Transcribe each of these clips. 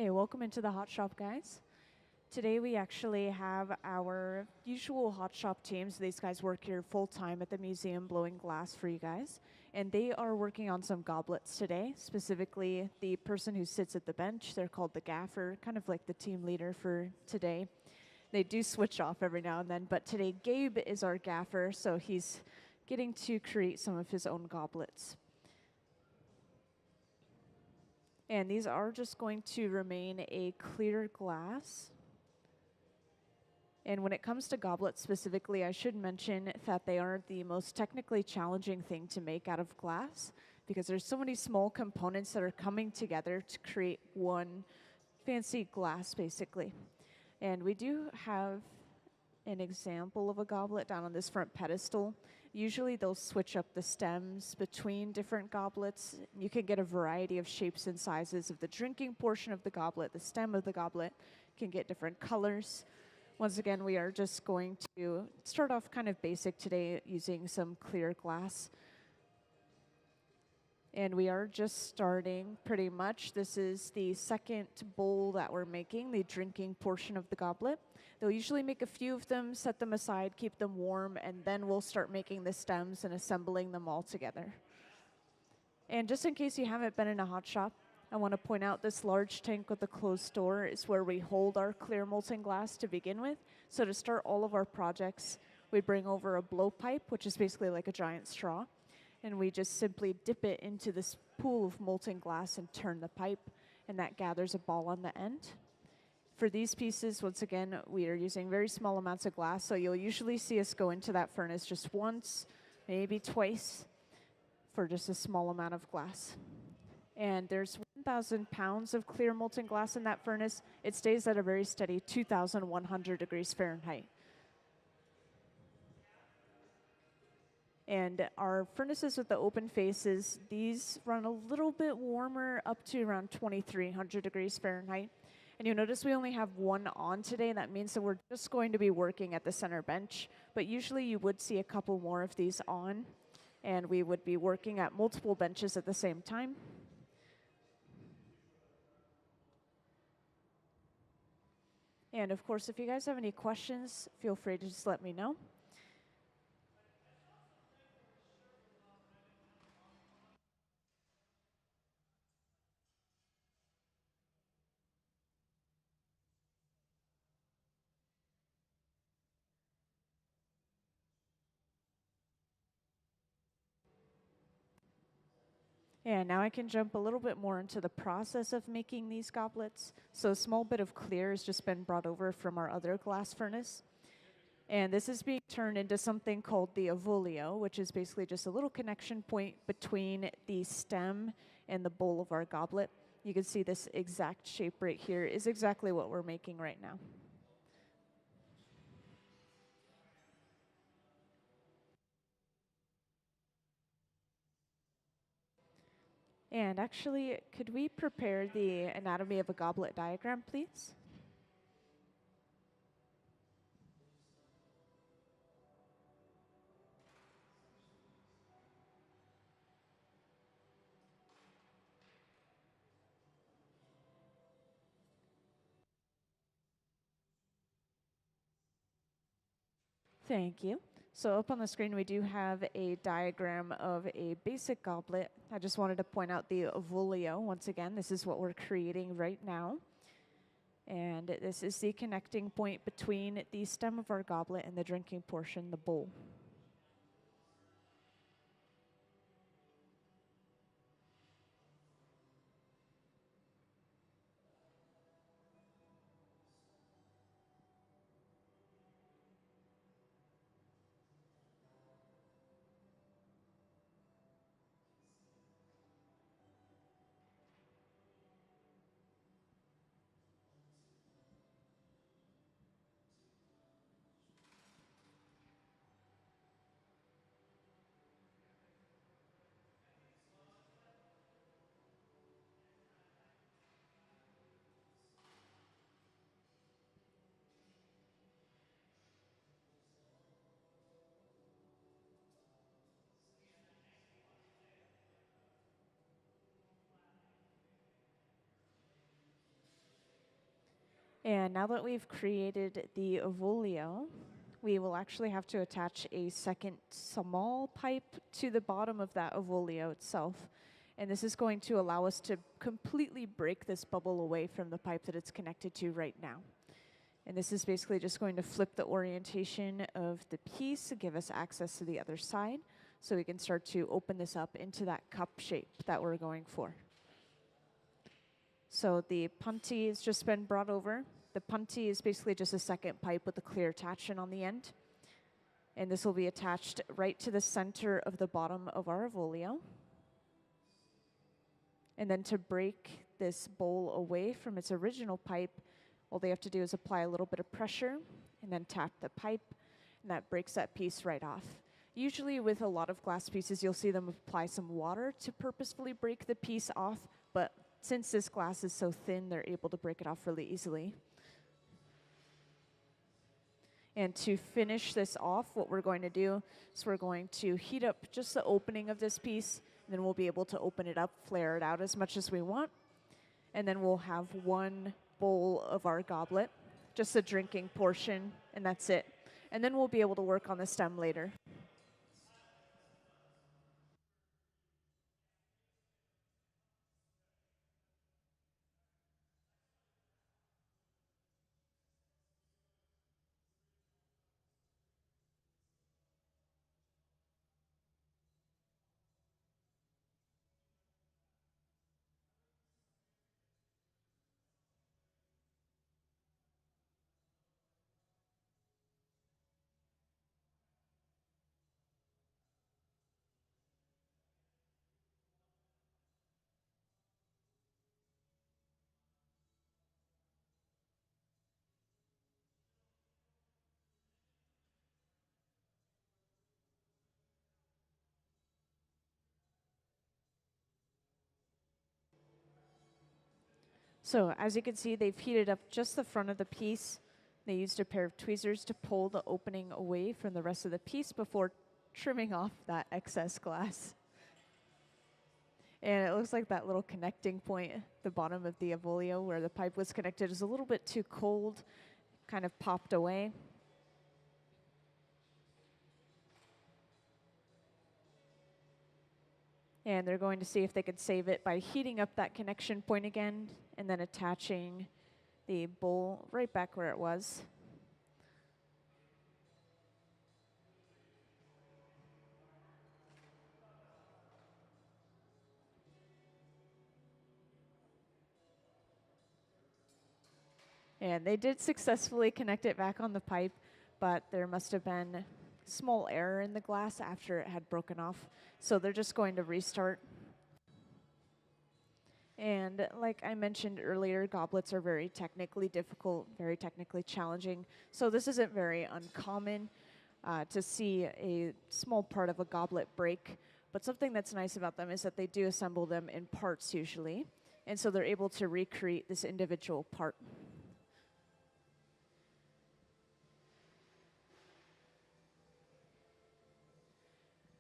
Hey, welcome into the Hot Shop, guys. Today we actually have our usual Hot Shop teams. These guys work here full time at the museum blowing glass for you guys. And they are working on some goblets today, specifically the person who sits at the bench. They're called the gaffer, kind of like the team leader for today. They do switch off every now and then, but today Gabe is our gaffer, so he's getting to create some of his own goblets. And these are just going to remain a clear glass. And when it comes to goblets specifically, I should mention that they are the most technically challenging thing to make out of glass because there's so many small components that are coming together to create one fancy glass, basically. And we do have an example of a goblet down on this front pedestal. Usually they'll switch up the stems between different goblets. You can get a variety of shapes and sizes of the drinking portion of the goblet. The stem of the goblet can get different colors. Once again, we are just going to start off kind of basic today using some clear glass. And we are just starting pretty much. This is the second bowl that we're making, the drinking portion of the goblet. They'll usually make a few of them, set them aside, keep them warm, and then we'll start making the stems and assembling them all together. And just in case you haven't been in a hot shop, I want to point out this large tank with the closed door is where we hold our clear molten glass to begin with. So to start all of our projects, we bring over a blowpipe, which is basically like a giant straw. And we just simply dip it into this pool of molten glass and turn the pipe, and that gathers a ball on the end. For these pieces, once again, we are using very small amounts of glass, so you'll usually see us go into that furnace just once, maybe twice, for just a small amount of glass. And there's 1,000 pounds of clear molten glass in that furnace. It stays at a very steady 2,100 degrees Fahrenheit. And our furnaces with the open faces, these run a little bit warmer, up to around 2,300 degrees Fahrenheit. And you'll notice we only have one on today. That means that we're just going to be working at the center bench. But usually you would see a couple more of these on, and we would be working at multiple benches at the same time. And of course, if you guys have any questions, feel free to just let me know. And now I can jump a little bit more into the process of making these goblets. So a small bit of clear has just been brought over from our other glass furnace. And this is being turned into something called the avulio, which is basically just a little connection point between the stem and the bowl of our goblet. You can see this exact shape right here is exactly what we're making right now. And actually, could we prepare the anatomy of a goblet diagram, please? Thank you. So up on the screen, we do have a diagram of a basic goblet. I just wanted to point out the avulio. Once again, this is what we're creating right now. And this is the connecting point between the stem of our goblet and the drinking portion, the bowl. And now that we've created the Evolio, we will actually have to attach a second small pipe to the bottom of that Evolio itself. And this is going to allow us to completely break this bubble away from the pipe that it's connected to right now. And this is basically just going to flip the orientation of the piece to give us access to the other side, so we can start to open this up into that cup shape that we're going for. So the punty has just been brought over. The punty is basically just a second pipe with a clear attachment on the end. And this will be attached right to the center of the bottom of our Evolio. And then to break this bowl away from its original pipe, all they have to do is apply a little bit of pressure and then tap the pipe, and that breaks that piece right off. Usually with a lot of glass pieces, you'll see them apply some water to purposefully break the piece off, but since this glass is so thin, they're able to break it off really easily. And to finish this off, what we're going to do is we're going to heat up just the opening of this piece, and then we'll be able to open it up, flare it out as much as we want, and then we'll have one bowl of our goblet, just the drinking portion, and that's it. And then we'll be able to work on the stem later. So as you can see, they've heated up just the front of the piece. They used a pair of tweezers to pull the opening away from the rest of the piece before trimming off that excess glass. And it looks like that little connecting point at the bottom of the Evolio where the pipe was connected is a little bit too cold, kind of popped away. And they're going to see if they could save it by heating up that connection point again and then attaching the bowl right back where it was. And they did successfully connect it back on the pipe, but there must have been small error in the glass after it had broken off. So they're just going to restart. And like I mentioned earlier, goblets are very technically difficult, very technically challenging. So this isn't very uncommon to see a small part of a goblet break. But something that's nice about them is that they do assemble them in parts usually. And so they're able to recreate this individual part.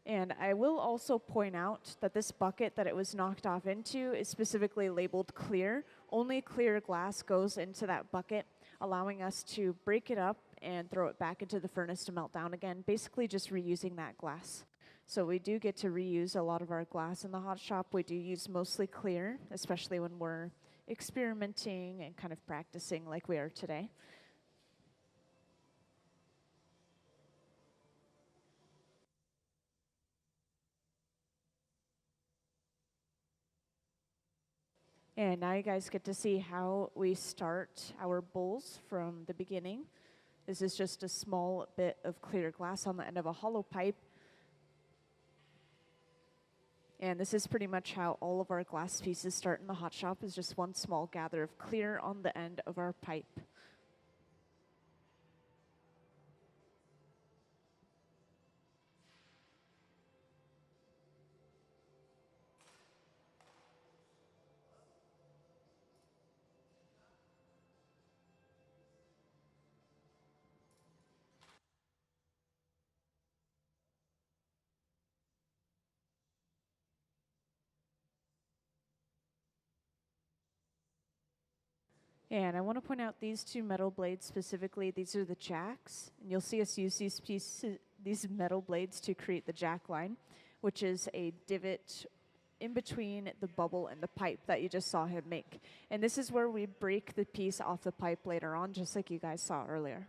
And I will also point out that this bucket that it was knocked off into is specifically labeled clear. Only clear glass goes into that bucket, allowing us to break it up and throw it back into the furnace to melt down again, basically just reusing that glass. So we do get to reuse a lot of our glass in the hot shop. We do use mostly clear, especially when we're experimenting and kind of practicing like we are today. And now you guys get to see how we start our bowls from the beginning. This is just a small bit of clear glass on the end of a hollow pipe. And this is pretty much how all of our glass pieces start in the hot shop, is just one small gather of clear on the end of our pipe. And I want to point out these two metal blades specifically. These are the jacks, and you'll see us use these metal blades to create the jack line, which is a divot in between the bubble and the pipe that you just saw him make. And this is where we break the piece off the pipe later on, just like you guys saw earlier.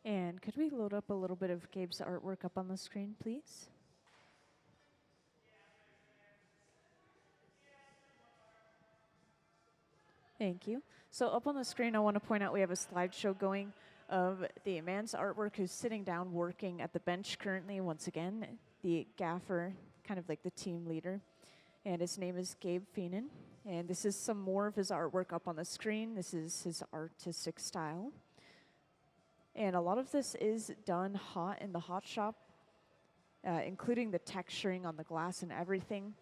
And could we load up a little bit of Gabe's artwork up on the screen, please? Thank you. So up on the screen, I want to point out we have a slideshow going of the man's artwork who's sitting down working at the bench currently, once again, the gaffer, kind of like the team leader. And his name is Gabe Feenan. And this is some more of his artwork up on the screen. This is his artistic style. And a lot of this is done hot in the hot shop, including the texturing on the glass and everything.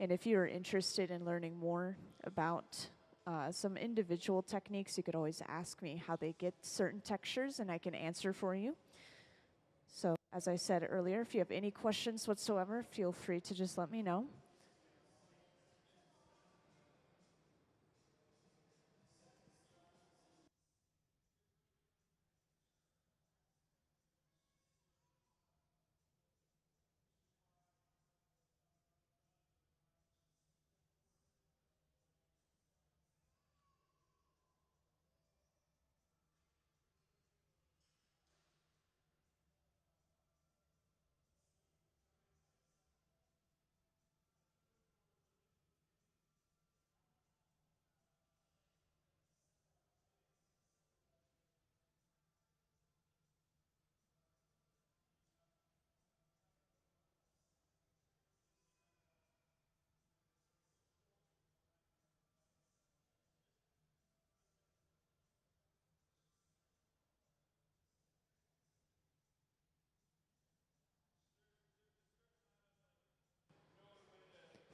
And if you're interested in learning more about some individual techniques, you could always ask me how they get certain textures, and I can answer for you. So as I said earlier, if you have any questions whatsoever, feel free to just let me know.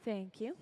Thank you.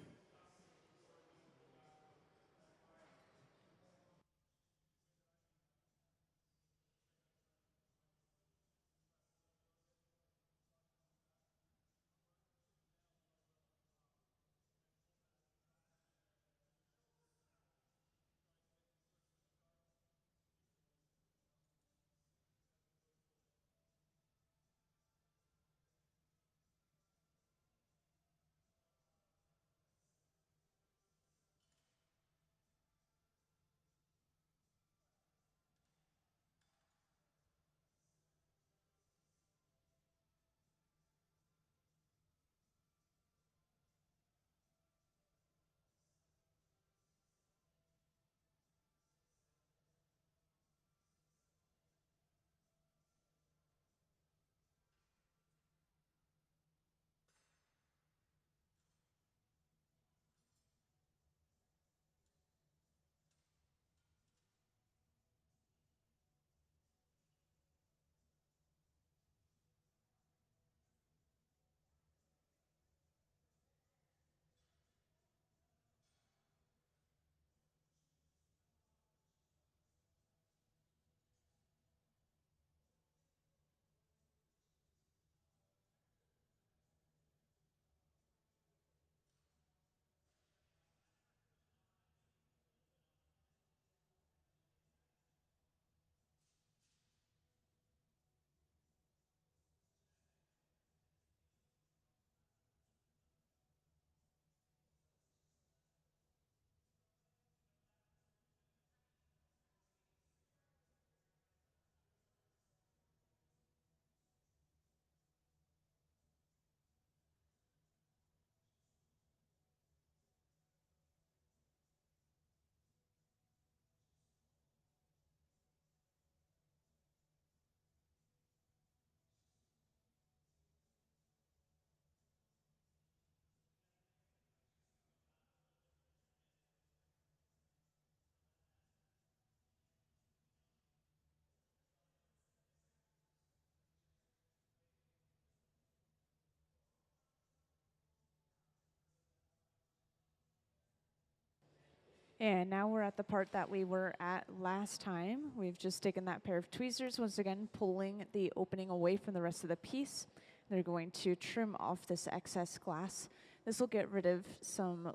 And now we're at the part that we were at last time. We've just taken that pair of tweezers, once again pulling the opening away from the rest of the piece. They're going to trim off this excess glass. This will get rid of some,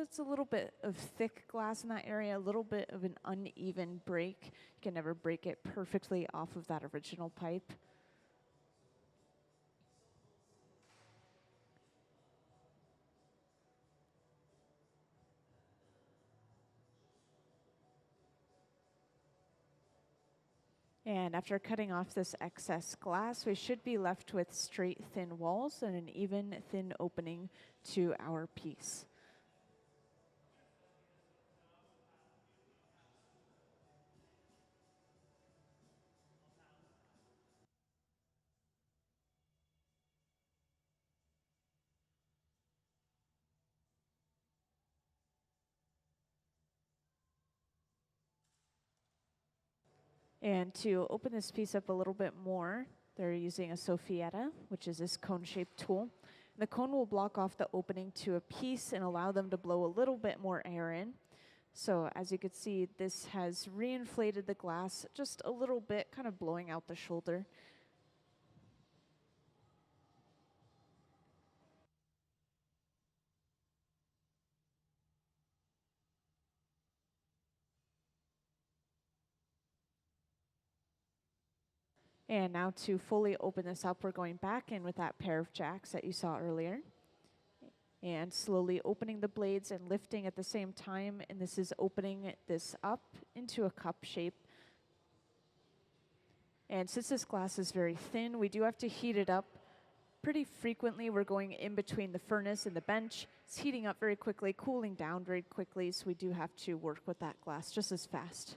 it's a little bit of thick glass in that area, a little bit of an uneven break. You can never break it perfectly off of that original pipe. And after cutting off this excess glass, we should be left with straight, thin walls and an even, thin opening to our piece. And to open this piece up a little bit more, they're using a Soffietta, which is this cone-shaped tool. The cone will block off the opening to a piece and allow them to blow a little bit more air in. So as you can see, this has reinflated the glass just a little bit, kind of blowing out the shoulder. And now to fully open this up, we're going back in with that pair of jacks that you saw earlier. And slowly opening the blades and lifting at the same time. And this is opening this up into a cup shape. And since this glass is very thin, we do have to heat it up pretty frequently. We're going in between the furnace and the bench. It's heating up very quickly, cooling down very quickly, so we do have to work with that glass just as fast.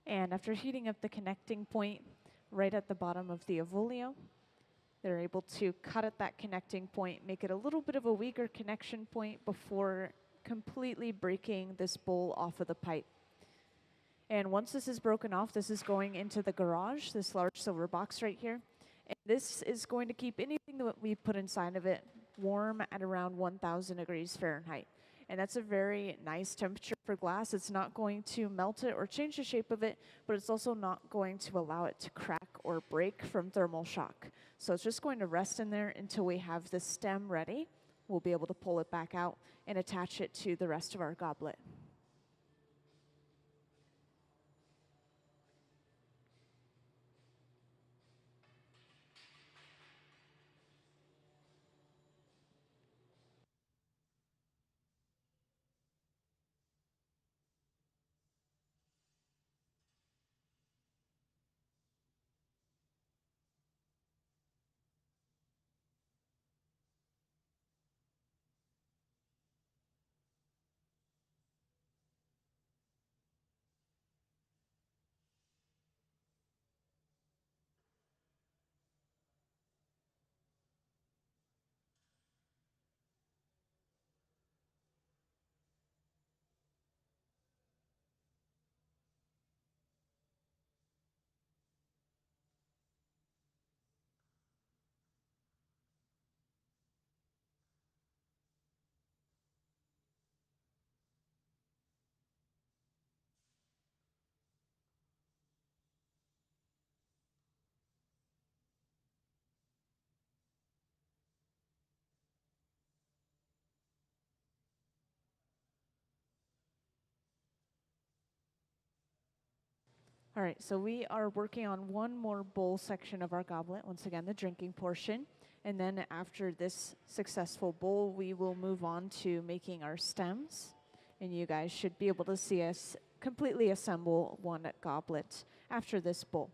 And after heating up the connecting point right at the bottom of the Avolio, they're able to cut at that connecting point, make it a little bit of a weaker connection point before completely breaking this bowl off of the pipe. And once this is broken off, this is going into the garage, this large silver box right here. And this is going to keep anything that we put inside of it warm at around 1,000 degrees Fahrenheit. And that's a very nice temperature for glass. It's not going to melt it or change the shape of it, but it's also not going to allow it to crack or break from thermal shock. So it's just going to rest in there until we have the stem ready. We'll be able to pull it back out and attach it to the rest of our goblet. All right, so we are working on one more bowl section of our goblet, once again, the drinking portion. And then after this successful bowl, we will move on to making our stems. And you guys should be able to see us completely assemble one goblet after this bowl.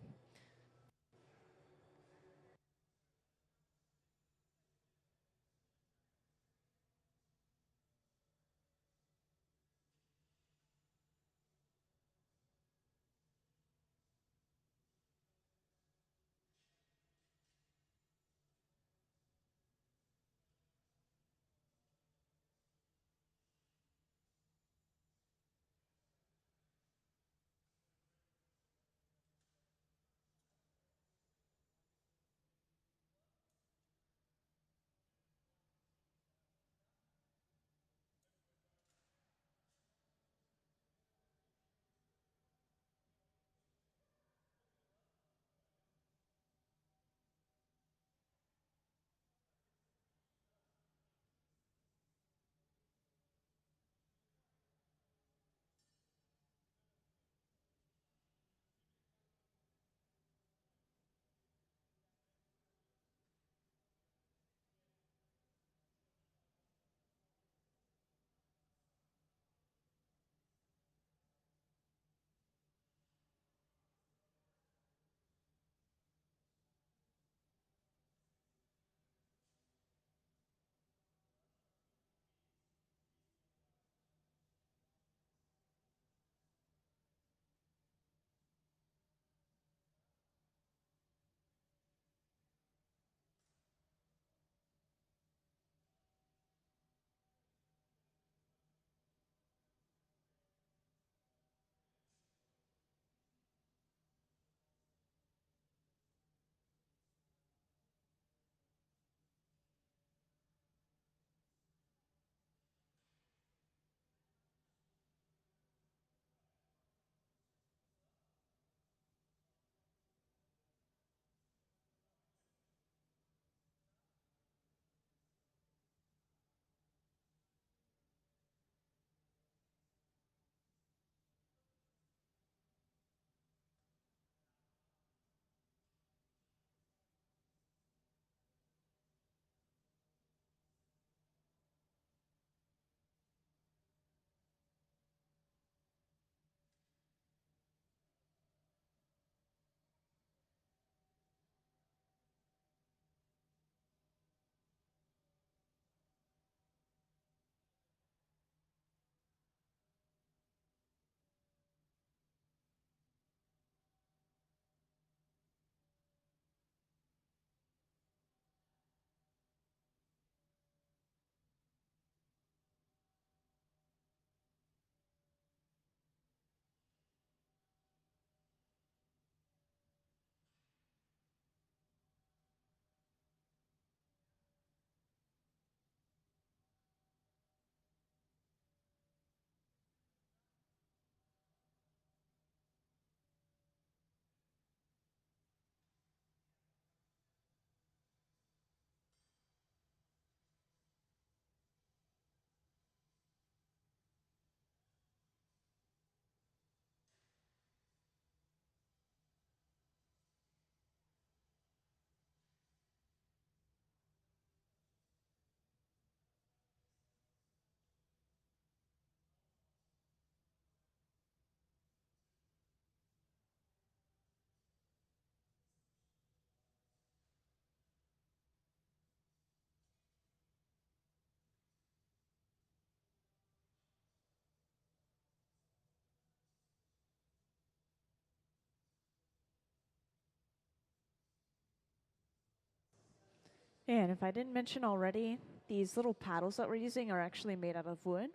And if I didn't mention already, these little paddles that we're using are actually made out of wood.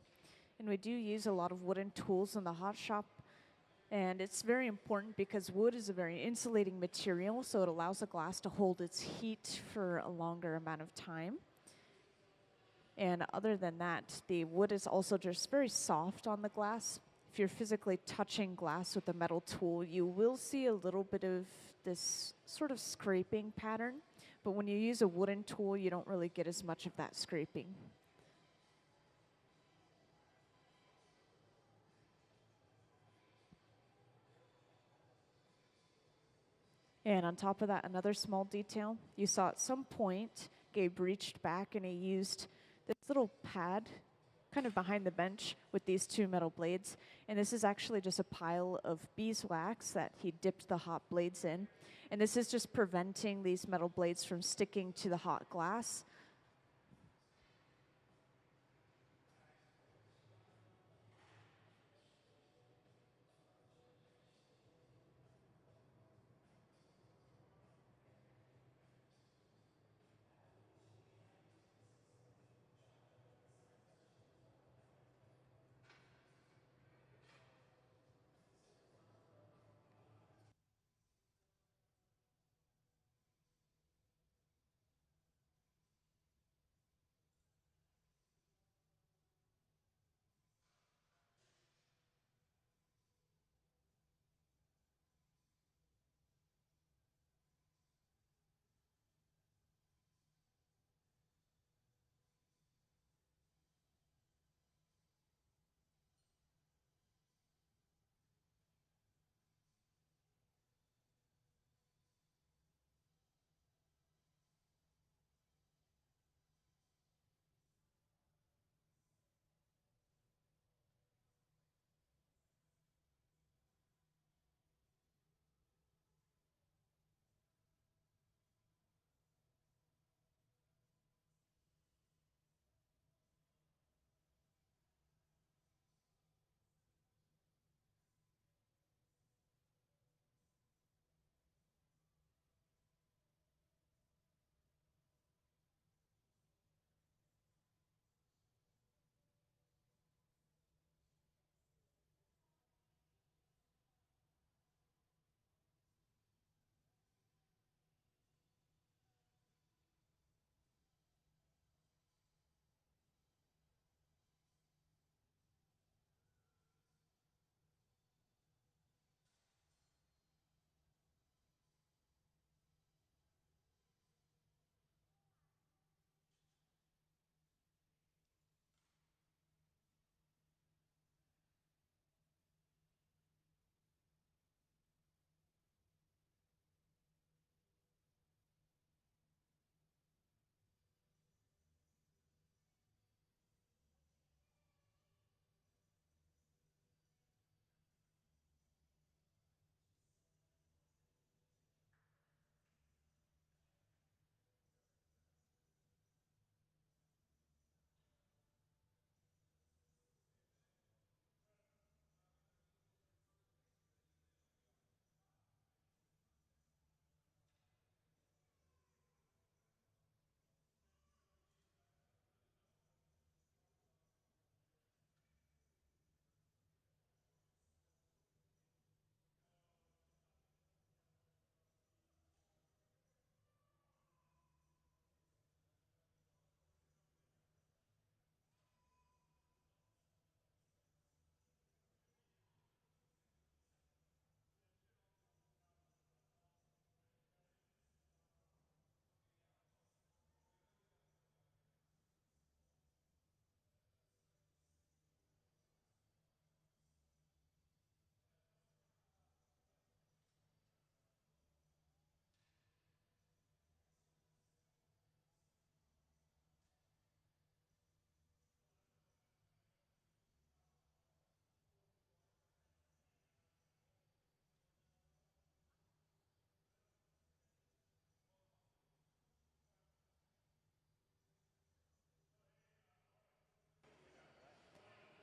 And we do use a lot of wooden tools in the hot shop. And it's very important because wood is a very insulating material, so it allows the glass to hold its heat for a longer amount of time. And other than that, the wood is also just very soft on the glass. If you're physically touching glass with a metal tool, you will see a little bit of this sort of scraping pattern. But when you use a wooden tool, you don't really get as much of that scraping. And on top of that, another small detail, you saw at some point, Gabe reached back and he used this little pad kind of behind the bench with these two metal blades. And this is actually just a pile of beeswax that he dipped the hot blades in. And this is just preventing these metal blades from sticking to the hot glass.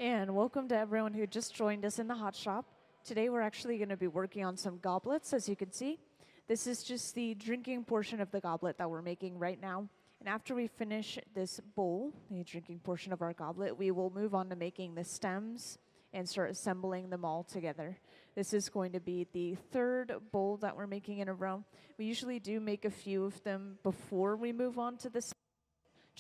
And welcome to everyone who just joined us in the hot shop. Today we're actually going to be working on some goblets, as you can see. This is just the drinking portion of the goblet that we're making right now. And after we finish this bowl, the drinking portion of our goblet, we will move on to making the stems and start assembling them all together. This is going to be the third bowl that we're making in a row. We usually do make a few of them before we move on to the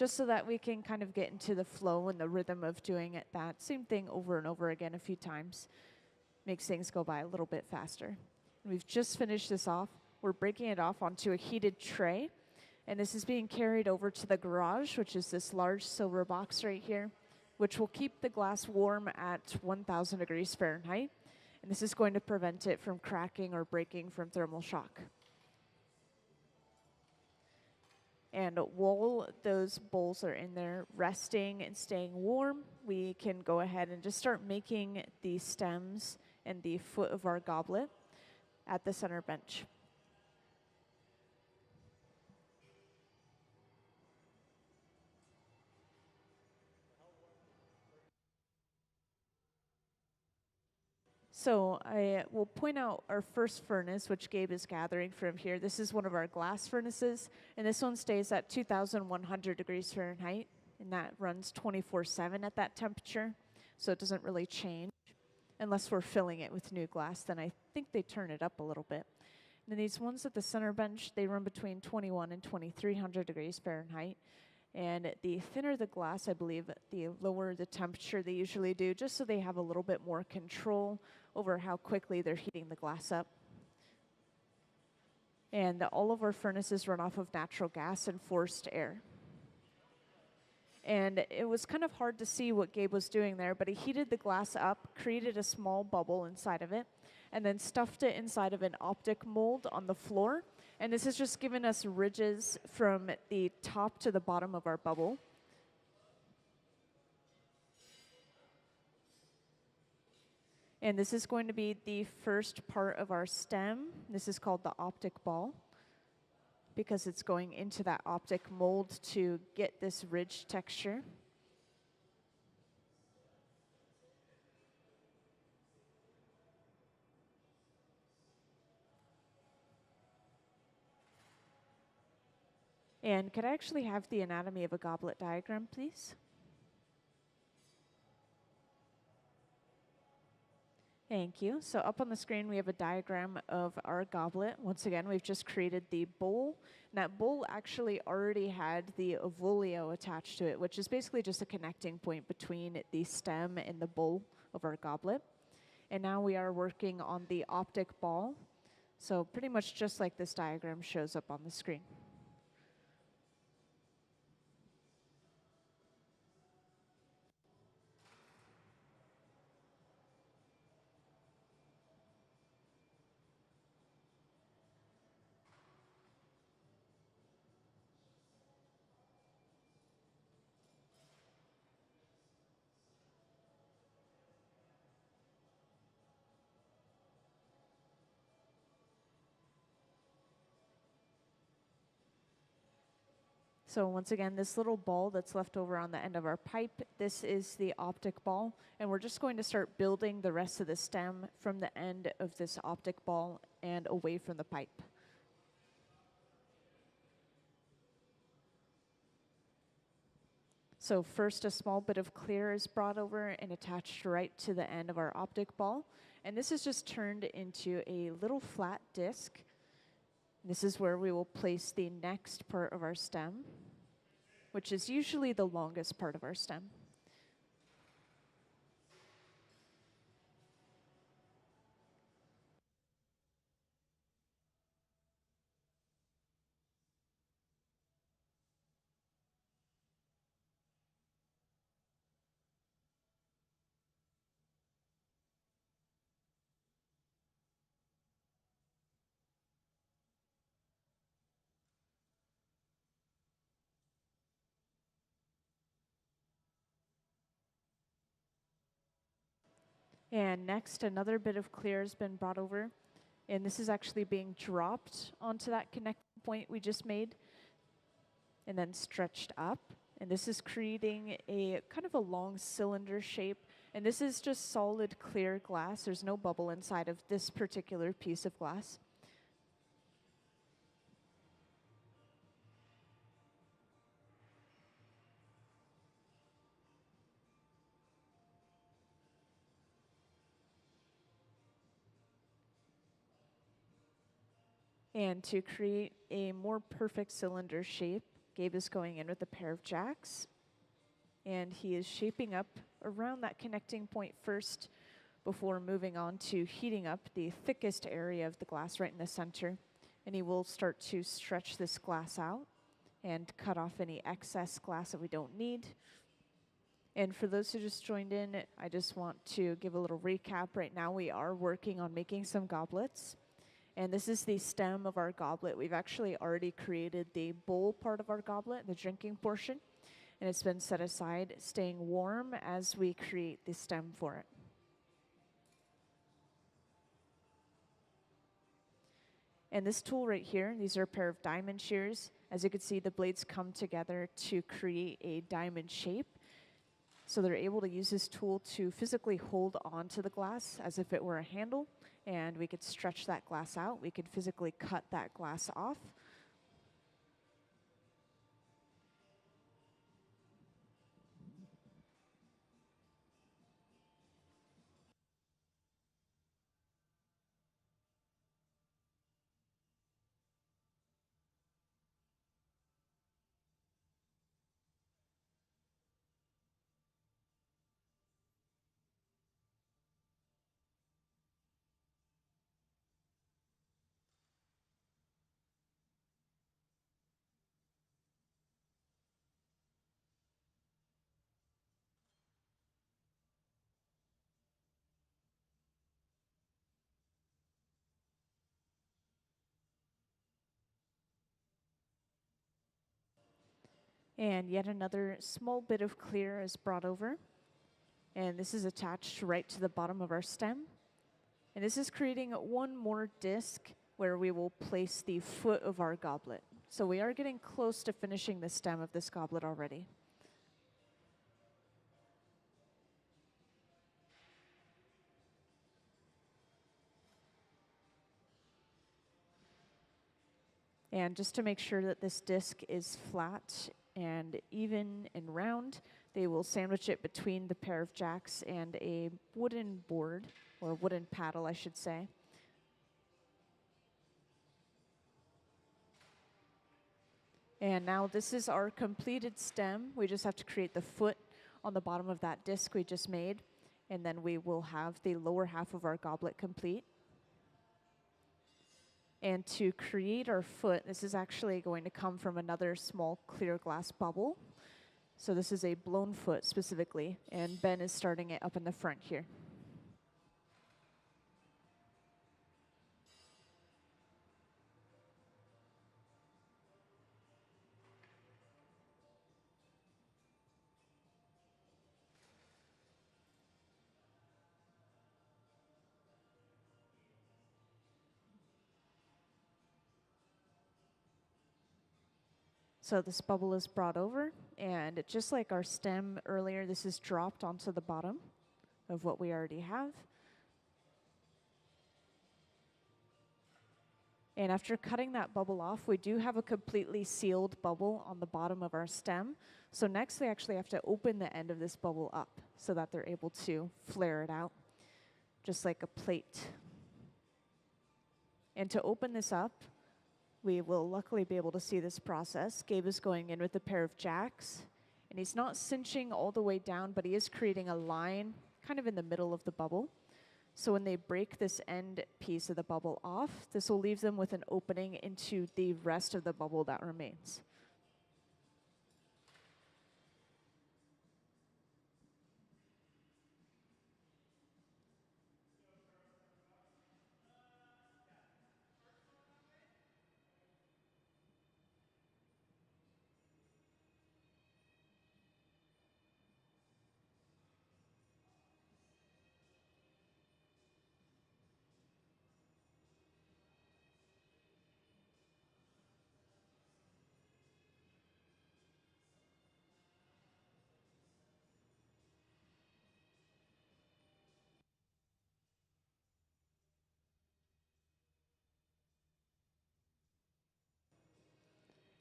just so that we can kind of get into the flow and the rhythm of doing it that same thing over and over again a few times. Makes things go by a little bit faster. And we've just finished this off. We're breaking it off onto a heated tray. And this is being carried over to the garage, which is this large silver box right here, which will keep the glass warm at 1,000 degrees Fahrenheit. And this is going to prevent it from cracking or breaking from thermal shock. And while those bowls are in there resting and staying warm, we can go ahead and just start making the stems and the foot of our goblet at the center bench. So I will point out our first furnace, which Gabe is gathering from here. This is one of our glass furnaces, and this one stays at 2,100 degrees Fahrenheit, and that runs 24/7 at that temperature, so it doesn't really change. Unless we're filling it with new glass, then I think they turn it up a little bit. And then these ones at the center bench, they run between 21 and 2,300 degrees Fahrenheit. And the thinner the glass, I believe, the lower the temperature they usually do, just so they have a little bit more control over how quickly they're heating the glass up. And all of our furnaces run off of natural gas and forced air. And it was kind of hard to see what Gabe was doing there, but he heated the glass up, created a small bubble inside of it, and then stuffed it inside of an optic mold on the floor. And this has just given us ridges from the top to the bottom of our bubble. And this is going to be the first part of our stem. This is called the optic ball, because it's going into that optic mold to get this ridge texture. And could I actually have the anatomy of a goblet diagram, please? Thank you. So up on the screen, we have a diagram of our goblet. Once again, we've just created the bowl. And that bowl actually already had the ovolio attached to it, which is basically just a connecting point between the stem and the bowl of our goblet. And now we are working on the optic ball. So pretty much just like this diagram shows up on the screen. So once again, this little ball that's left over on the end of our pipe, this is the optic ball, and we're just going to start building the rest of the stem from the end of this optic ball and away from the pipe. So first, a small bit of clear is brought over and attached right to the end of our optic ball, and this is just turned into a little flat disc. This is where we will place the next part of our stem, which is usually the longest part of our stem. And next, another bit of clear has been brought over, and this is actually being dropped onto that connecting point we just made and then stretched up. And this is creating a kind of a long cylinder shape, and this is just solid clear glass. There's no bubble inside of this particular piece of glass. And to create a more perfect cylinder shape, Gabe is going in with a pair of jacks, and he is shaping up around that connecting point first before moving on to heating up the thickest area of the glass right in the center. And he will start to stretch this glass out and cut off any excess glass that we don't need. And for those who just joined in, I just want to give a little recap. Right now we are working on making some goblets. And this is the stem of our goblet. We've actually already created the bowl part of our goblet, the drinking portion, and it's been set aside, staying warm as we create the stem for it. And this tool right here, these are a pair of diamond shears. As you can see, the blades come together to create a diamond shape. So they're able to use this tool to physically hold onto the glass as if it were a handle, and we could stretch that glass out. We could physically cut that glass off. And yet another small bit of clear is brought over. And this is attached right to the bottom of our stem. And this is creating one more disc where we will place the foot of our goblet. So we are getting close to finishing the stem of this goblet already. And just to make sure that this disc is flat and even and round, they will sandwich it between the pair of jacks and a wooden board, or wooden paddle, I should say. And now this is our completed stem. We just have to create the foot on the bottom of that disc we just made, and then we will have the lower half of our goblet complete. And to create our foot, this is actually going to come from another small clear glass bubble. So this is a blown foot specifically, and Ben is starting it up in the front here. So this bubble is brought over, and just like our stem earlier, this is dropped onto the bottom of what we already have. And after cutting that bubble off, we do have a completely sealed bubble on the bottom of our stem. So next we actually have to open the end of this bubble up so that they're able to flare it out, just like a plate. And to open this up, we will luckily be able to see this process. Gabe is going in with a pair of jacks, and he's not cinching all the way down, but he is creating a line kind of in the middle of the bubble. So when they break this end piece of the bubble off, this will leave them with an opening into the rest of the bubble that remains.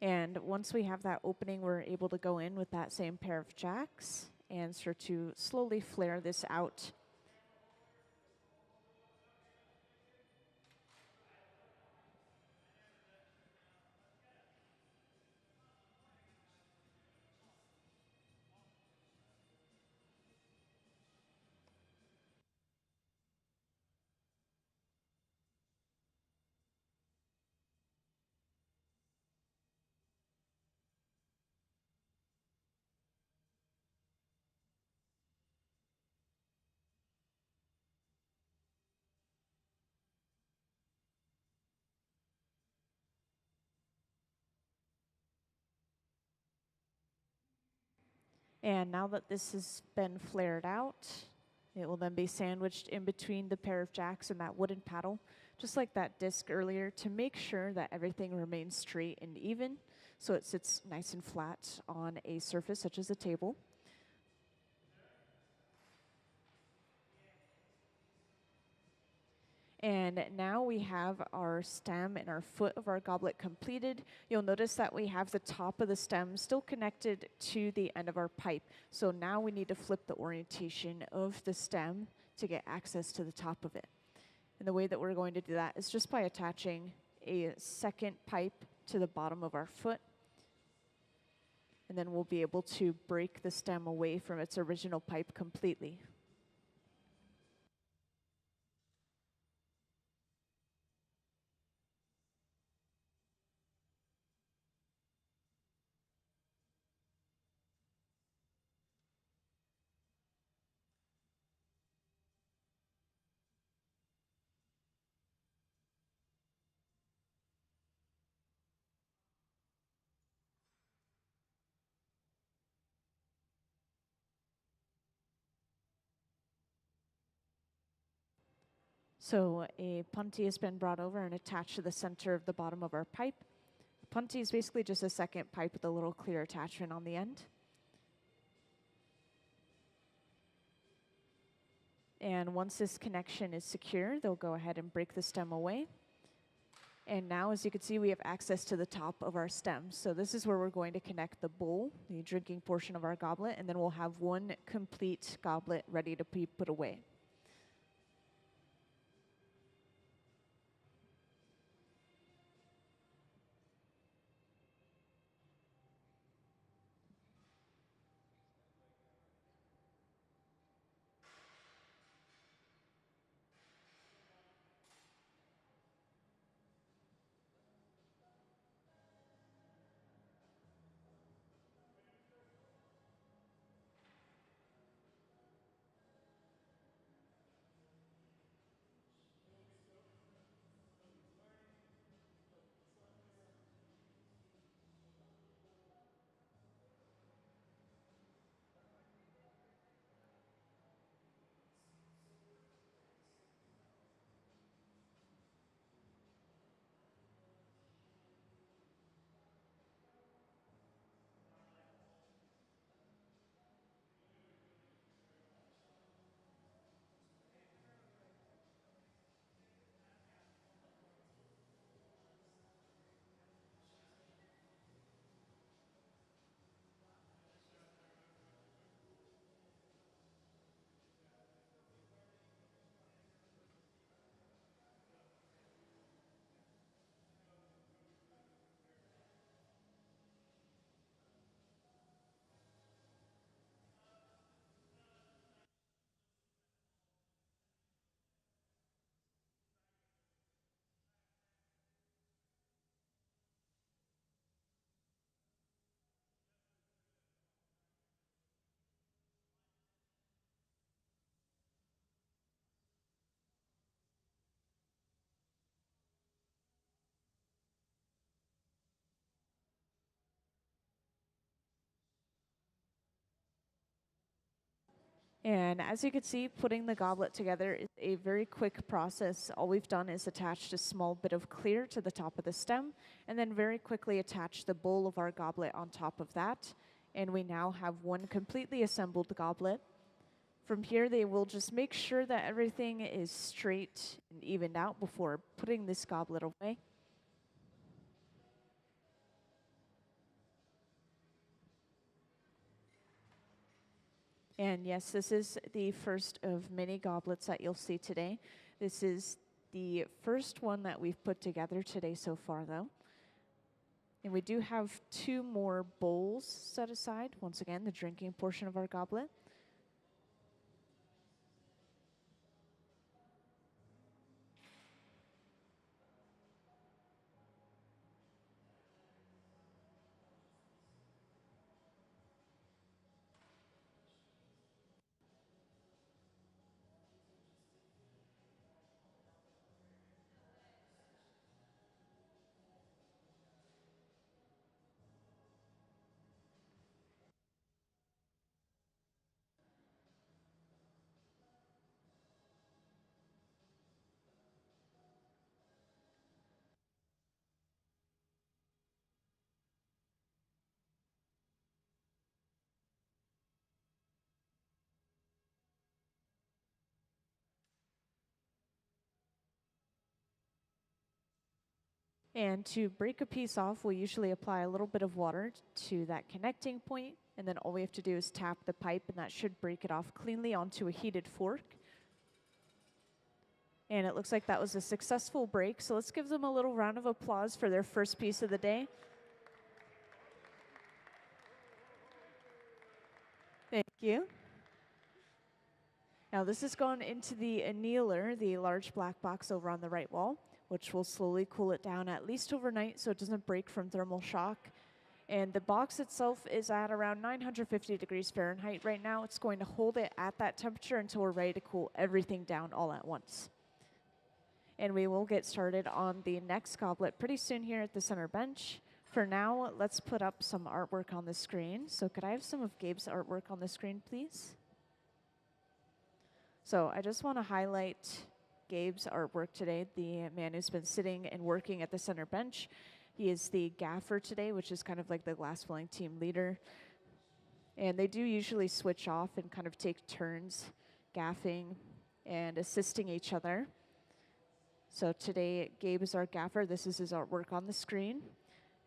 And once we have that opening, we're able to go in with that same pair of jacks and start to slowly flare this out. And now that this has been flared out, it will then be sandwiched in between the pair of jacks and that wooden paddle, just like that disc earlier, to make sure that everything remains straight and even, so it sits nice and flat on a surface such as a table. And now we have our stem and our foot of our goblet completed. You'll notice that we have the top of the stem still connected to the end of our pipe. So now we need to flip the orientation of the stem to get access to the top of it. And the way that we're going to do that is just by attaching a second pipe to the bottom of our foot. And then we'll be able to break the stem away from its original pipe completely. So a punty has been brought over and attached to the center of the bottom of our pipe. Punty is basically just a second pipe with a little clear attachment on the end. And once this connection is secure, they'll go ahead and break the stem away. And now, as you can see, we have access to the top of our stem. So this is where we're going to connect the bowl, the drinking portion of our goblet, and then we'll have one complete goblet ready to be put away. And as you can see, putting the goblet together is a very quick process. All we've done is attached a small bit of clear to the top of the stem, and then very quickly attach the bowl of our goblet on top of that. And we now have one completely assembled goblet. From here, they will just make sure that everything is straight and evened out before putting this goblet away. And yes, this is the first of many goblets that you'll see today. This is the first one that we've put together today so far, though. And we do have two more bowls set aside. Once again, the drinking portion of our goblet. And to break a piece off, we usually apply a little bit of water to that connecting point, and then all we have to do is tap the pipe, and that should break it off cleanly onto a heated fork. And it looks like that was a successful break, so let's give them a little round of applause for their first piece of the day. Thank you. Now this has gone into the annealer, the large black box over on the right wall, which will slowly cool it down at least overnight so it doesn't break from thermal shock. And the box itself is at around 950 degrees Fahrenheit right now. It's going to hold it at that temperature until we're ready to cool everything down all at once. And we will get started on the next goblet pretty soon here at the center bench. For now, let's put up some artwork on the screen. So could I have some of Gabe's artwork on the screen, please? So I just want to highlight Gabe's artwork today, the man who's been sitting and working at the center bench. He is the gaffer today, which is kind of like the glass filling team leader. And they do usually switch off and kind of take turns gaffing and assisting each other. So today, Gabe is our gaffer. This is his artwork on the screen.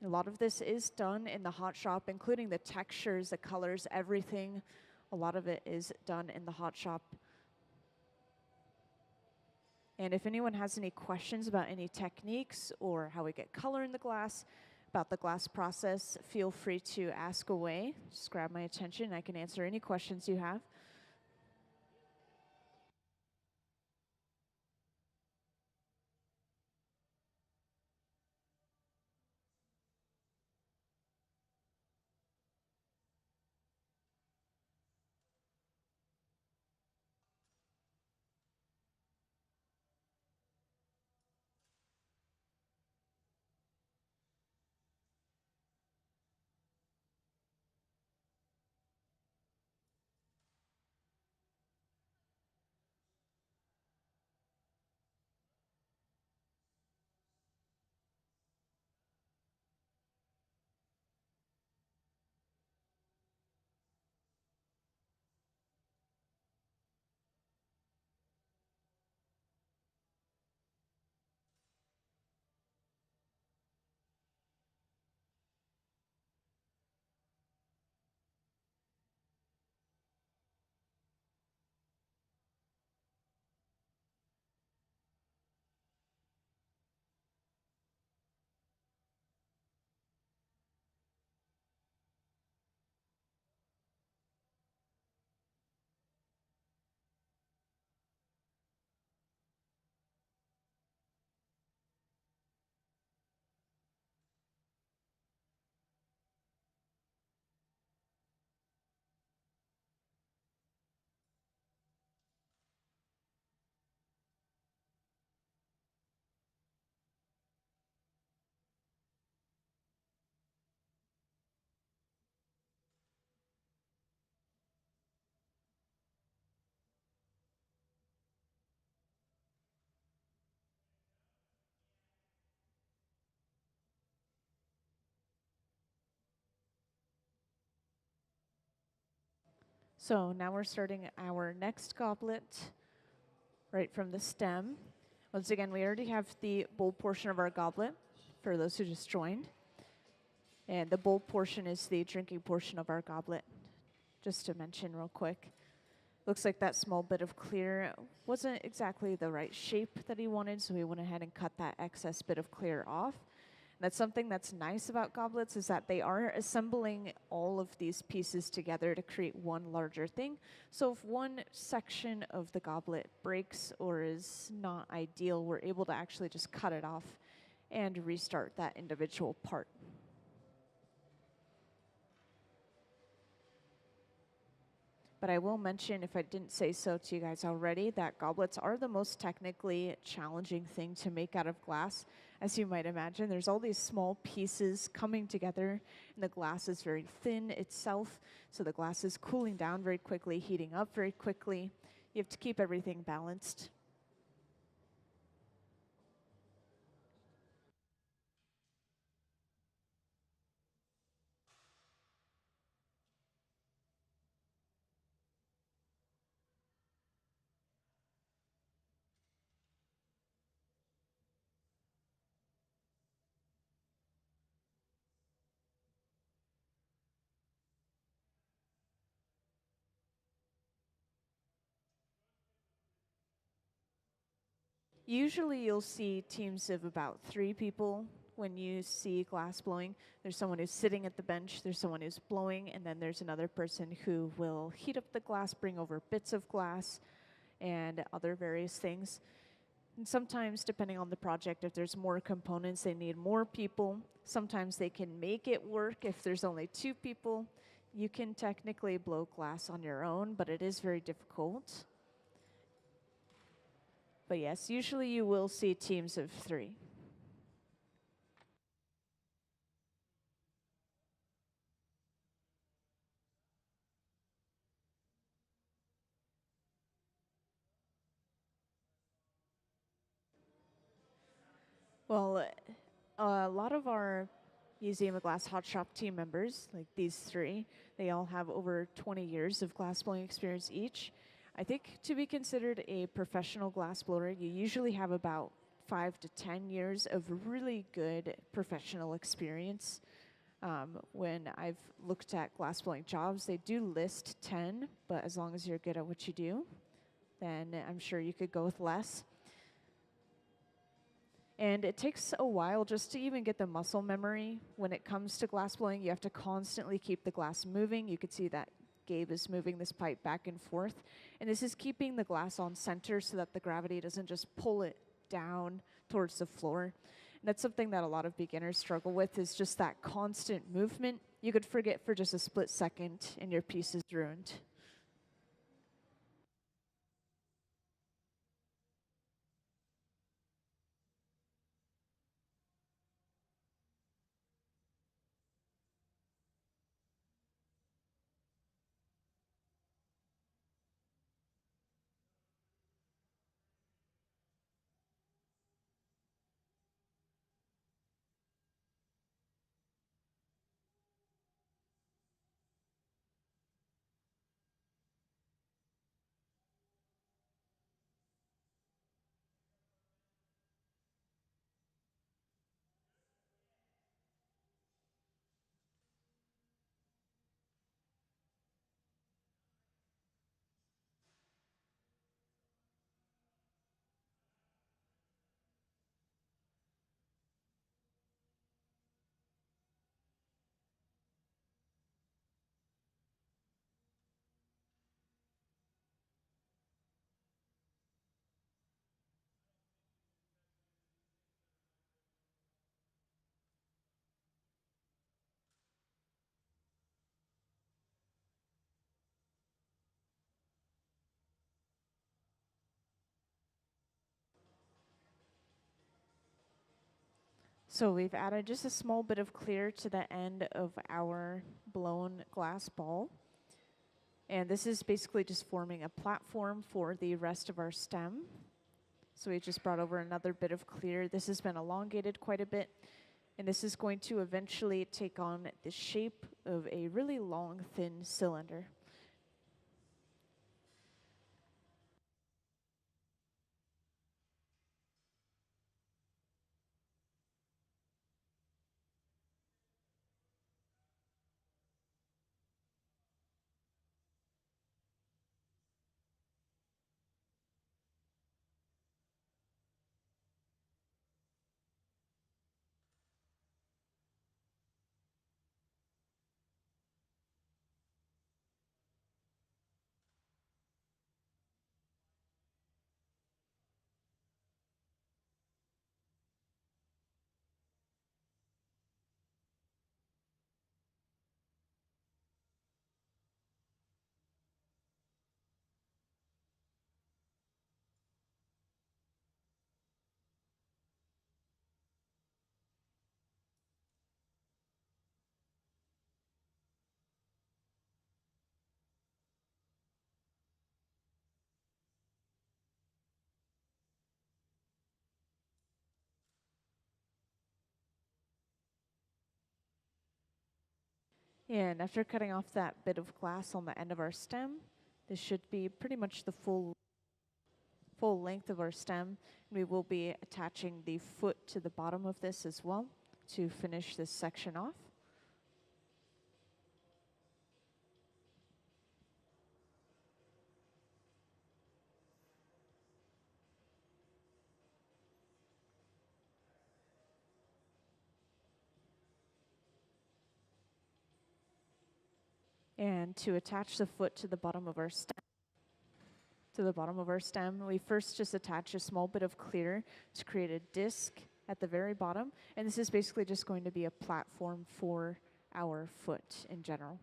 A lot of this is done in the hot shop, including the textures, the colors, everything. A lot of it is done in the hot shop. And if anyone has any questions about any techniques or how we get color in the glass, about the glass process, feel free to ask away. Just grab my attention. I can answer any questions you have. So now we're starting our next goblet right from the stem. Once again, we already have the bowl portion of our goblet for those who just joined. And the bowl portion is the drinking portion of our goblet, just to mention real quick. Looks like that small bit of clear wasn't exactly the right shape that he wanted, so he went ahead and cut that excess bit of clear off. That's something that's nice about goblets, is that they are assembling all of these pieces together to create one larger thing. So if one section of the goblet breaks or is not ideal, we're able to actually just cut it off and restart that individual part. But I will mention, if I didn't say so to you guys already, that goblets are the most technically challenging thing to make out of glass. As you might imagine, there's all these small pieces coming together, and the glass is very thin itself, so the glass is cooling down very quickly, heating up very quickly. You have to keep everything balanced. Usually you'll see teams of about 3 people when you see glass blowing. There's someone who's sitting at the bench, there's someone who's blowing, and then there's another person who will heat up the glass, bring over bits of glass, and other various things. And sometimes, depending on the project, if there's more components, they need more people. Sometimes they can make it work if there's only 2 people. You can technically blow glass on your own, but it is very difficult. But yes, usually you will see teams of 3. Well, a lot of our Museum of Glass Hot Shop team members, like these 3, they all have over 20 years of glass blowing experience each. I think to be considered a professional glass blower, you usually have about 5 to 10 years of really good professional experience. When I've looked at glass blowing jobs, they do list 10, but as long as you're good at what you do, then I'm sure you could go with less. And it takes a while just to even get the muscle memory. When it comes to glass blowing, you have to constantly keep the glass moving. You could see that Gabe is moving this pipe back and forth. And this is keeping the glass on center so that the gravity doesn't just pull it down towards the floor. And that's something that a lot of beginners struggle with, is just that constant movement. You could forget for just a split second and your piece is ruined. So we've added just a small bit of clear to the end of our blown glass ball. And this is basically just forming a platform for the rest of our stem. So we just brought over another bit of clear. This has been elongated quite a bit. And this is going to eventually take on the shape of a really long, thin cylinder. And after cutting off that bit of glass on the end of our stem, this should be pretty much the full length of our stem. We will be attaching the foot to the bottom of this as well to finish this section off. And to attach the foot to the bottom of our stem, we first just attach a small bit of clear to create a disc at the very bottom. And this is basically just going to be a platform for our foot in general.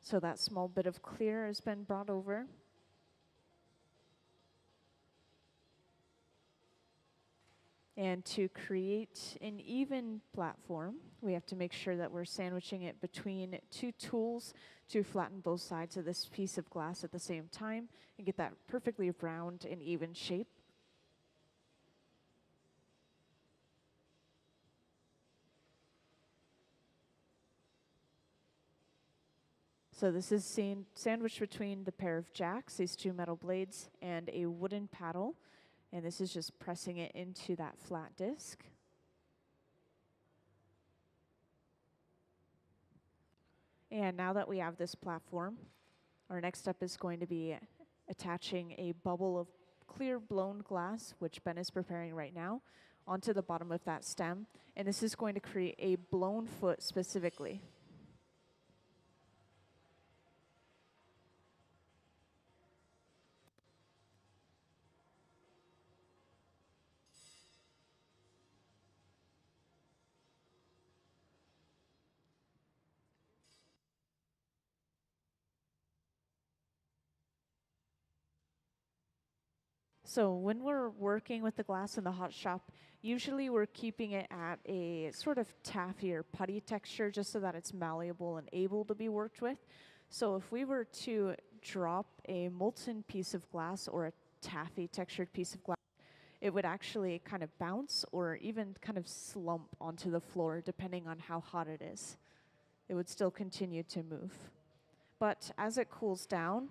So that small bit of clear has been brought over. And to create an even platform, we have to make sure that we're sandwiching it between two tools to flatten both sides of this piece of glass at the same time and get that perfectly round and even shape. So this is sandwiched between the pair of jacks, these two metal blades, and a wooden paddle. And this is just pressing it into that flat disc. And now that we have this platform, our next step is going to be attaching a bubble of clear blown glass, which Ben is preparing right now, onto the bottom of that stem. And this is going to create a blown foot specifically. So when we're working with the glass in the hot shop, usually we're keeping it at a sort of taffy or putty texture just so that it's malleable and able to be worked with. So if we were to drop a molten piece of glass or a taffy textured piece of glass, it would actually kind of bounce or even kind of slump onto the floor depending on how hot it is. It would still continue to move. But as it cools down,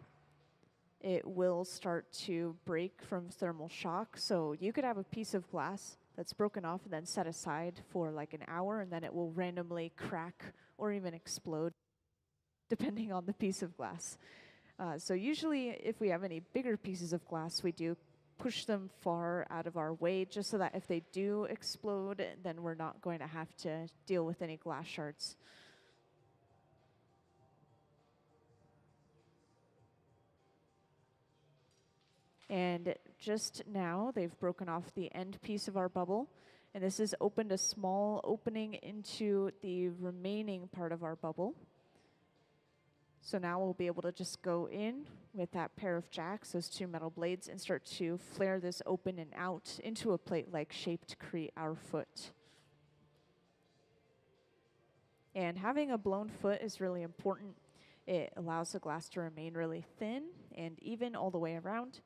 it will start to break from thermal shock. So you could have a piece of glass that's broken off and then set aside for like an hour, and then it will randomly crack or even explode, depending on the piece of glass. So usually if we have any bigger pieces of glass, we do push them far out of our way just so that if they do explode, then we're not going to have to deal with any glass shards. And just now, they've broken off the end piece of our bubble, and this has opened a small opening into the remaining part of our bubble. So now we'll be able to just go in with that pair of jacks, those two metal blades, and start to flare this open and out into a plate-like shape to create our foot. And having a blown foot is really important. It allows the glass to remain really thin and even all the way around.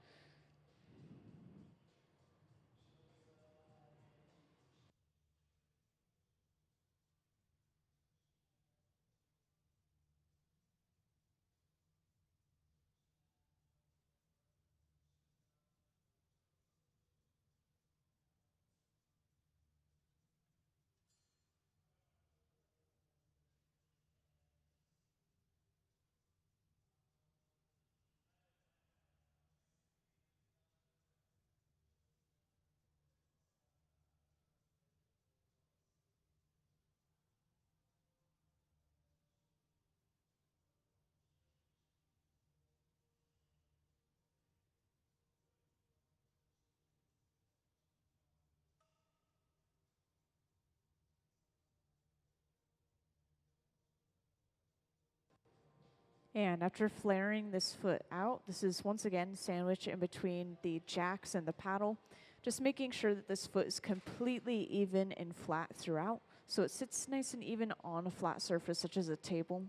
And after flaring this foot out, this is once again sandwiched in between the jacks and the paddle, just making sure that this foot is completely even and flat throughout, so it sits nice and even on a flat surface such as a table.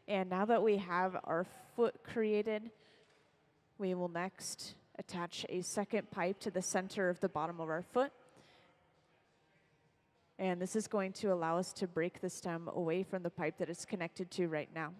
And now that we have our foot created, we will next attach a second pipe to the center of the bottom of our foot. And this is going to allow us to break the stem away from the pipe that it's connected to right now.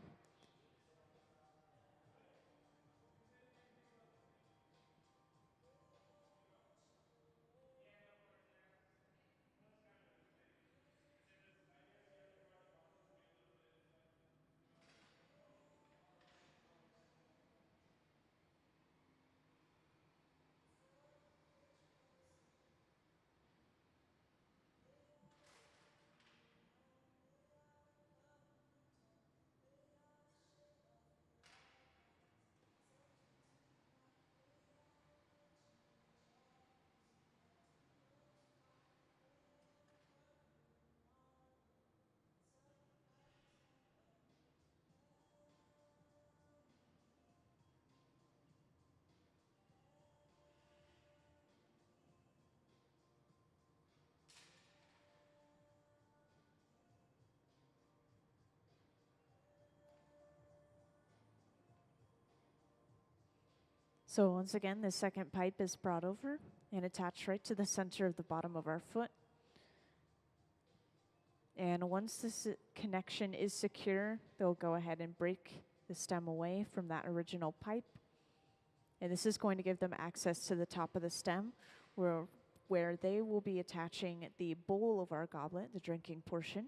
So once again, the second pipe is brought over and attached right to the center of the bottom of our foot. And once this connection is secure, they'll go ahead and break the stem away from that original pipe. And this is going to give them access to the top of the stem where they will be attaching the bowl of our goblet, the drinking portion.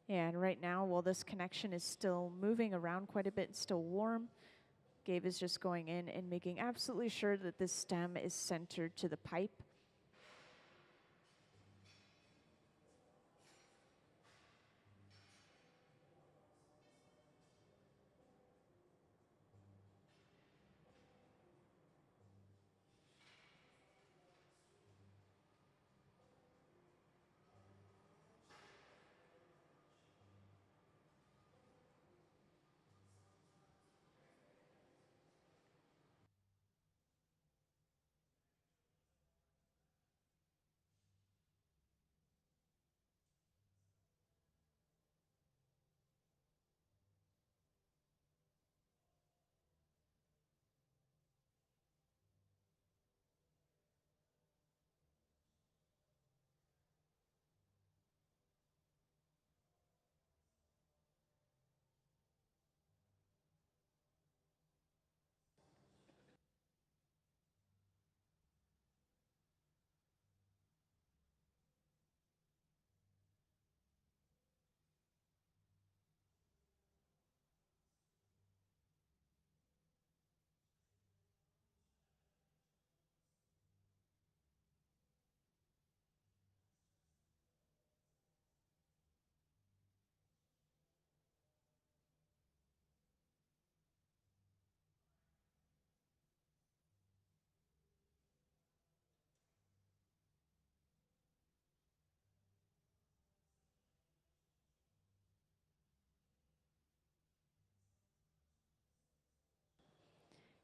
And right now, while this connection is still moving around quite a bit, still warm, Gabe is just going in and making absolutely sure that this stem is centered to the pipe.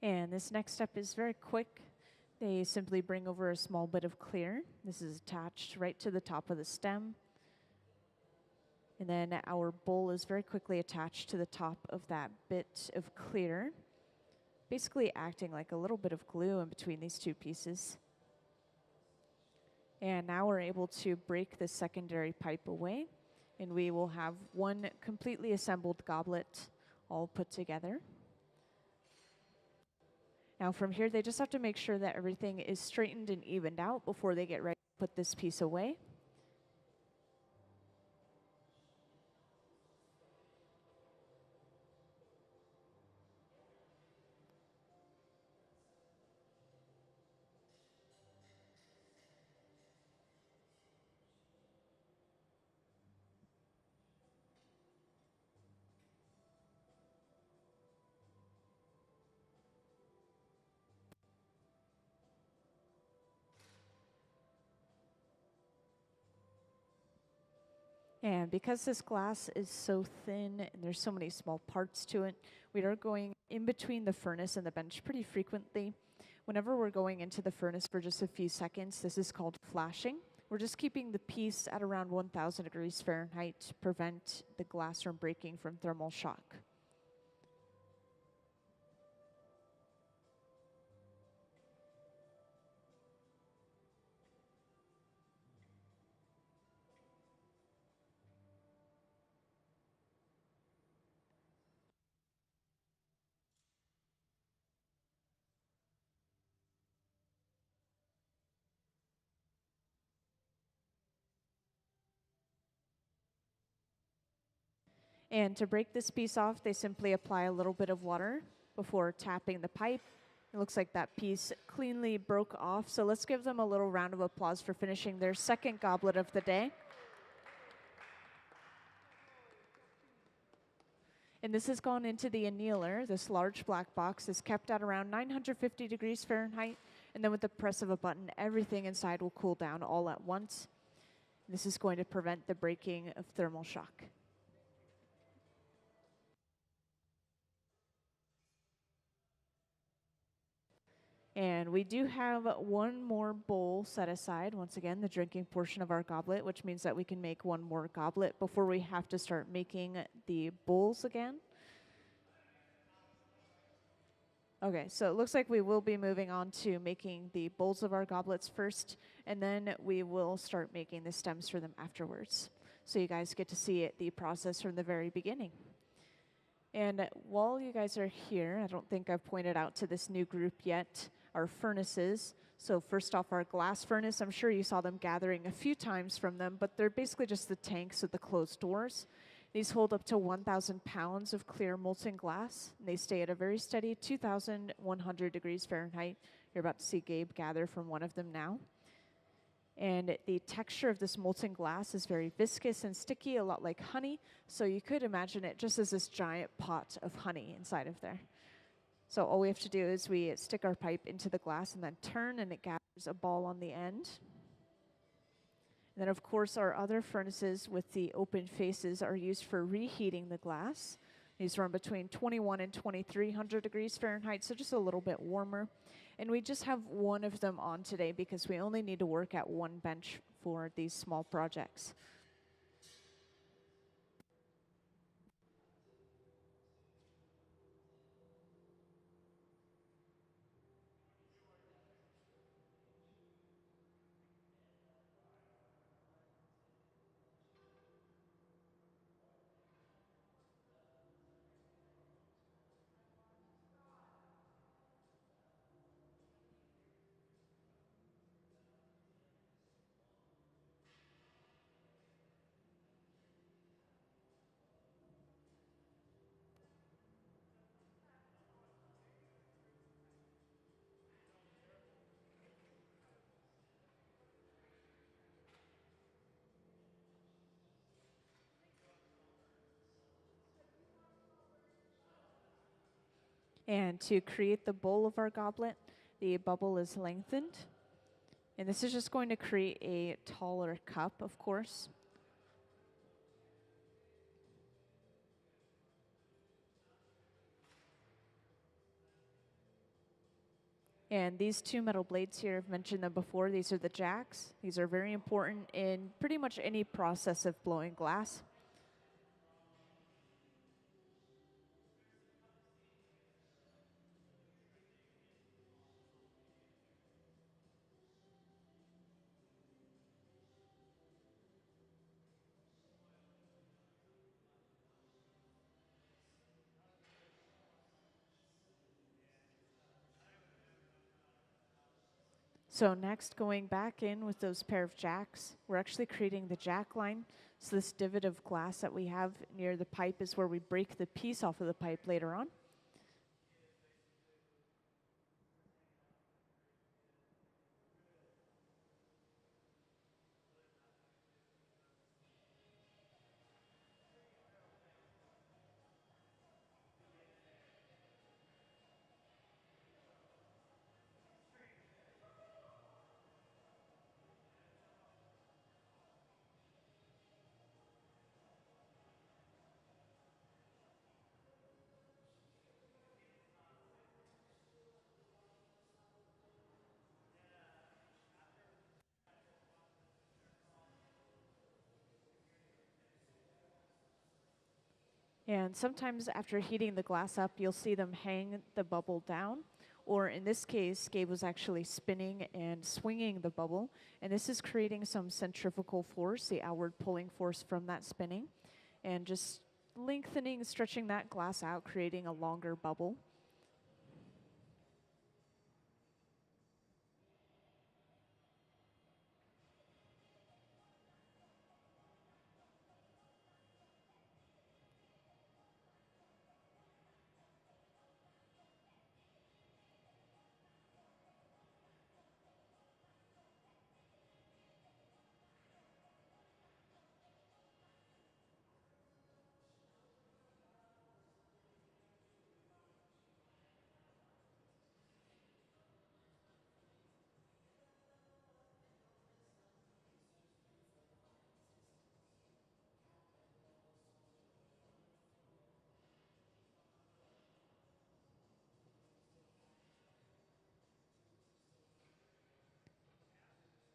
And this next step is very quick. They simply bring over a small bit of clear. This is attached right to the top of the stem. And then our bowl is very quickly attached to the top of that bit of clear, basically acting like a little bit of glue in between these two pieces. And now we're able to break the secondary pipe away, and we will have one completely assembled goblet all put together. Now from here, they just have to make sure that everything is straightened and evened out before they get ready to put this piece away. And because this glass is so thin and there's so many small parts to it, we are going in between the furnace and the bench pretty frequently. Whenever we're going into the furnace for just a few seconds, this is called flashing. We're just keeping the piece at around 1,000 degrees Fahrenheit to prevent the glass from breaking from thermal shock. And to break this piece off, they simply apply a little bit of water before tapping the pipe. It looks like that piece cleanly broke off. So let's give them a little round of applause for finishing their second goblet of the day. And this has gone into the annealer. This large black box is kept at around 950 degrees Fahrenheit. And then with the press of a button, everything inside will cool down all at once. This is going to prevent the breaking of thermal shock. And we do have one more bowl set aside, once again, the drinking portion of our goblet, which means that we can make one more goblet before we have to start making the bowls again. Okay, so it looks like we will be moving on to making the bowls of our goblets first, and then we will start making the stems for them afterwards. So you guys get to see the process from the very beginning. And while you guys are here, I don't think I've pointed out to this new group yet, our furnaces. So first off, our glass furnace, I'm sure you saw them gathering a few times from them, but they're basically just the tanks with the closed doors. These hold up to 1,000 pounds of clear molten glass, and they stay at a very steady 2,100 degrees Fahrenheit. You're about to see Gabe gather from one of them now. And the texture of this molten glass is very viscous and sticky, a lot like honey. So you could imagine it just as this giant pot of honey inside of there. So all we have to do is we stick our pipe into the glass and then turn, and it gathers a ball on the end. And then, of course, our other furnaces with the open faces are used for reheating the glass. These run between 21 and 2,300 degrees Fahrenheit, so just a little bit warmer. And we just have one of them on today because we only need to work at one bench for these small projects. And to create the bowl of our goblet, the bubble is lengthened. And this is just going to create a taller cup, of course. And these two metal blades here, I've mentioned them before, these are the jacks. These are very important in pretty much any process of blowing glass. So next, going back in with those pair of jacks, we're actually creating the jack line. So this divot of glass that we have near the pipe is where we break the piece off of the pipe later on. And sometimes after heating the glass up, you'll see them hang the bubble down. Or in this case, Gabe was actually spinning and swinging the bubble. And this is creating some centrifugal force, the outward pulling force from that spinning. And just lengthening, stretching that glass out, creating a longer bubble.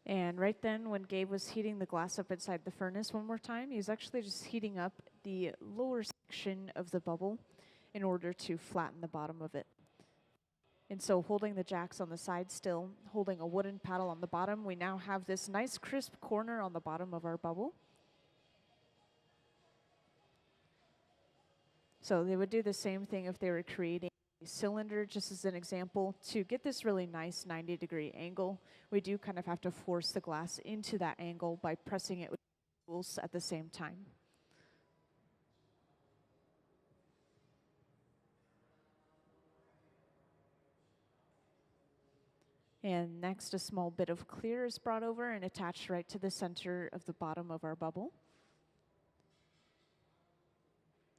And right then, when Gabe was heating the glass up inside the furnace one more time, he was actually just heating up the lower section of the bubble in order to flatten the bottom of it. And so holding the jacks on the side still, holding a wooden paddle on the bottom, we now have this nice crisp corner on the bottom of our bubble. So they would do the same thing if they were creating a cylinder, just as an example. To get this really nice 90-degree angle, we do kind of have to force the glass into that angle by pressing it with tools at the same time. And next, a small bit of clear is brought over and attached right to the center of the bottom of our bubble.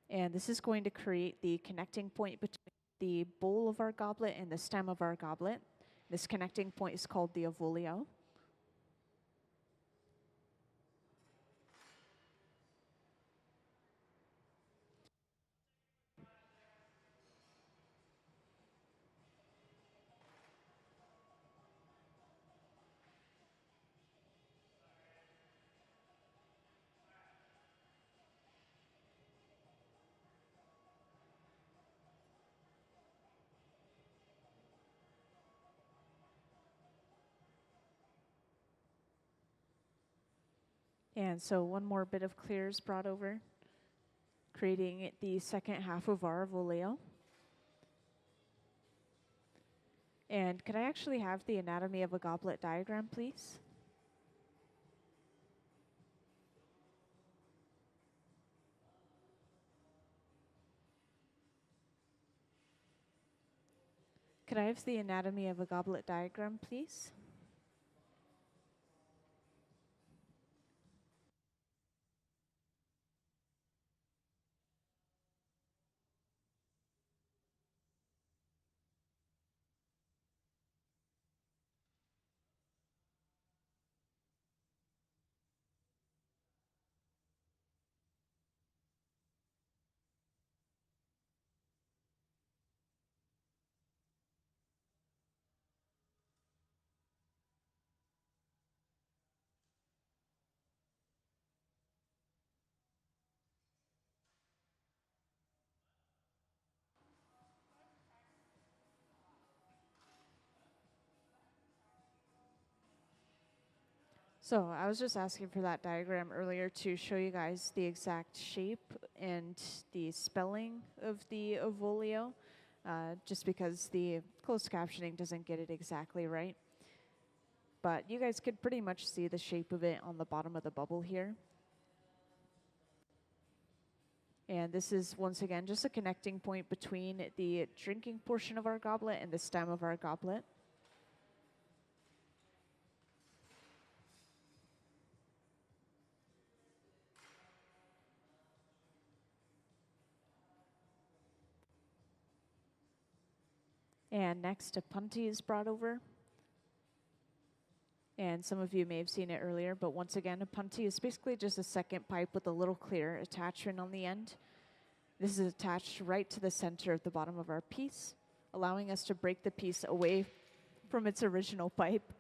And this is going to create the connecting point between the bowl of our goblet and the stem of our goblet. This connecting point is called the avolio. And so one more bit of clear is brought over, creating the second half of our avolio. And could I actually have the anatomy of a goblet diagram, please? Could I have the anatomy of a goblet diagram, please? So I was just asking for that diagram earlier to show you guys the exact shape and the spelling of the avolio, just because the closed captioning doesn't get it exactly right. But you guys could pretty much see the shape of it on the bottom of the bubble here. And this is, once again, just a connecting point between the drinking portion of our goblet and the stem of our goblet. And next, a punty is brought over. And some of you may have seen it earlier, but once again, a punty is basically just a second pipe with a little clear attachment on the end. This is attached right to the center of the bottom of our piece, allowing us to break the piece away from its original pipe.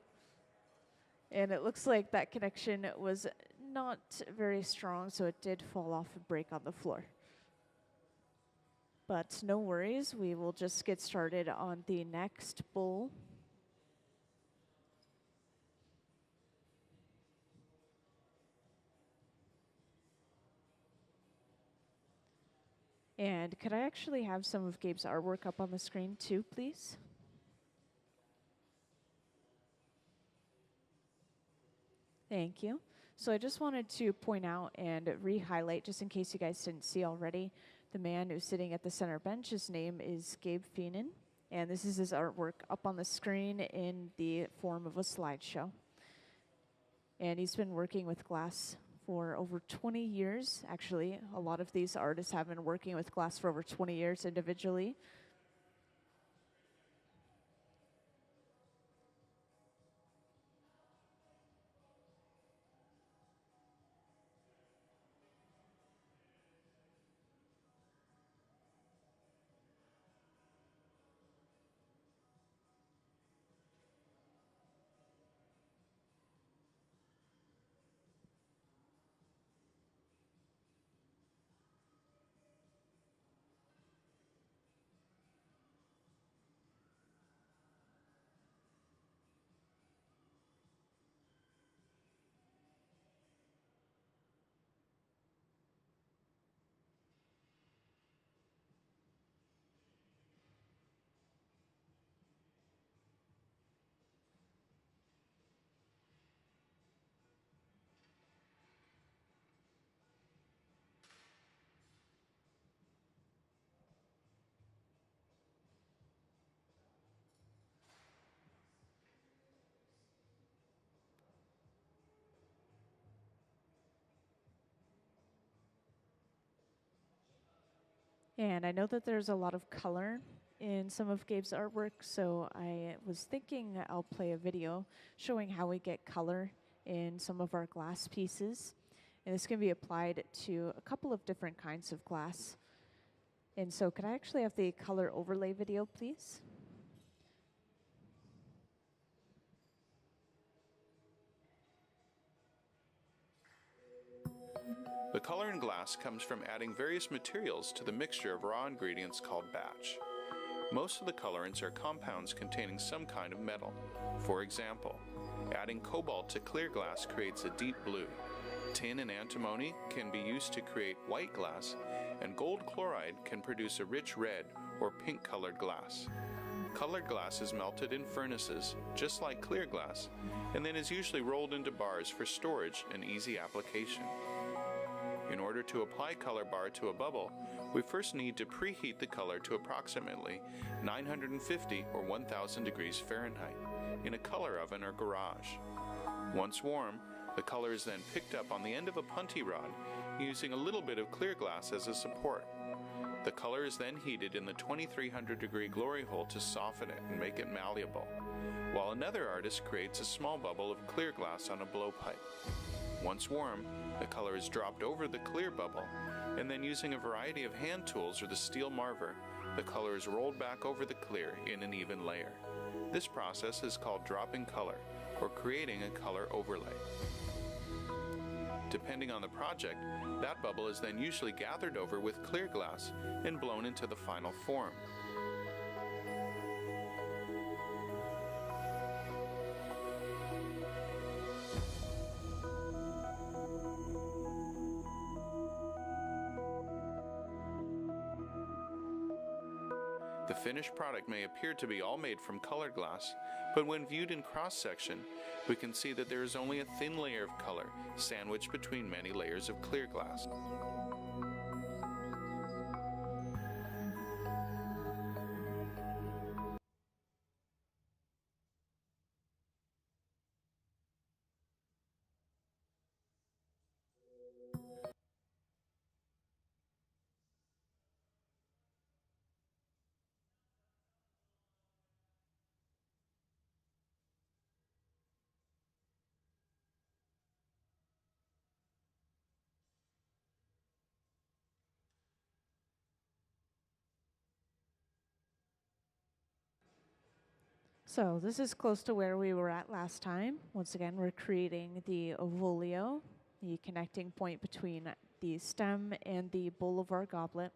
And it looks like that connection was not very strong, so it did fall off and break on the floor. But no worries, we will just get started on the next bowl. And could I actually have some of Gabe's artwork up on the screen too, please? Thank you. So I just wanted to point out and re-highlight, just in case you guys didn't see already, the man who's sitting at the center bench. His name is Gabe Feenan, and this is his artwork up on the screen in the form of a slideshow. And he's been working with glass for over 20 years. Actually, a lot of these artists have been working with glass for over 20 years individually. And I know that there's a lot of color in some of Gabe's artwork, so I was thinking I'll play a video showing how we get color in some of our glass pieces. And this can be applied to a couple of different kinds of glass. And so could I actually have the color overlay video, please? The color in glass comes from adding various materials to the mixture of raw ingredients called batch. Most of the colorants are compounds containing some kind of metal. For example, adding cobalt to clear glass creates a deep blue. Tin and antimony can be used to create white glass, and gold chloride can produce a rich red or pink colored glass. Colored glass is melted in furnaces, just like clear glass, and then is usually rolled into bars for storage and easy application. In order to apply color bar to a bubble, we first need to preheat the color to approximately 950 or 1000 degrees Fahrenheit in a color oven or garage. Once warm, the color is then picked up on the end of a punty rod using a little bit of clear glass as a support. The color is then heated in the 2300 degree glory hole to soften it and make it malleable, while another artist creates a small bubble of clear glass on a blowpipe. Once warm, the color is dropped over the clear bubble, and then using a variety of hand tools or the steel marver, the color is rolled back over the clear in an even layer. This process is called dropping color, or creating a color overlay. Depending on the project, that bubble is then usually gathered over with clear glass and blown into the final form. The finished product may appear to be all made from colored glass, but when viewed in cross-section, we can see that there is only a thin layer of color sandwiched between many layers of clear glass. So this is close to where we were at last time. Once again, we're creating the ovolio, the connecting point between the stem and the bowl of our goblet.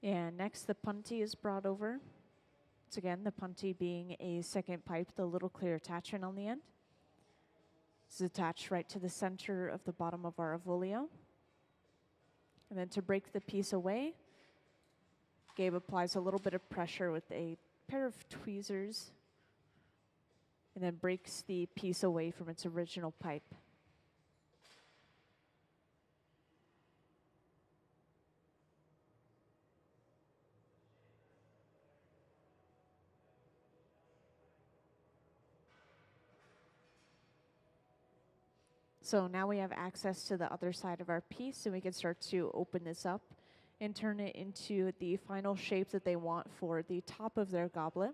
And next, the punty is brought over. Once again, the punty being a second pipe, the little clear attachment on the end. This is attached right to the center of the bottom of our ovolio. And then to break the piece away, Gabe applies a little bit of pressure with a pair of tweezers and then breaks the piece away from its original pipe. So now we have access to the other side of our piece, and we can start to open this up and turn it into the final shape that they want for the top of their goblet.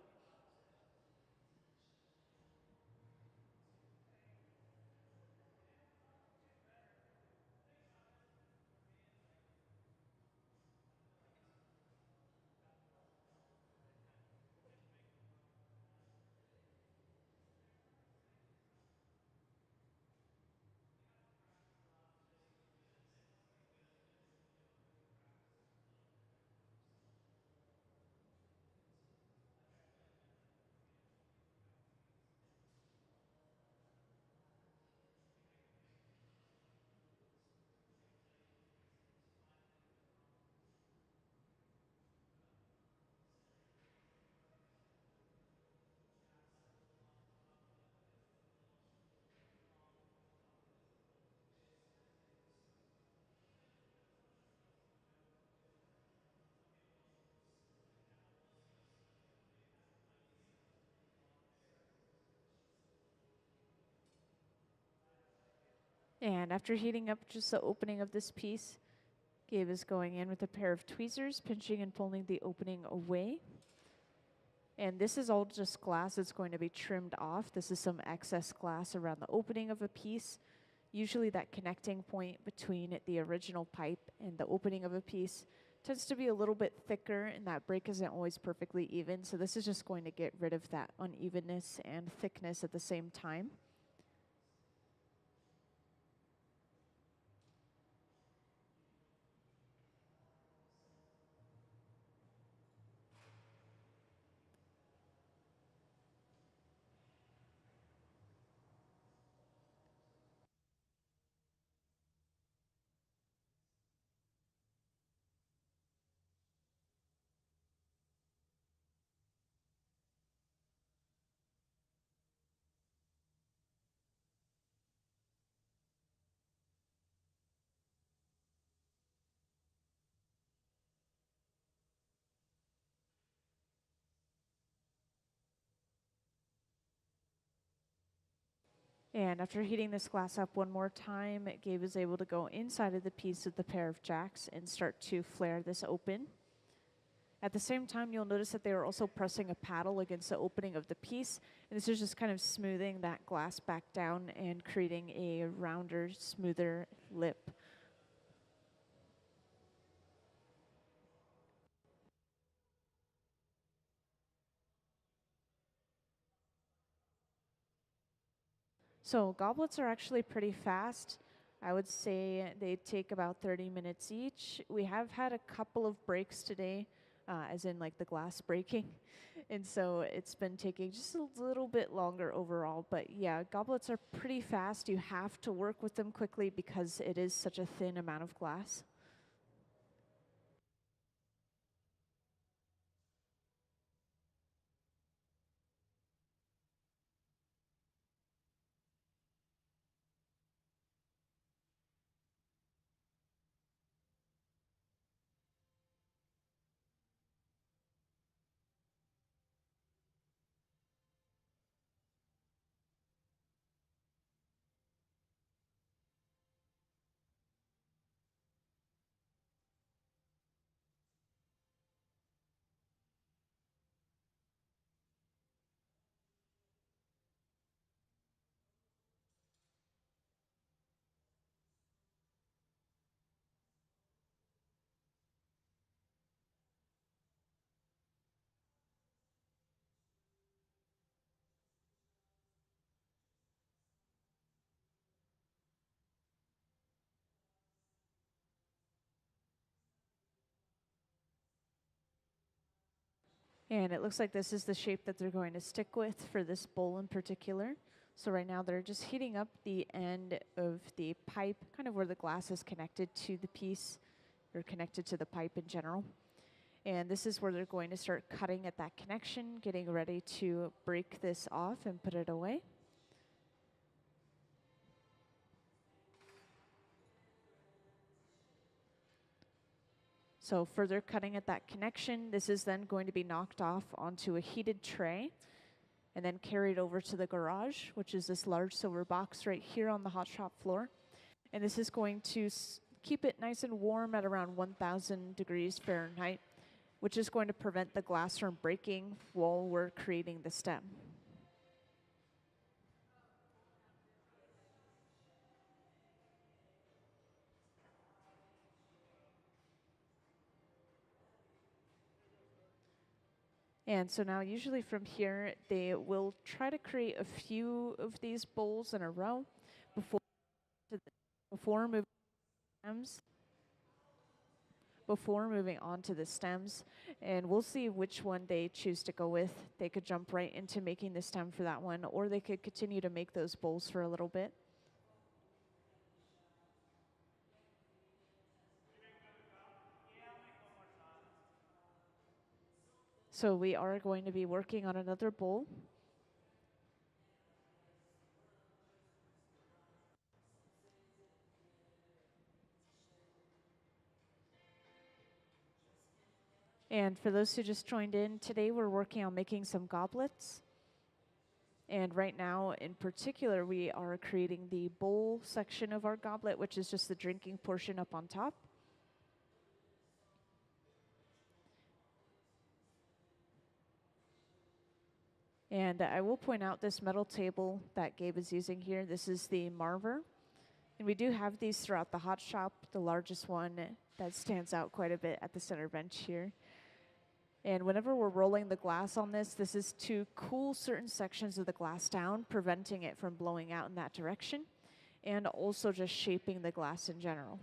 And after heating up just the opening of this piece, Gabe is going in with a pair of tweezers, pinching and pulling the opening away. And this is all just glass that's going to be trimmed off. This is some excess glass around the opening of a piece. Usually that connecting point between the original pipe and the opening of a piece tends to be a little bit thicker, and that break isn't always perfectly even. So this is just going to get rid of that unevenness and thickness at the same time. And after heating this glass up one more time, Gabe is able to go inside of the piece with the pair of jacks and start to flare this open. At the same time, you'll notice that they are also pressing a paddle against the opening of the piece. And this is just kind of smoothing that glass back down and creating a rounder, smoother lip. So goblets are actually pretty fast. I would say they take about 30 minutes each. We have had a couple of breaks today, as in like the glass breaking. And so it's been taking just a little bit longer overall. But yeah, goblets are pretty fast. You have to work with them quickly because it is such a thin amount of glass. And it looks like this is the shape that they're going to stick with for this bowl in particular. So right now they're just heating up the end of the pipe, kind of where the glass is connected to the piece, or connected to the pipe in general. And this is where they're going to start cutting at that connection, getting ready to break this off and put it away. So further cutting at that connection, this is then going to be knocked off onto a heated tray and then carried over to the garage, which is this large silver box right here on the hot shop floor. And this is going to keep it nice and warm at around 1,000 degrees Fahrenheit, which is going to prevent the glass from breaking while we're creating the stem. And so now usually from here, they will try to create a few of these bowls in a row before moving stems. Before moving on to the stems, and we'll see which one they choose to go with. They could jump right into making the stem for that one, or they could continue to make those bowls for a little bit. So we are going to be working on another bowl. And for those who just joined in, today we're working on making some goblets. And right now, in particular, we are creating the bowl section of our goblet, which is just the drinking portion up on top. And I will point out this metal table that Gabe is using here. This is the Marver. And we do have these throughout the hot shop. The largest one that stands out quite a bit at the center bench here. And whenever we're rolling the glass on this, this is to cool certain sections of the glass down, preventing it from blowing out in that direction, and also just shaping the glass in general.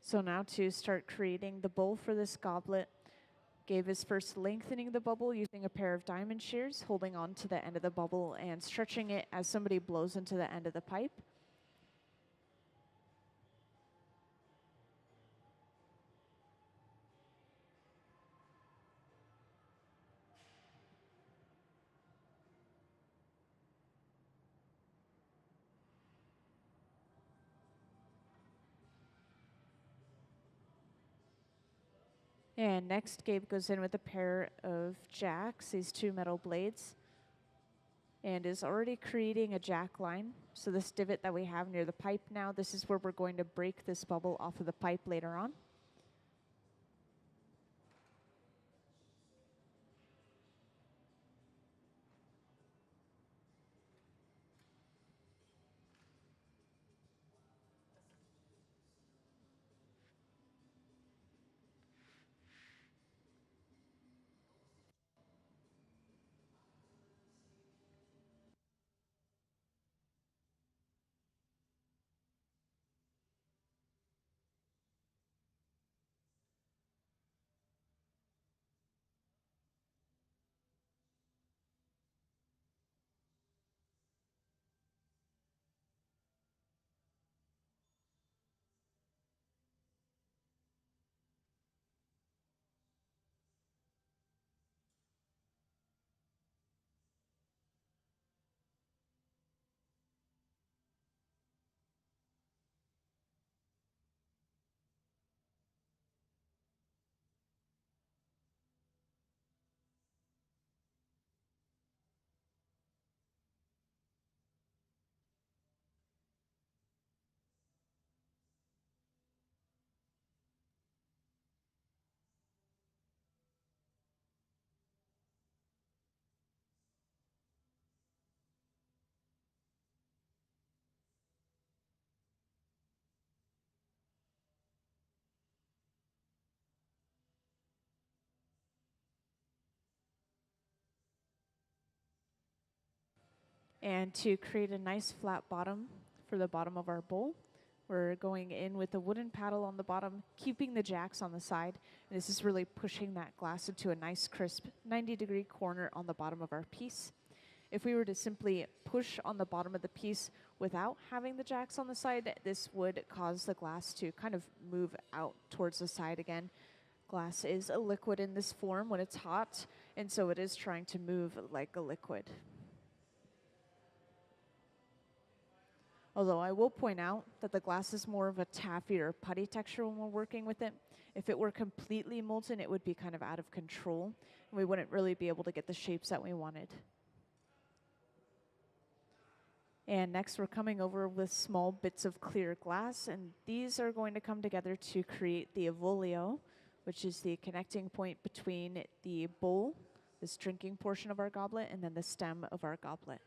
So now to start creating the bowl for this goblet, Gabe is first lengthening the bubble using a pair of diamond shears, holding on to the end of the bubble and stretching it as somebody blows into the end of the pipe. And next, Gabe goes in with a pair of jacks, these two metal blades, and is already creating a jack line. So this divot that we have near the pipe now, this is where we're going to break this bubble off of the pipe later on. And to create a nice flat bottom for the bottom of our bowl, we're going in with a wooden paddle on the bottom, keeping the jacks on the side. And this is really pushing that glass into a nice crisp 90-degree corner on the bottom of our piece. If we were to simply push on the bottom of the piece without having the jacks on the side, this would cause the glass to kind of move out towards the side again. Glass is a liquid in this form when it's hot, and so it is trying to move like a liquid. Although I will point out that the glass is more of a taffy or putty texture when we're working with it. If it were completely molten, it would be kind of out of control, and we wouldn't really be able to get the shapes that we wanted. And next we're coming over with small bits of clear glass, and these are going to come together to create the evolio, which is the connecting point between the bowl, this drinking portion of our goblet, and then the stem of our goblet.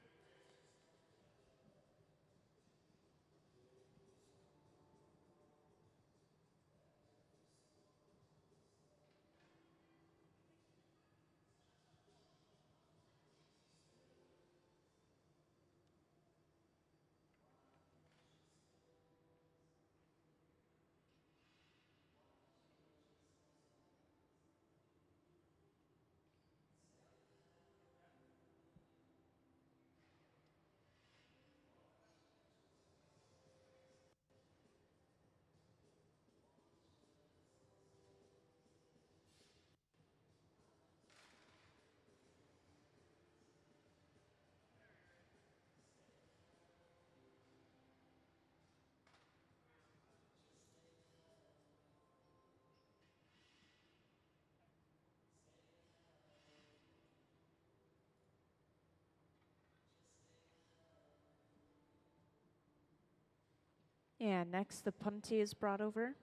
And next, the punty is brought over.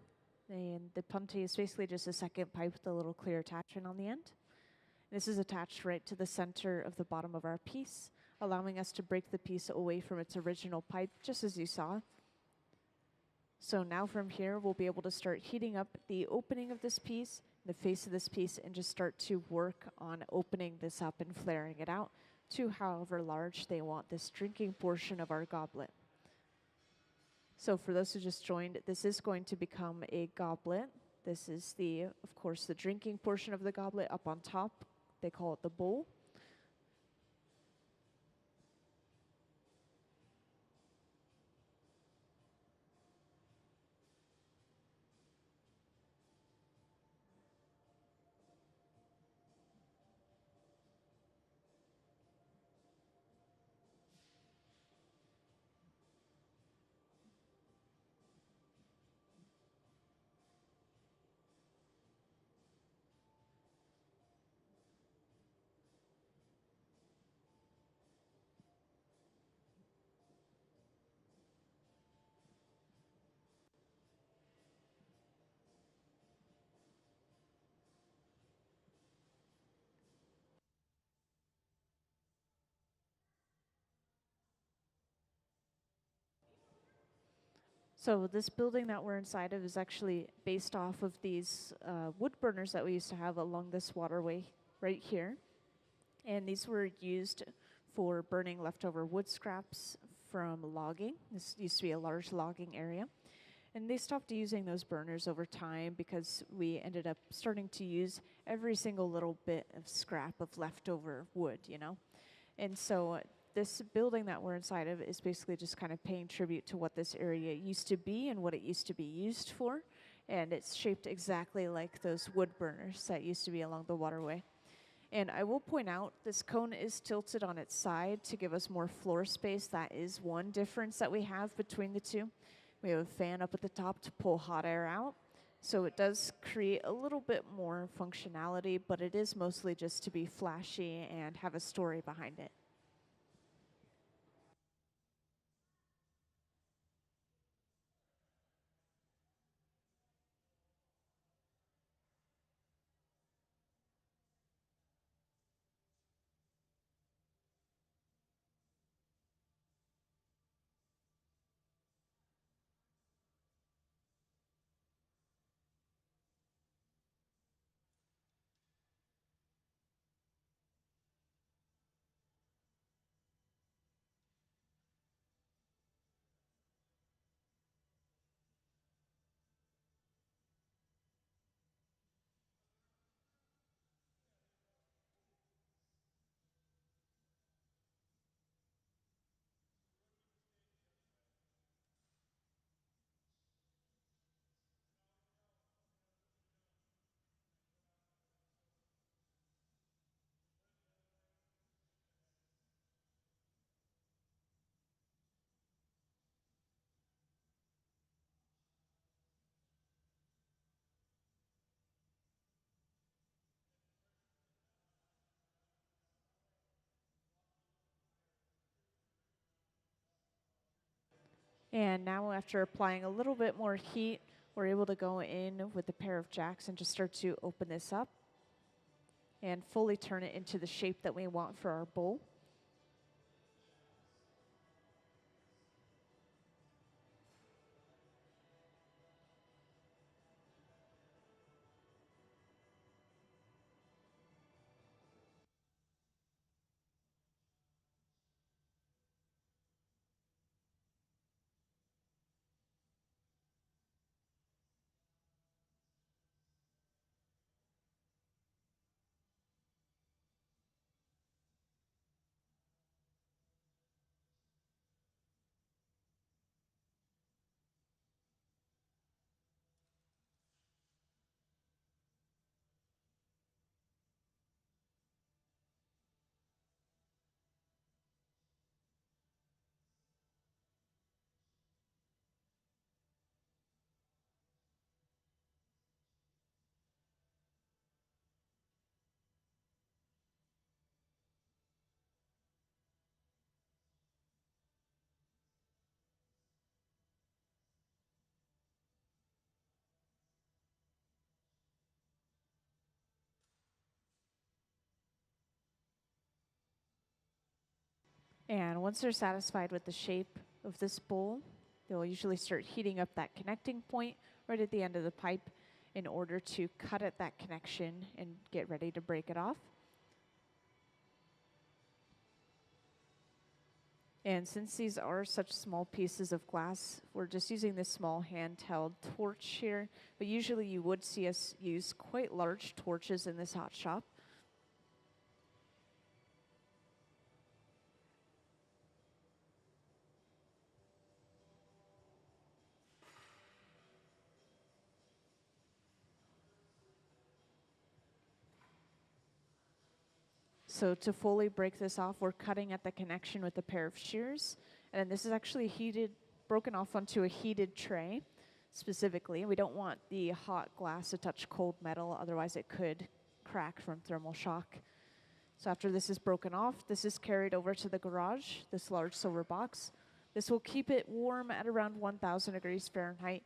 And the punty is basically just a second pipe with a little clear attachment on the end. This is attached right to the center of the bottom of our piece, allowing us to break the piece away from its original pipe, just as you saw. So now from here, we'll be able to start heating up the opening of this piece, the face of this piece, and just start to work on opening this up and flaring it out to however large they want this drinking portion of our goblet. So for those who just joined, this is going to become a goblet. This is of course, the drinking portion of the goblet up on top. They call it the bowl. So this building that we're inside of is actually based off of these wood burners that we used to have along this waterway right here. And these were used for burning leftover wood scraps from logging. This used to be a large logging area. And they stopped using those burners over time because we ended up starting to use every single little bit of scrap of leftover wood, you know? And so this building that we're inside of is basically just kind of paying tribute to what this area used to be and what it used to be used for. And it's shaped exactly like those wood burners that used to be along the waterway. And I will point out, this cone is tilted on its side to give us more floor space. That is one difference that we have between the two. We have a fan up at the top to pull hot air out. So it does create a little bit more functionality, but it is mostly just to be flashy and have a story behind it. And now after applying a little bit more heat, we're able to go in with a pair of jacks and just start to open this up and fully turn it into the shape that we want for our bowl. And once they're satisfied with the shape of this bowl, they'll usually start heating up that connecting point right at the end of the pipe in order to cut at that connection and get ready to break it off. And since these are such small pieces of glass, we're just using this small handheld torch here, but usually you would see us use quite large torches in this hot shop. So to fully break this off, we're cutting at the connection with a pair of shears. And then this is actually broken off onto a heated tray specifically. We don't want the hot glass to touch cold metal, otherwise it could crack from thermal shock. So after this is broken off, this is carried over to the garage, this large silver box. This will keep it warm at around 1,000 degrees Fahrenheit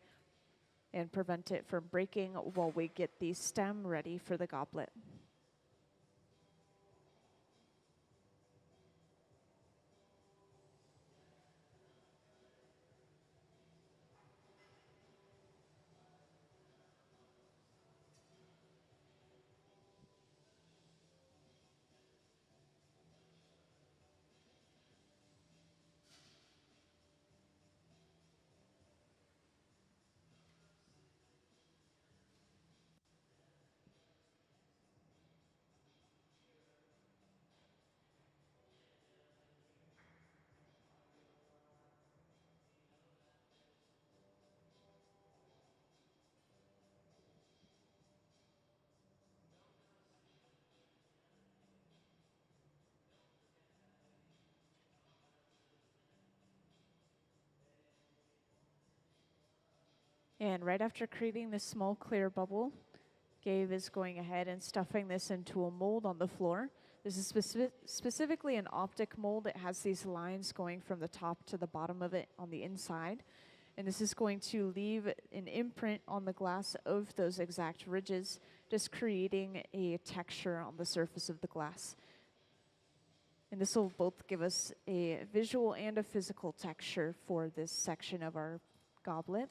and prevent it from breaking while we get the stem ready for the goblet. And right after creating this small clear bubble, Gabe is going ahead and stuffing this into a mold on the floor. This is specifically an optic mold. It has these lines going from the top to the bottom of it on the inside. And this is going to leave an imprint on the glass of those exact ridges, just creating a texture on the surface of the glass. And this will both give us a visual and a physical texture for this section of our goblet.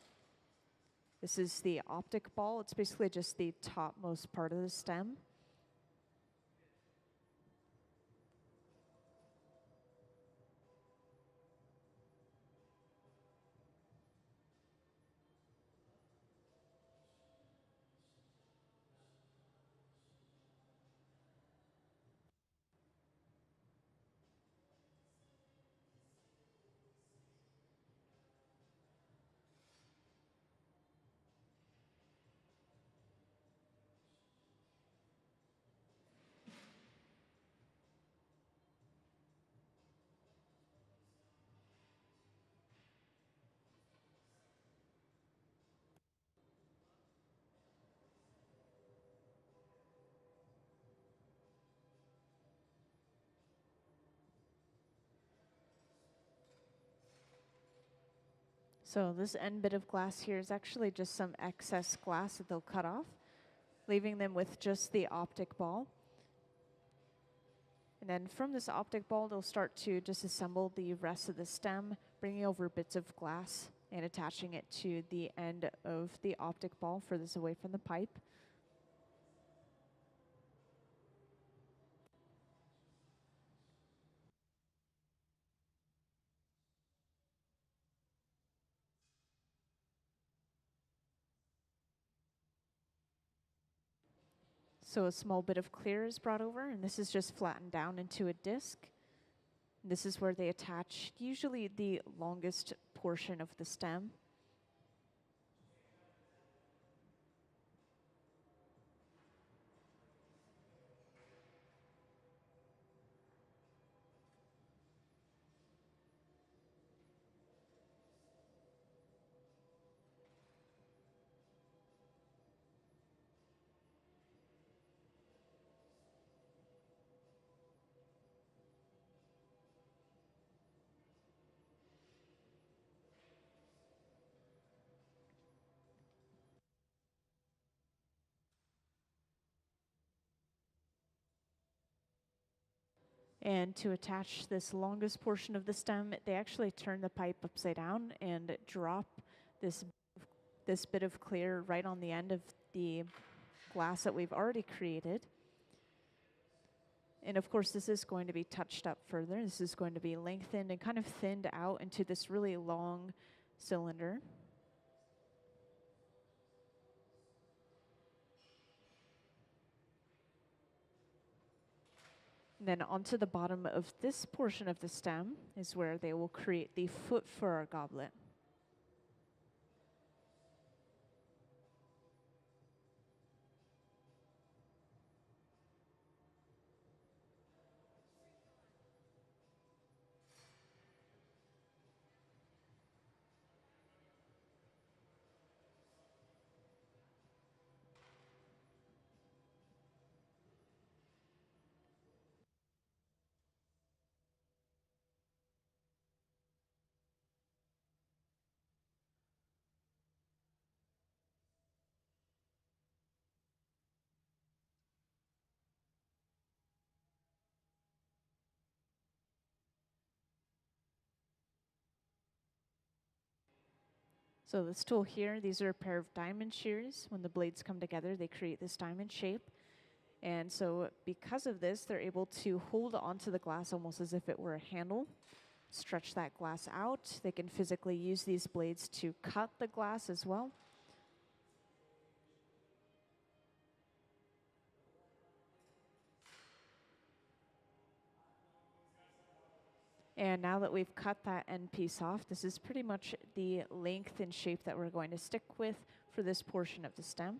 This is the optic ball. It's basically just the topmost part of the stem. So this end bit of glass here is actually just some excess glass that they'll cut off, leaving them with just the optic ball. And then from this optic ball, they'll start to disassemble the rest of the stem, bringing over bits of glass and attaching it to the end of the optic ball furthest away from the pipe. So a small bit of clear is brought over, and this is just flattened down into a disc. This is where they attach usually the longest portion of the stem. And to attach this longest portion of the stem, they actually turn the pipe upside down and drop this bit of clear right on the end of the glass that we've already created. And of course, this is going to be touched up further. This is going to be lengthened and kind of thinned out into this really long cylinder. And then onto the bottom of this portion of the stem is where they will create the foot for our goblet. So this tool here, these are a pair of diamond shears. When the blades come together, they create this diamond shape. And so because of this, they're able to hold onto the glass almost as if it were a handle, stretch that glass out. They can physically use these blades to cut the glass as well. And now that we've cut that end piece off, this is pretty much the length and shape that we're going to stick with for this portion of the stem.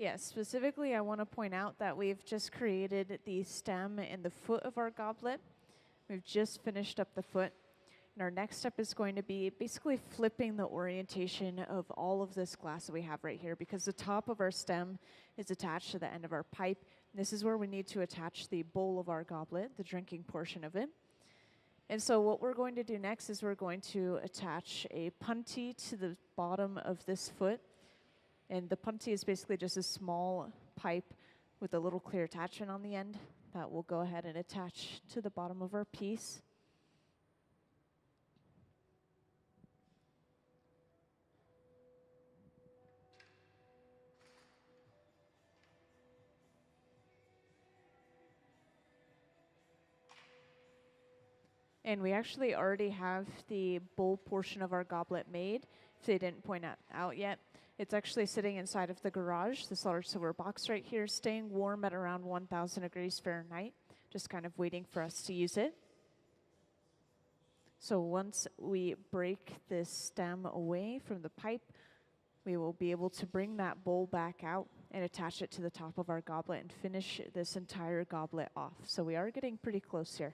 Yes, specifically I want to point out that we've just created the stem and the foot of our goblet. We've just finished up the foot. And our next step is going to be basically flipping the orientation of all of this glass that we have right here, because the top of our stem is attached to the end of our pipe. This is where we need to attach the bowl of our goblet, the drinking portion of it. And so what we're going to do next is we're going to attach a punty to the bottom of this foot. And the punty is basically just a small pipe with a little clear attachment on the end that we'll go ahead and attach to the bottom of our piece. And we actually already have the bowl portion of our goblet made, if they didn't point it out yet. It's actually sitting inside of the garage, this large silver box right here, staying warm at around 1,000 degrees Fahrenheit, just kind of waiting for us to use it. So once we break this stem away from the pipe, we will be able to bring that bowl back out and attach it to the top of our goblet and finish this entire goblet off. So we are getting pretty close here.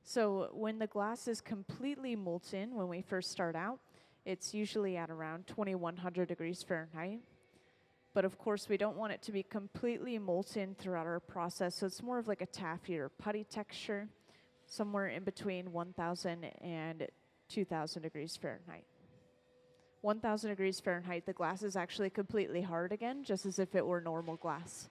So when the glass is completely molten, when we first start out, it's usually at around 2,100 degrees Fahrenheit. But of course, we don't want it to be completely molten throughout our process, so it's more of like a taffy or putty texture, somewhere in between 1,000 and 2,000 degrees Fahrenheit. 1,000 degrees Fahrenheit, the glass is actually completely hard again, just as if it were normal glass.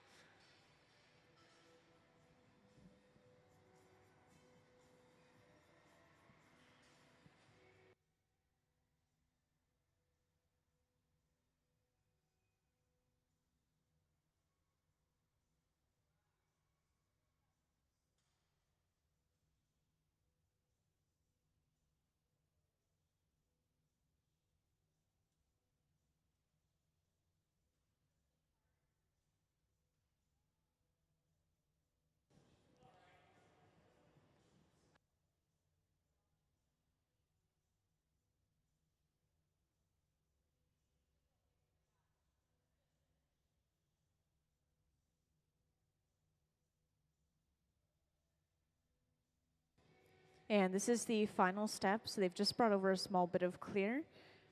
And this is the final step. So they've just brought over a small bit of clear.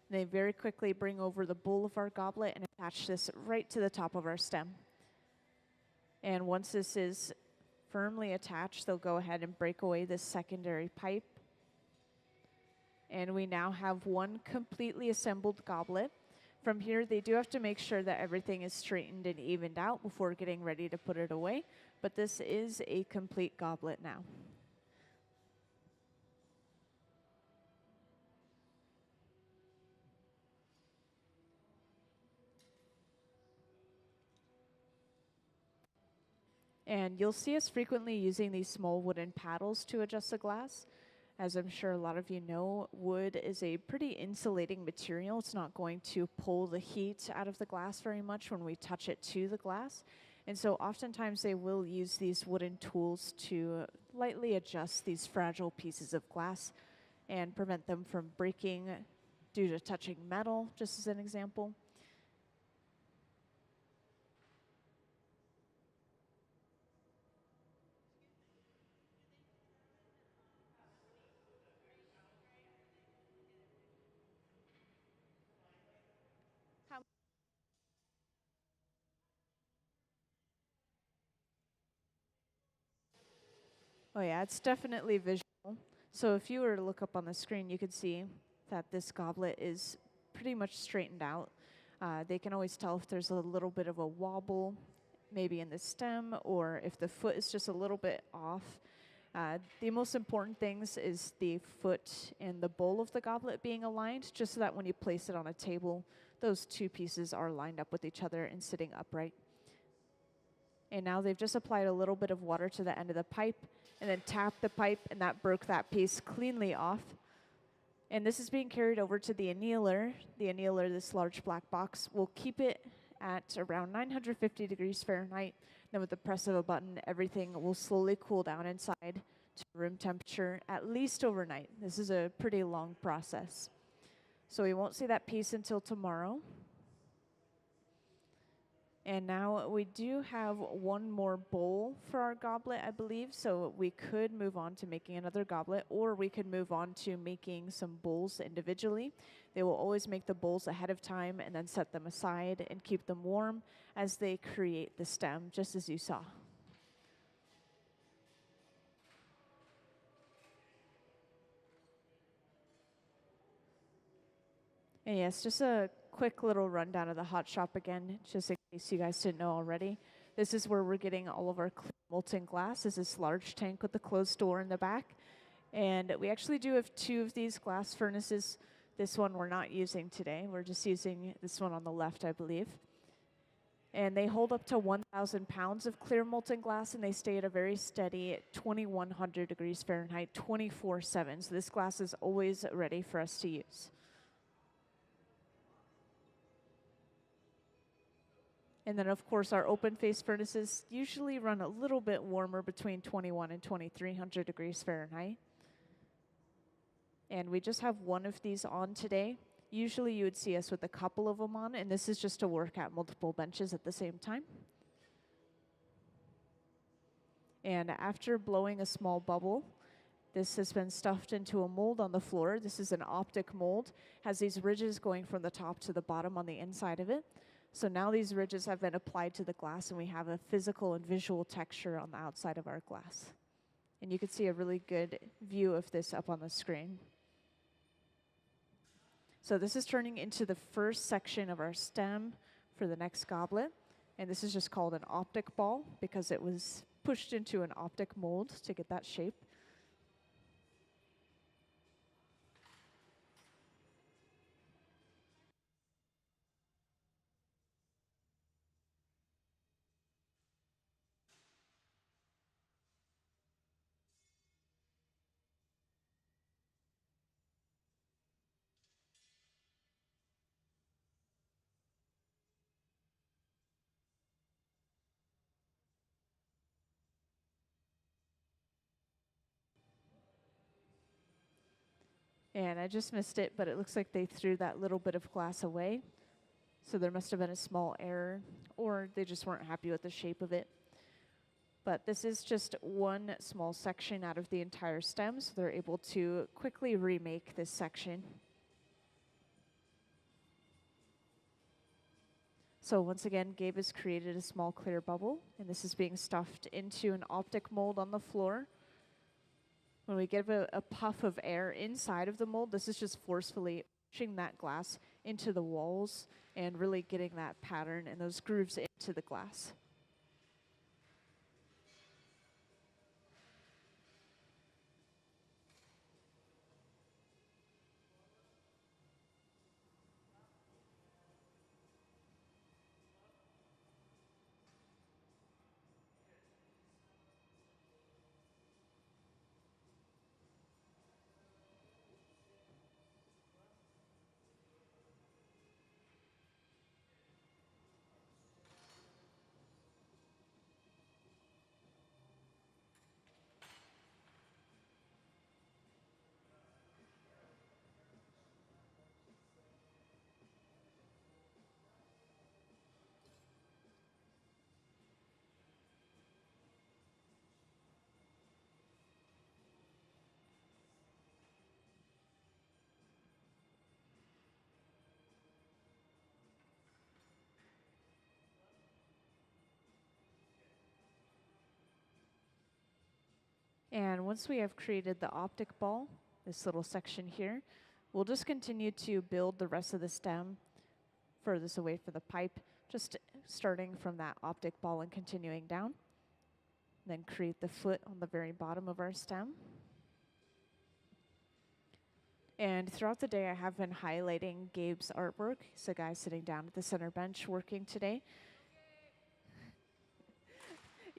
They very quickly bring over the bowl of our goblet and attach this right to the top of our stem. And once this is firmly attached, they'll go ahead and break away this secondary pipe. And we now have one completely assembled goblet. From here, they do have to make sure that everything is straightened and evened out before getting ready to put it away. But this is a complete goblet now. And you'll see us frequently using these small wooden paddles to adjust the glass. As I'm sure a lot of you know, wood is a pretty insulating material. It's not going to pull the heat out of the glass very much when we touch it to the glass. And so oftentimes they will use these wooden tools to lightly adjust these fragile pieces of glass and prevent them from breaking due to touching metal, just as an example. Oh yeah, it's definitely visual. So if you were to look up on the screen, you could see that this goblet is pretty much straightened out. They can always tell if there's a little bit of a wobble, maybe in the stem, or if the foot is just a little bit off. The most important things is the foot and the bowl of the goblet being aligned, just so that when you place it on a table, those two pieces are lined up with each other and sitting upright. And now they've just applied a little bit of water to the end of the pipe and then tapped the pipe, and that broke that piece cleanly off. And this is being carried over to the annealer. The annealer, this large black box, will keep it at around 950 degrees Fahrenheit. Then with the press of a button, everything will slowly cool down inside to room temperature at least overnight. This is a pretty long process. So we won't see that piece until tomorrow. And now we do have one more bowl for our goblet, I believe, so we could move on to making another goblet, or we could move on to making some bowls individually. They will always make the bowls ahead of time and then set them aside and keep them warm as they create the stem, just as you saw. And yes, just a quick little rundown of the hot shop again, just in case you guys didn't know already. This is where we're getting all of our clear molten glass. This is this large tank with the closed door in the back. And we actually do have 2 of these glass furnaces. This one we're not using today. We're just using this one on the left, I believe. And they hold up to 1,000 pounds of clear molten glass, and they stay at a very steady 2,100 degrees Fahrenheit, 24/7. So this glass is always ready for us to use. And then, of course, our open face furnaces usually run a little bit warmer, between 21 and 2,300 degrees Fahrenheit. And we just have one of these on today. Usually you would see us with a couple of them on, and this is just to work at multiple benches at the same time. And after blowing a small bubble, this has been stuffed into a mold on the floor. This is an optic mold, has these ridges going from the top to the bottom on the inside of it. So now these ridges have been applied to the glass, and we have a physical and visual texture on the outside of our glass. And you can see a really good view of this up on the screen. So this is turning into the first section of our stem for the next goblet. And this is just called an optic ball because it was pushed into an optic mold to get that shape. And I just missed it, but it looks like they threw that little bit of glass away. So there must have been a small error, or they just weren't happy with the shape of it. But this is just one small section out of the entire stem, so they're able to quickly remake this section. So once again, Gabe has created a small clear bubble, and this is being stuffed into an optic mold on the floor. When we give a puff of air inside of the mold, this is just forcefully pushing that glass into the walls and really getting that pattern and those grooves into the glass. And once we have created the optic ball, this little section here, we'll just continue to build the rest of the stem furthest away from the pipe, just starting from that optic ball and continuing down. Then create the foot on the very bottom of our stem. And throughout the day, I have been highlighting Gabe's artwork. He's a guy sitting down at the center bench working today.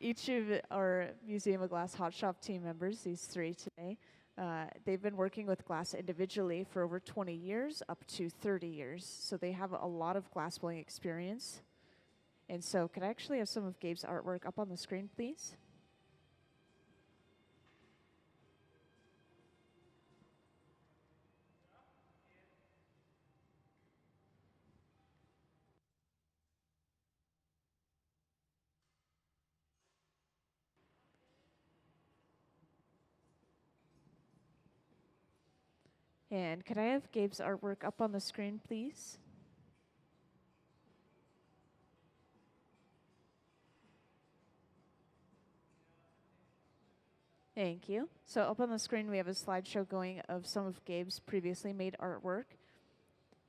Each of our Museum of Glass Hot Shop team members, these 3 today, they've been working with glass individually for over 20 years, up to 30 years. So they have a lot of glass blowing experience. And so could I actually have some of Gabe's artwork up on the screen, please? And could I have Gabe's artwork up on the screen, please? Thank you. So up on the screen, we have a slideshow going of some of Gabe's previously made artwork.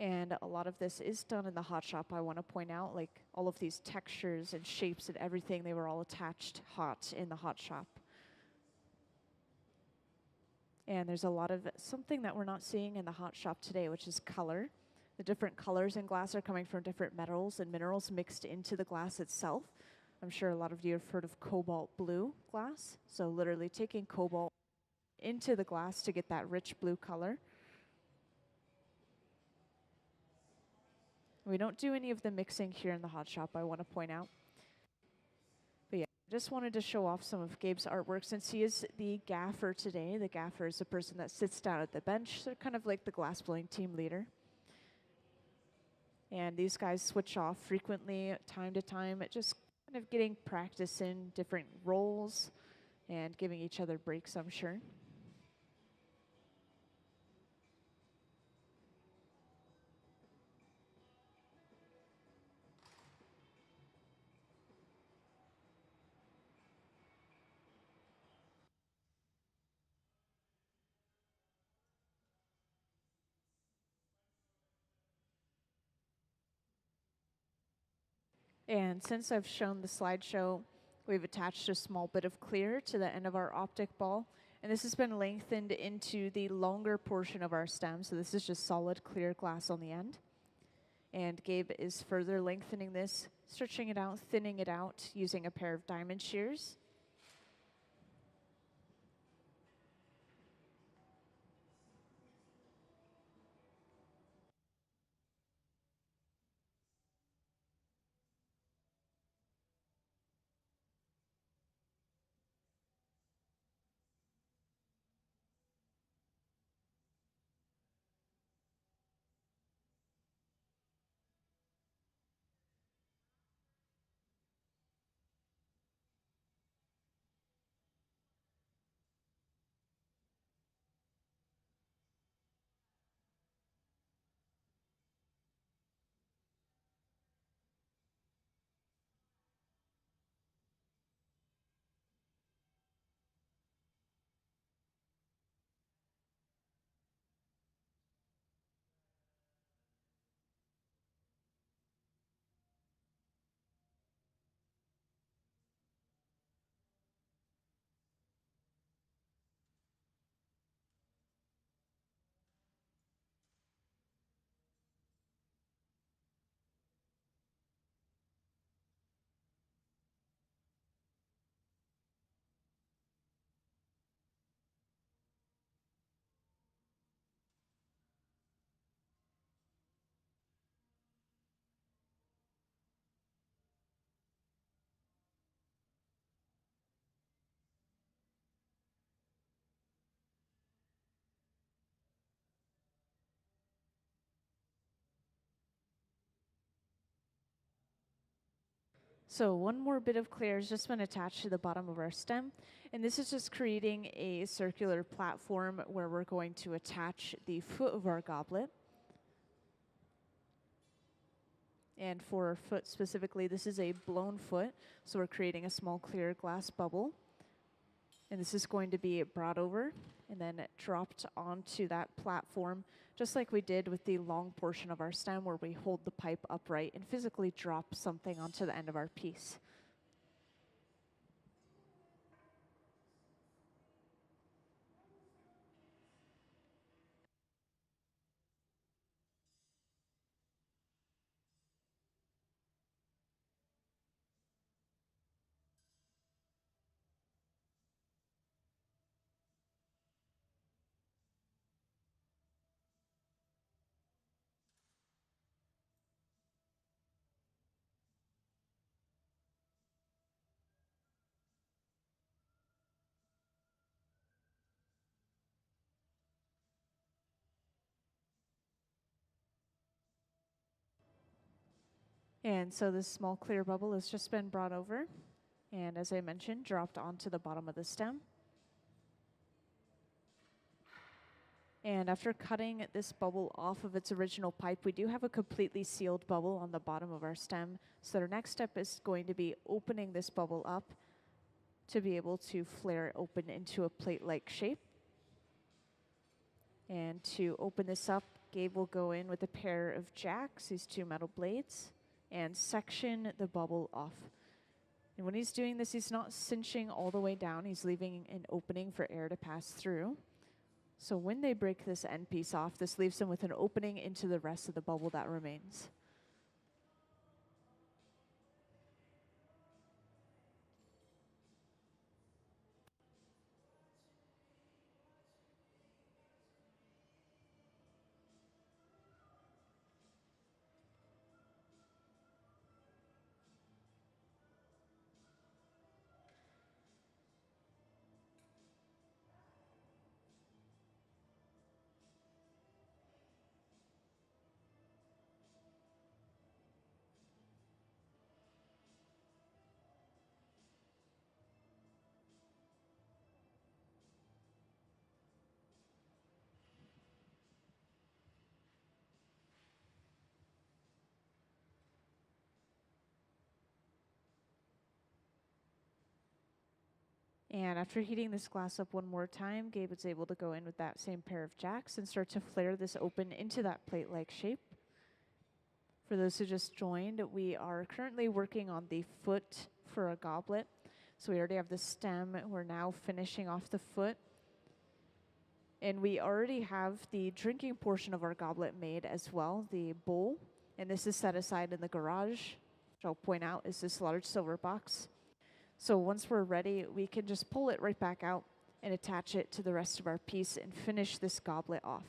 And a lot of this is done in the hot shop, I want to point out. Like all of these textures and shapes and everything, they were all attached hot in the hot shop. And there's a lot of something that we're not seeing in the hot shop today, which is color. The different colors in glass are coming from different metals and minerals mixed into the glass itself. I'm sure a lot of you have heard of cobalt blue glass. So literally taking cobalt into the glass to get that rich blue color. We don't do any of the mixing here in the hot shop, I want to point out. But yeah, I just wanted to show off some of Gabe's artwork since he is the gaffer today. The gaffer is the person that sits down at the bench, so kind of like the glassblowing team leader. And these guys switch off frequently, time to time, just kind of getting practice in different roles and giving each other breaks, I'm sure. And since I've shown the slideshow, we've attached a small bit of clear to the end of our optic ball. And this has been lengthened into the longer portion of our stem. So this is just solid clear glass on the end. And Gabe is further lengthening this, stretching it out, thinning it out using a pair of diamond shears. So one more bit of clear has just been attached to the bottom of our stem. And this is just creating a circular platform where we're going to attach the foot of our goblet. And for our foot specifically, this is a blown foot. So we're creating a small clear glass bubble. And this is going to be brought over and then dropped onto that platform, just like we did with the long portion of our stem where we hold the pipe upright and physically drop something onto the end of our piece. And so this small clear bubble has just been brought over and, as I mentioned, dropped onto the bottom of the stem. And after cutting this bubble off of its original pipe, we do have a completely sealed bubble on the bottom of our stem. So our next step is going to be opening this bubble up to be able to flare it open into a plate-like shape. And to open this up, Gabe will go in with a pair of jacks, these two metal blades, and section the bubble off. And when he's doing this, he's not cinching all the way down. He's leaving an opening for air to pass through. So when they break this end piece off, this leaves them with an opening into the rest of the bubble that remains. And after heating this glass up one more time, Gabe was able to go in with that same pair of jacks and start to flare this open into that plate-like shape. For those who just joined, we are currently working on the foot for a goblet. So we already have the stem. We're now finishing off the foot. And we already have the drinking portion of our goblet made as well, the bowl. And this is set aside in the garage, which I'll point out is this large silver box. So once we're ready, we can just pull it right back out and attach it to the rest of our piece and finish this goblet off.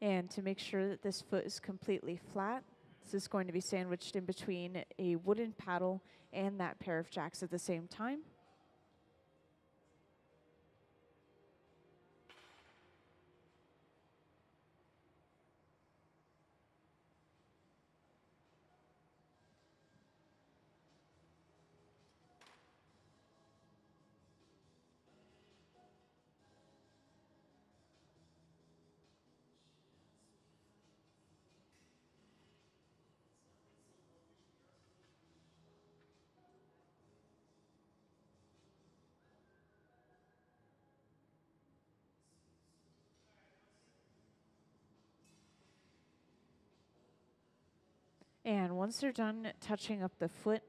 And to make sure that this foot is completely flat, this is going to be sandwiched in between a wooden paddle and that pair of jacks at the same time. And once they're done touching up the foot,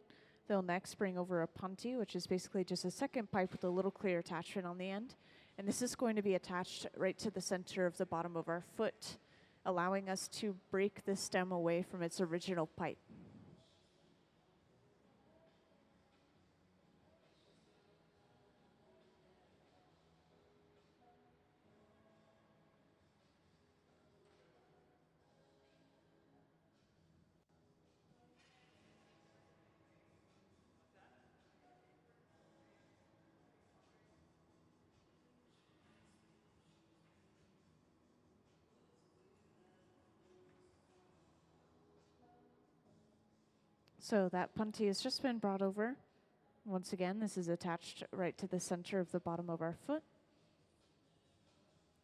they'll next bring over a punty, which is basically just a second pipe with a little clear attachment on the end. And this is going to be attached right to the center of the bottom of our foot, allowing us to break the stem away from its original pipe. So that punty has just been brought over. Once again, this is attached right to the center of the bottom of our foot.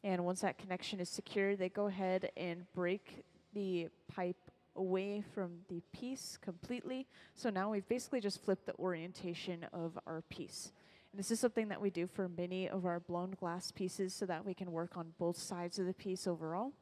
And once that connection is secure, they go ahead and break the pipe away from the piece completely. So now we've basically just flipped the orientation of our piece. And this is something that we do for many of our blown glass pieces so that we can work on both sides of the piece overall.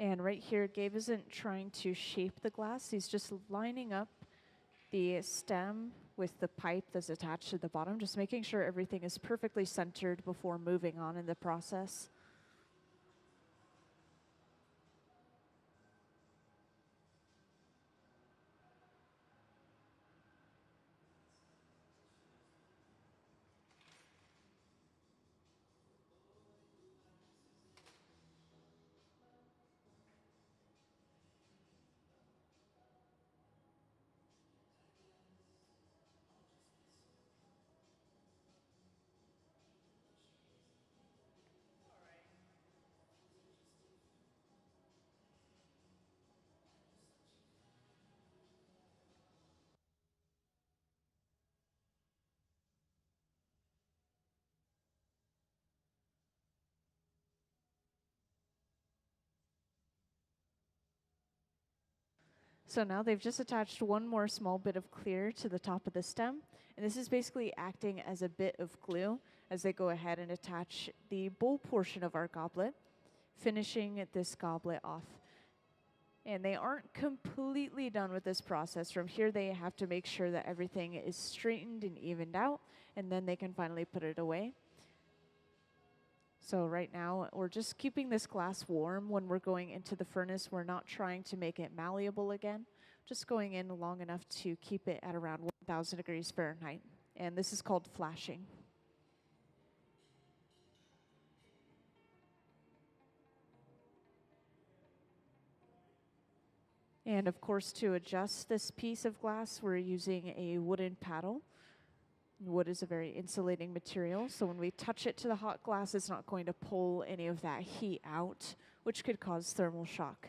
And right here, Gabe isn't trying to shape the glass. He's just lining up the stem with the pipe that's attached to the bottom, just making sure everything is perfectly centered before moving on in the process. So now they've just attached one more small bit of clear to the top of the stem, and this is basically acting as a bit of glue as they go ahead and attach the bowl portion of our goblet, finishing this goblet off. And they aren't completely done with this process. From here, they have to make sure that everything is straightened and evened out, and then they can finally put it away. So right now, we're just keeping this glass warm when we're going into the furnace. We're not trying to make it malleable again, just going in long enough to keep it at around 1,000 degrees Fahrenheit. And this is called flashing. And of course, to adjust this piece of glass, we're using a wooden paddle. Wood is a very insulating material, so when we touch it to the hot glass, it's not going to pull any of that heat out, which could cause thermal shock.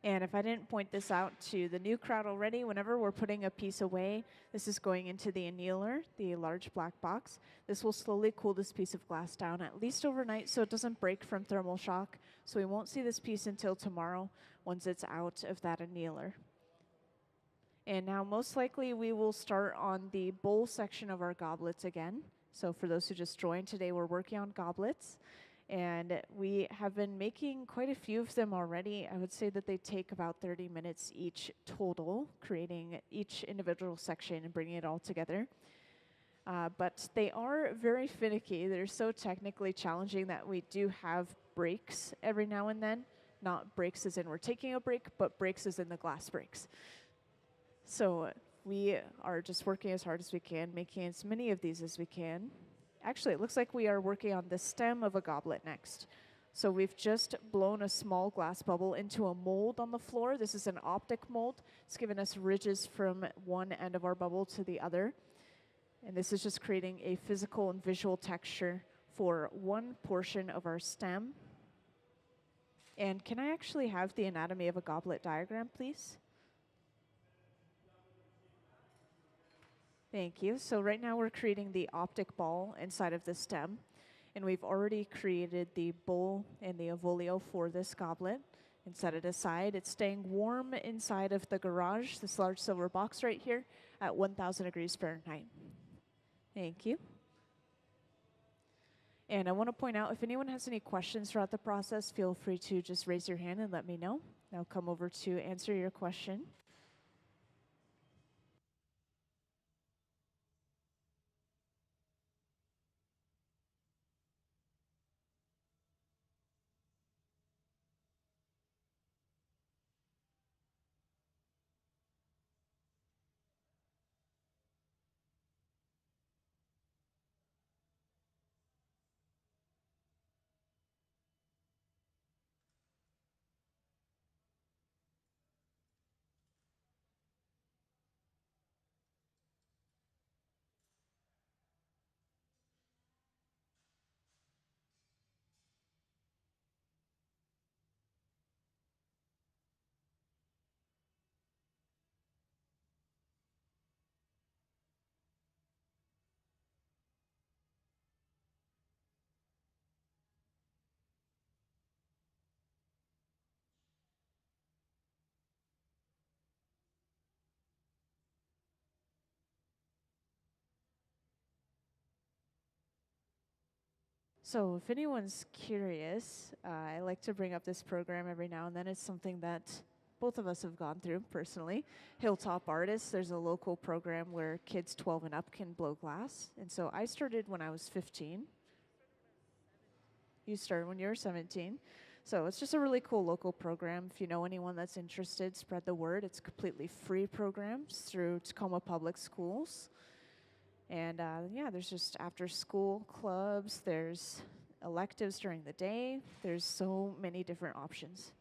And if I didn't point this out to the new crowd already, whenever we're putting a piece away, this is going into the annealer, the large black box. This will slowly cool this piece of glass down, at least overnight, so it doesn't break from thermal shock. So we won't see this piece until tomorrow once it's out of that annealer. And now most likely we will start on the bowl section of our goblets again. So for those who just joined today, we're working on goblets. And we have been making quite a few of them already. I would say that they take about 30 minutes each total, creating each individual section and bringing it all together. But they are very finicky. They're so technically challenging that we do have breaks every now and then. Not breaks as in we're taking a break, but breaks as in the glass breaks. So we are just working as hard as we can, making as many of these as we can. Actually, it looks like we are working on the stem of a goblet next. So we've just blown a small glass bubble into a mold on the floor. This is an optic mold. It's given us ridges from one end of our bubble to the other. And this is just creating a physical and visual texture for one portion of our stem. And can I actually have the anatomy of a goblet diagram, please? Thank you. So right now we're creating the optic ball inside of the stem, and we've already created the bowl and the avolio for this goblet and set it aside. It's staying warm inside of the garage, this large silver box right here, at 1,000 degrees Fahrenheit. Thank you. And I want to point out, if anyone has any questions throughout the process, feel free to just raise your hand and let me know. I'll come over to answer your question. So if anyone's curious, I like to bring up this program every now and then. It's something that both of us have gone through personally. Hilltop Artists, there's a local program where kids 12 and up can blow glass. And so I started when I was 15. You started when you were 17. So it's just a really cool local program. If you know anyone that's interested, spread the word. It's completely free programs through Tacoma Public Schools. And yeah, there's just after school clubs, there's electives during the day. There's so many different options.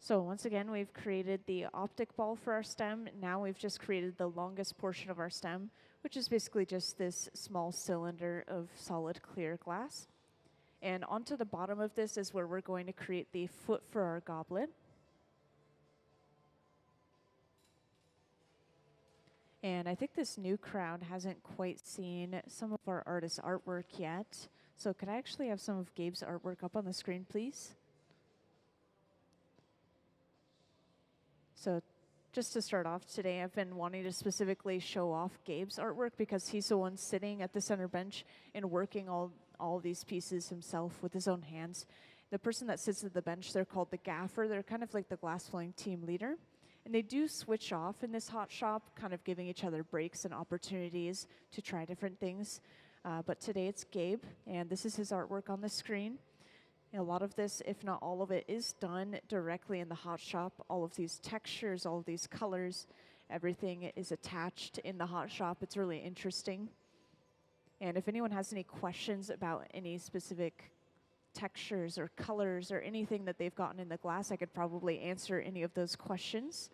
So once again, we've created the optic ball for our stem. Now we've just created the longest portion of our stem, which is basically just this small cylinder of solid clear glass. And onto the bottom of this is where we're going to create the foot for our goblet. And I think this new crowd hasn't quite seen some of our artist's artwork yet. So could I actually have some of Gabe's artwork up on the screen, please? So just to start off today, I've been wanting to specifically show off Gabe's artwork because he's the one sitting at the center bench and working all of these pieces himself with his own hands. The person that sits at the bench, they're called the gaffer. They're kind of like the glass blowing team leader. And they do switch off in this hot shop, kind of giving each other breaks and opportunities to try different things. But today it's Gabe, and this is his artwork on the screen. And a lot of this, if not all of it, is done directly in the hot shop. All of these textures, all of these colors, everything is attached in the hot shop. It's really interesting. And if anyone has any questions about any specific textures or colors or anything that they've gotten in the glass, I could probably answer any of those questions.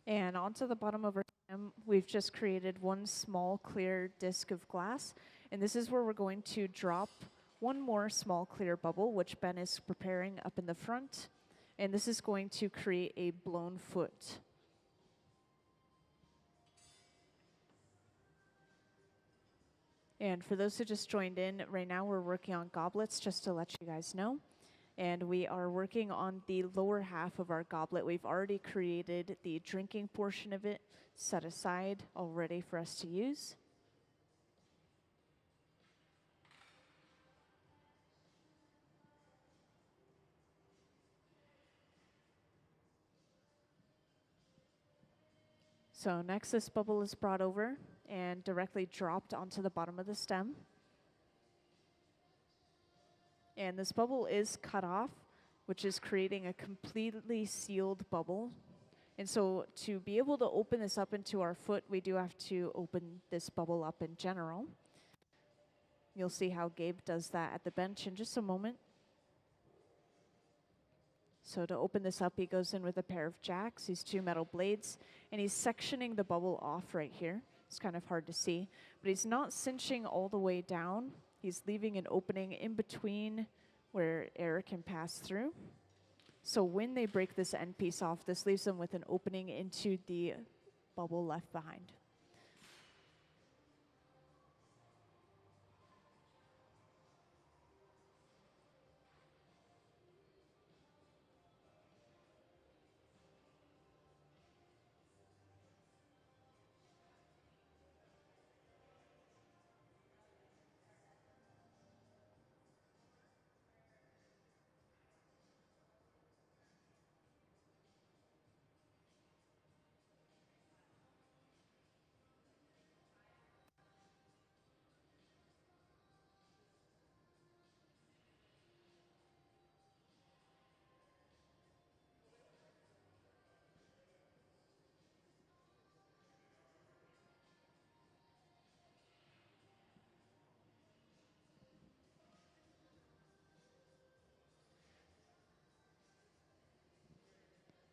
And onto the bottom of our stem, we've just created one small clear disc of glass. And this is where we're going to drop one more small clear bubble, which Ben is preparing up in the front. And this is going to create a blown foot. And for those who just joined in, right now we're working on goblets, just to let you guys know. And we are working on the lower half of our goblet. We've already created the drinking portion of it, set aside, all ready for us to use. So next, this bubble is brought over and directly dropped onto the bottom of the stem. And this bubble is cut off, which is creating a completely sealed bubble. And so to be able to open this up into our foot, we do have to open this bubble up in general. You'll see how Gabe does that at the bench in just a moment. So to open this up, he goes in with a pair of jacks, these two metal blades, and he's sectioning the bubble off right here. It's kind of hard to see, but he's not cinching all the way down. He's leaving an opening in between where air can pass through. So when they break this end piece off, this leaves them with an opening into the bubble left behind.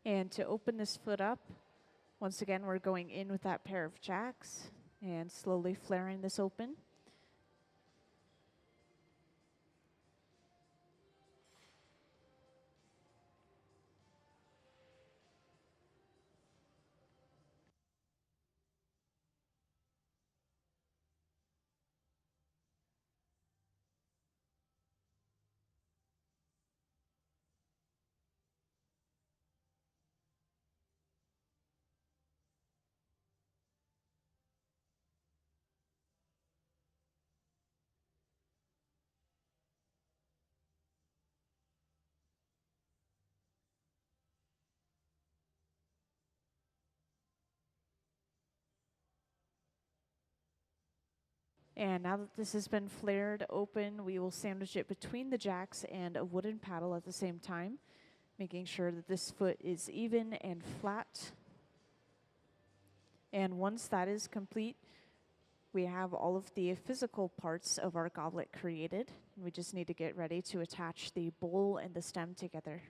And to open this foot up, once again, we're going in with that pair of jacks and slowly flaring this open. And now that this has been flared open, we will sandwich it between the jacks and a wooden paddle at the same time, making sure that this foot is even and flat. And once that is complete, we have all of the physical parts of our goblet created. We just need to get ready to attach the bowl and the stem together.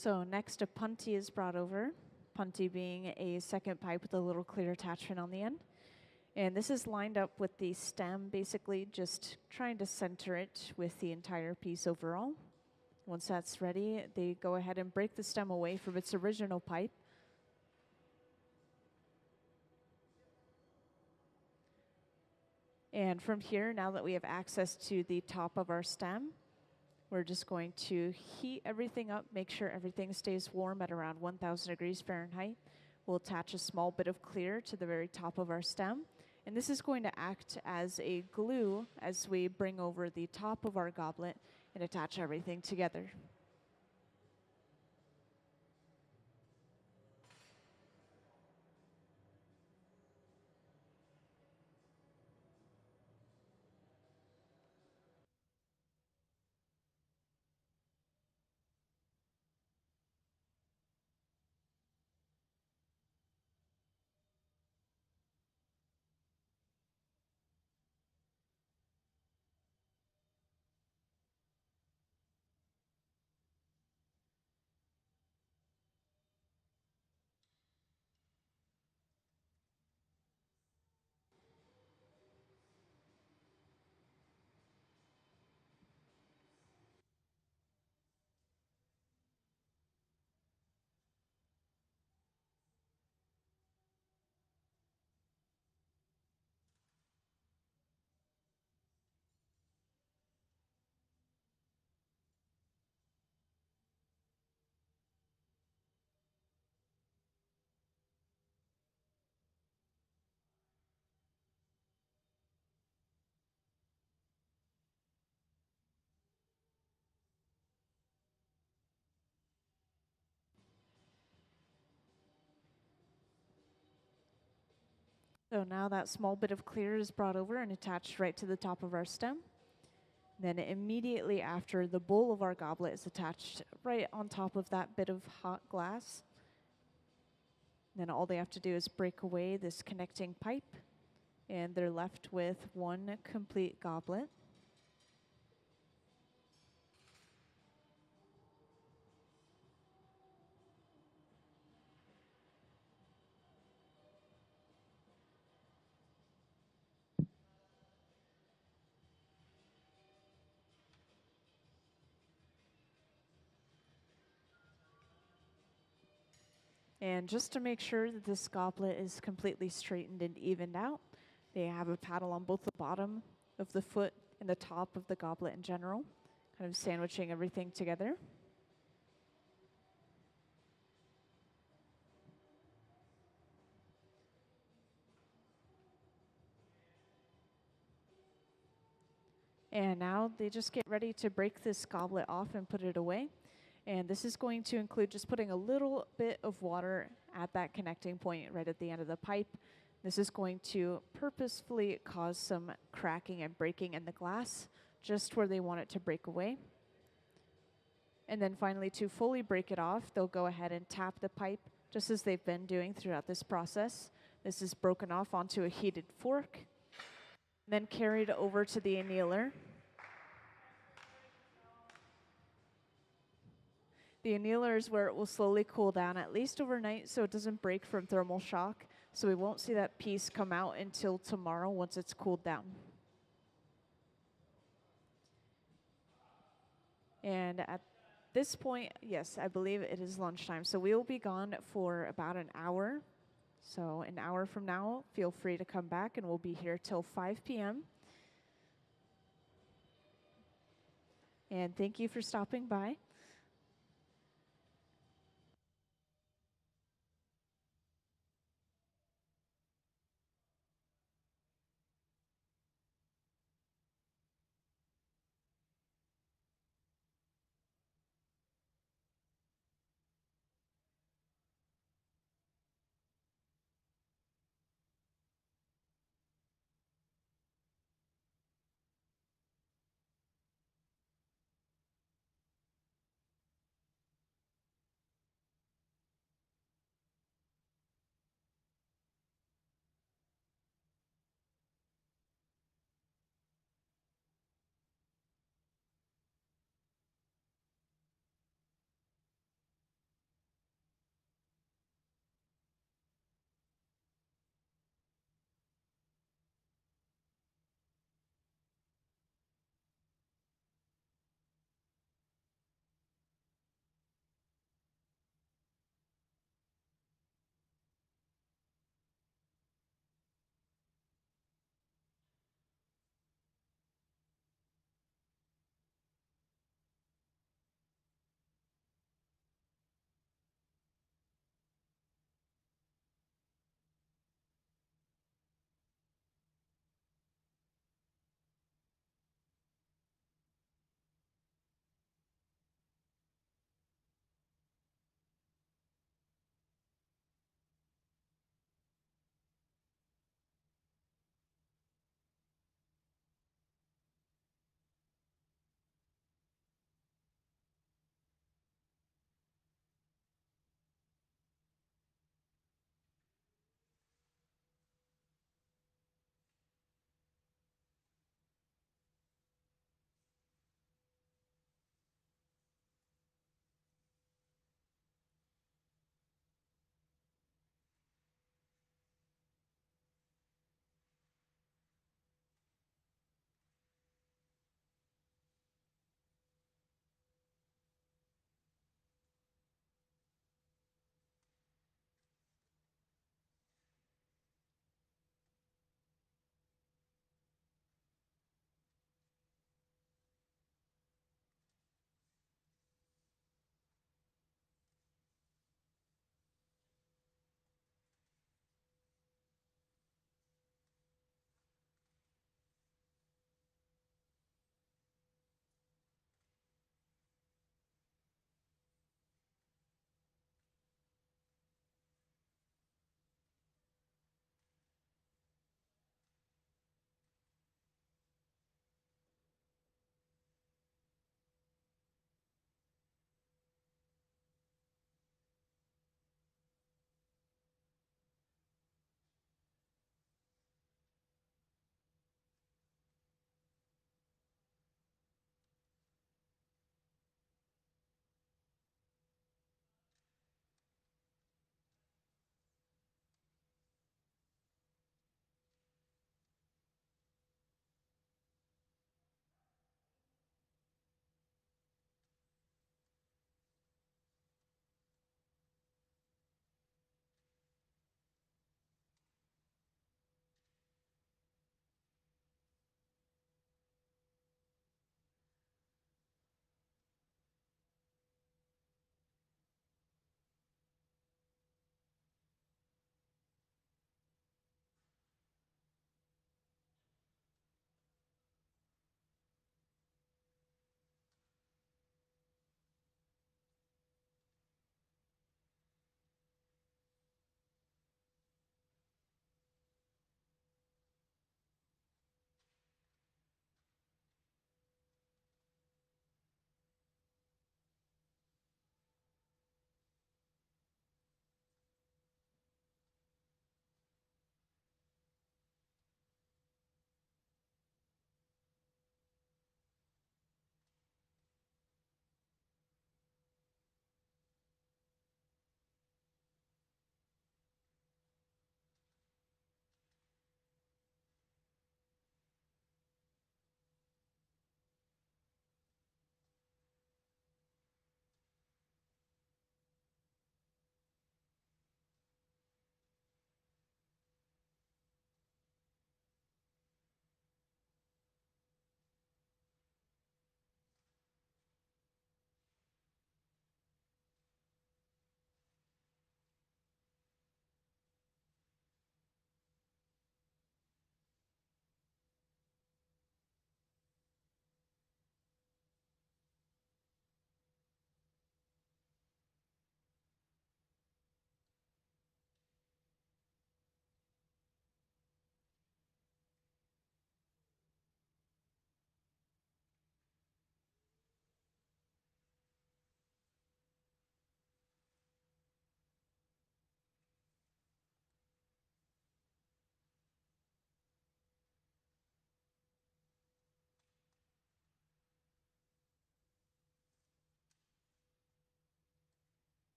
So next, a punty is brought over. Punty being a second pipe with a little clear attachment on the end. And this is lined up with the stem, basically just trying to center it with the entire piece overall. Once that's ready, they go ahead and break the stem away from its original pipe. And from here, now that we have access to the top of our stem, we're just going to heat everything up, make sure everything stays warm at around 1000 degrees Fahrenheit. We'll attach a small bit of clear to the very top of our stem. And this is going to act as a glue as we bring over the top of our goblet and attach everything together. So now that small bit of clear is brought over and attached right to the top of our stem. Then immediately after, the bowl of our goblet is attached right on top of that bit of hot glass. Then all they have to do is break away this connecting pipe, and they're left with one complete goblet. And just to make sure that this goblet is completely straightened and evened out, they have a paddle on both the bottom of the foot and the top of the goblet in general, kind of sandwiching everything together. And now they just get ready to break this goblet off and put it away. And this is going to include just putting a little bit of water at that connecting point right at the end of the pipe. This is going to purposefully cause some cracking and breaking in the glass, just where they want it to break away. And then finally, to fully break it off, they'll go ahead and tap the pipe, just as they've been doing throughout this process. This is broken off onto a heated fork, then carried over to the annealer. The annealer is where it will slowly cool down, at least overnight, so it doesn't break from thermal shock. So we won't see that piece come out until tomorrow once it's cooled down. And at this point, yes, I believe it is lunchtime. So we will be gone for about an hour. So an hour from now, feel free to come back, and we'll be here till 5 p.m. And thank you for stopping by.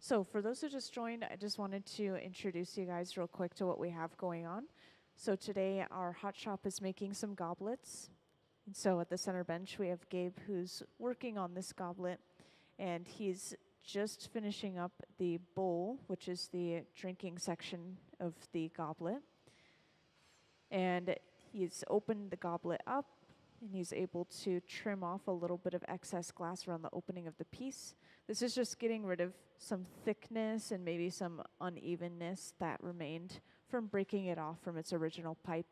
So for those who just joined, I just wanted to introduce you guys real quick to what we have going on. So today our hot shop is making some goblets. And so at the center bench we have Gabe who's working on this goblet, and he's just finishing up the bowl, which is the drinking section of the goblet. And he's opened the goblet up, and he's able to trim off a little bit of excess glass around the opening of the piece. This is just getting rid of some thickness and maybe some unevenness that remained from breaking it off from its original pipe.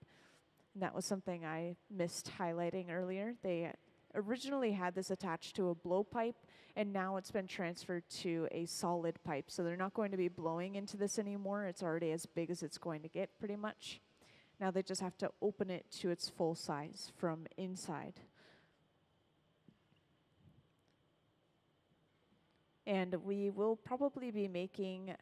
And that was something I missed highlighting earlier. They originally had this attached to a blowpipe, and now it's been transferred to a solid pipe. So they're not going to be blowing into this anymore. It's already as big as it's going to get, pretty much. Now they just have to open it to its full size from inside. And we will probably be making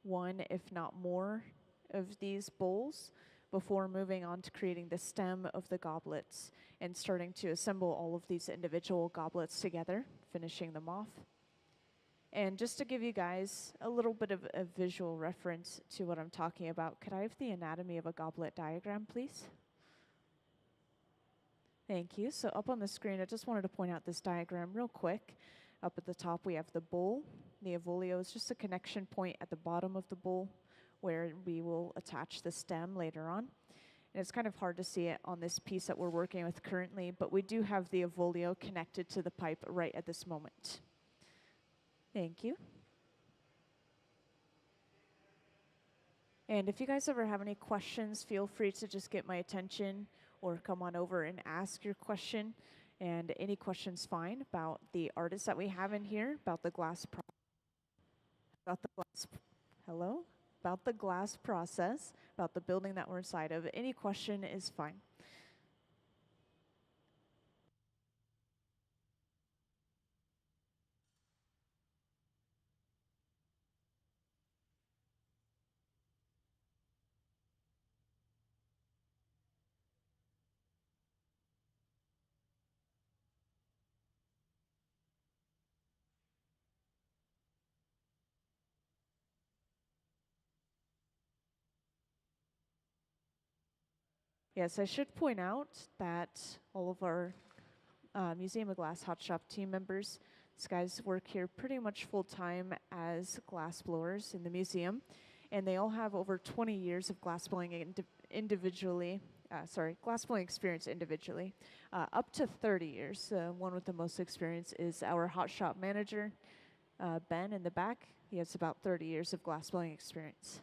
one, if not more, of these bowls before moving on to creating the stem of the goblets and starting to assemble all of these individual goblets together, finishing them off. And just to give you guys a little bit of a visual reference to what I'm talking about, could I have the anatomy of a goblet diagram, please? Thank you. So up on the screen, I just wanted to point out this diagram real quick. Up at the top, we have the bowl. The avolio is just a connection point at the bottom of the bowl where we will attach the stem later on. And it's kind of hard to see it on this piece that we're working with currently, but we do have the avolio connected to the pipe right at this moment. Thank you. And if you guys ever have any questions, feel free to just get my attention or come on over and ask your question. And any questions fine about the artists that we have in here, about the glass about the glass process, about the building that we're inside of. Any question is fine. Yes, I should point out that all of our Museum of Glass Hot Shop team members, these guys work here pretty much full time as glass blowers in the museum, and they all have over 20 years of glass blowing glass blowing experience individually, up to 30 years. One with the most experience is our hot shop manager, Ben, in the back. He has about 30 years of glass blowing experience.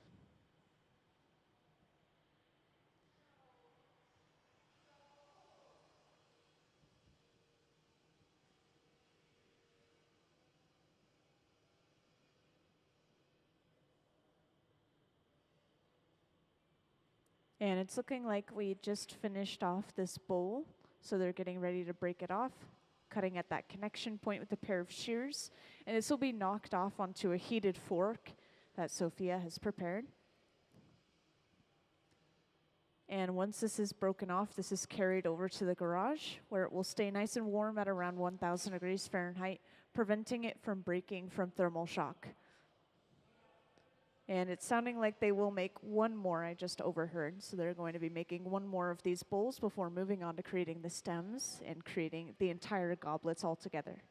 And it's looking like we just finished off this bowl, so they're getting ready to break it off, cutting at that connection point with a pair of shears. And this will be knocked off onto a heated fork that Sophia has prepared. And once this is broken off, this is carried over to the garage, where it will stay nice and warm at around 1,000 degrees Fahrenheit, preventing it from breaking from thermal shock. And it's sounding like they will make one more, I just overheard. So they're going to be making one more of these bowls before moving on to creating the stems and creating the entire goblets all together.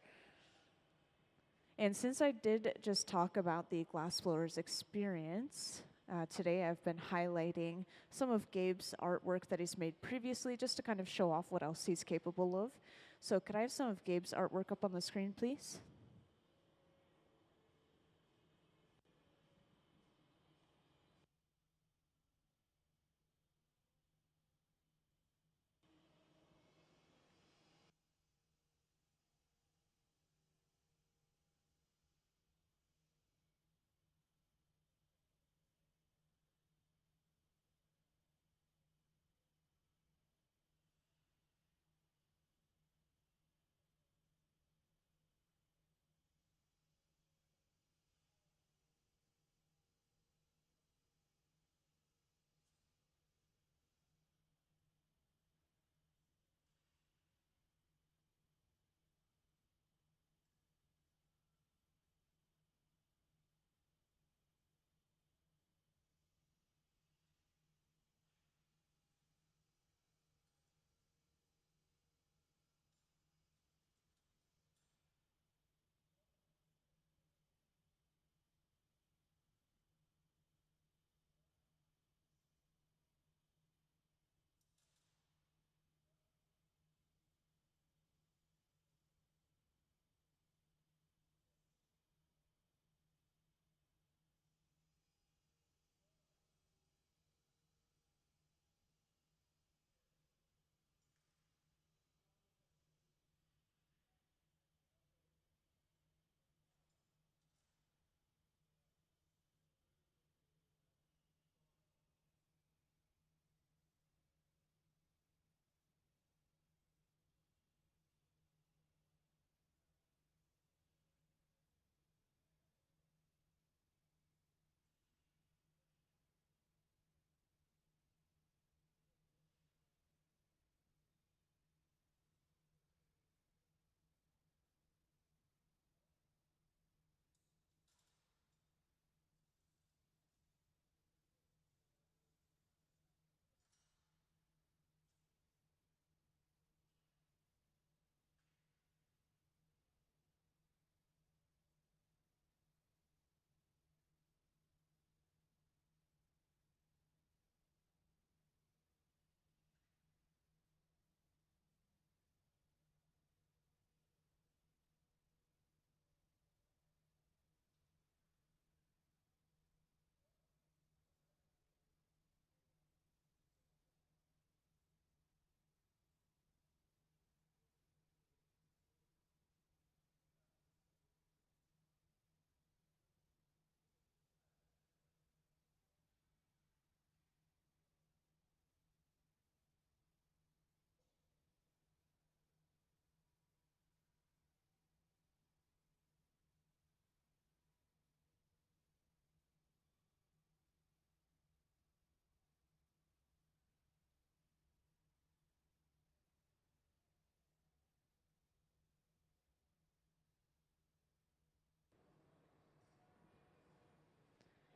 And since I did just talk about the glassblower's experience, today I've been highlighting some of Gabe's artwork that he's made previously, just to kind of show off what else he's capable of. So could I have some of Gabe's artwork up on the screen, please?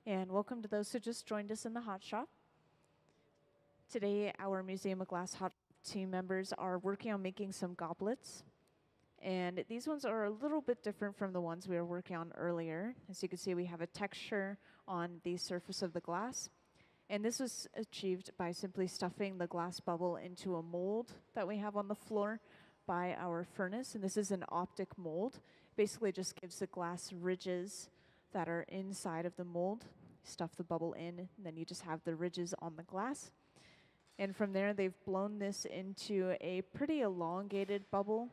And welcome to those who just joined us in the hot shop. Today, our Museum of Glass hot shop team members are working on making some goblets. And these ones are a little bit different from the ones we were working on earlier. As you can see, we have a texture on the surface of the glass. And this was achieved by simply stuffing the glass bubble into a mold that we have on the floor by our furnace. And this is an optic mold. Basically just gives the glass ridges that are inside of the mold. Stuff the bubble in, and then you just have the ridges on the glass. And from there, they've blown this into a pretty elongated bubble.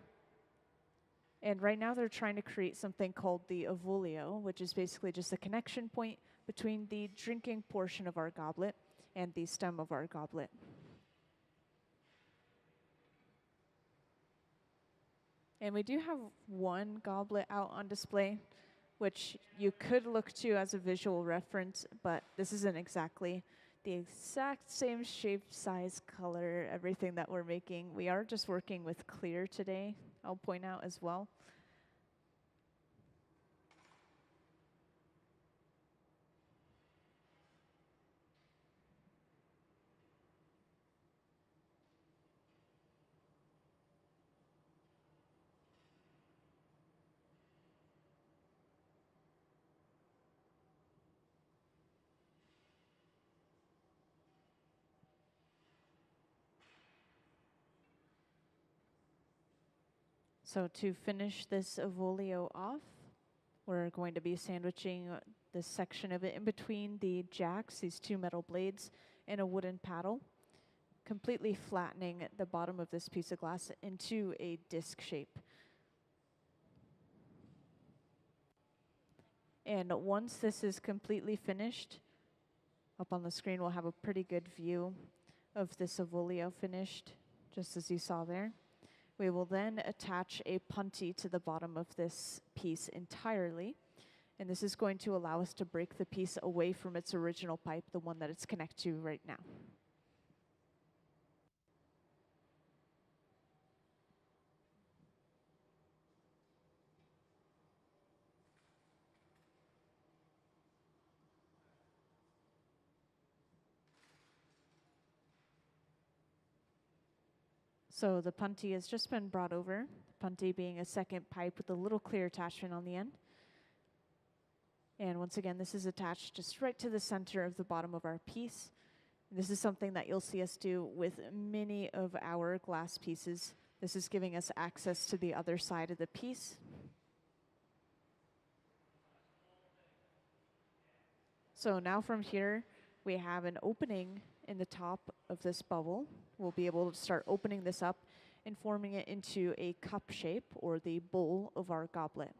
And right now they're trying to create something called the avolio, which is basically just a connection point between the drinking portion of our goblet and the stem of our goblet. And we do have one goblet out on display, which you could look to as a visual reference, but this isn't exactly the exact same shape, size, color, everything that we're making. We are just working with clear today, I'll point out as well. So to finish this avolio off, we're going to be sandwiching this section of it in between the jacks, these two metal blades, and a wooden paddle, completely flattening the bottom of this piece of glass into a disc shape. And once this is completely finished, up on the screen we'll have a pretty good view of this avolio finished, just as you saw there. We will then attach a punty to the bottom of this piece entirely. And this is going to allow us to break the piece away from its original pipe, the one that it's connected to right now. So the punty has just been brought over, the punty being a second pipe with a little clear attachment on the end. And once again, this is attached just right to the center of the bottom of our piece. This is something that you'll see us do with many of our glass pieces. This is giving us access to the other side of the piece. So now from here, we have an opening in the top of this bubble. We'll be able to start opening this up and forming it into a cup shape, or the bowl of our goblet.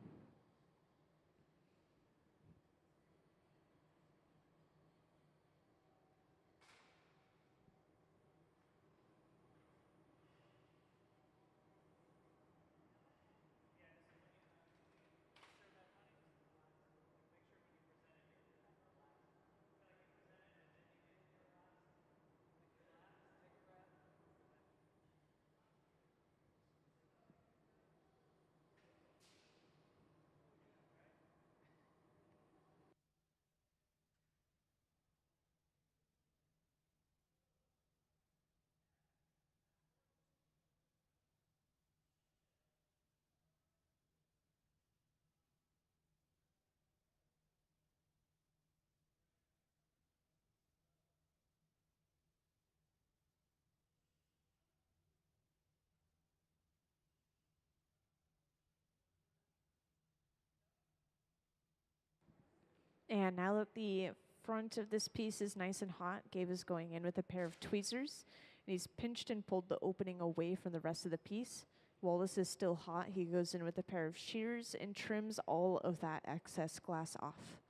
And now that the front of this piece is nice and hot, Gabe is going in with a pair of tweezers. And he's pinched and pulled the opening away from the rest of the piece. While this is still hot, he goes in with a pair of shears and trims all of that excess glass off.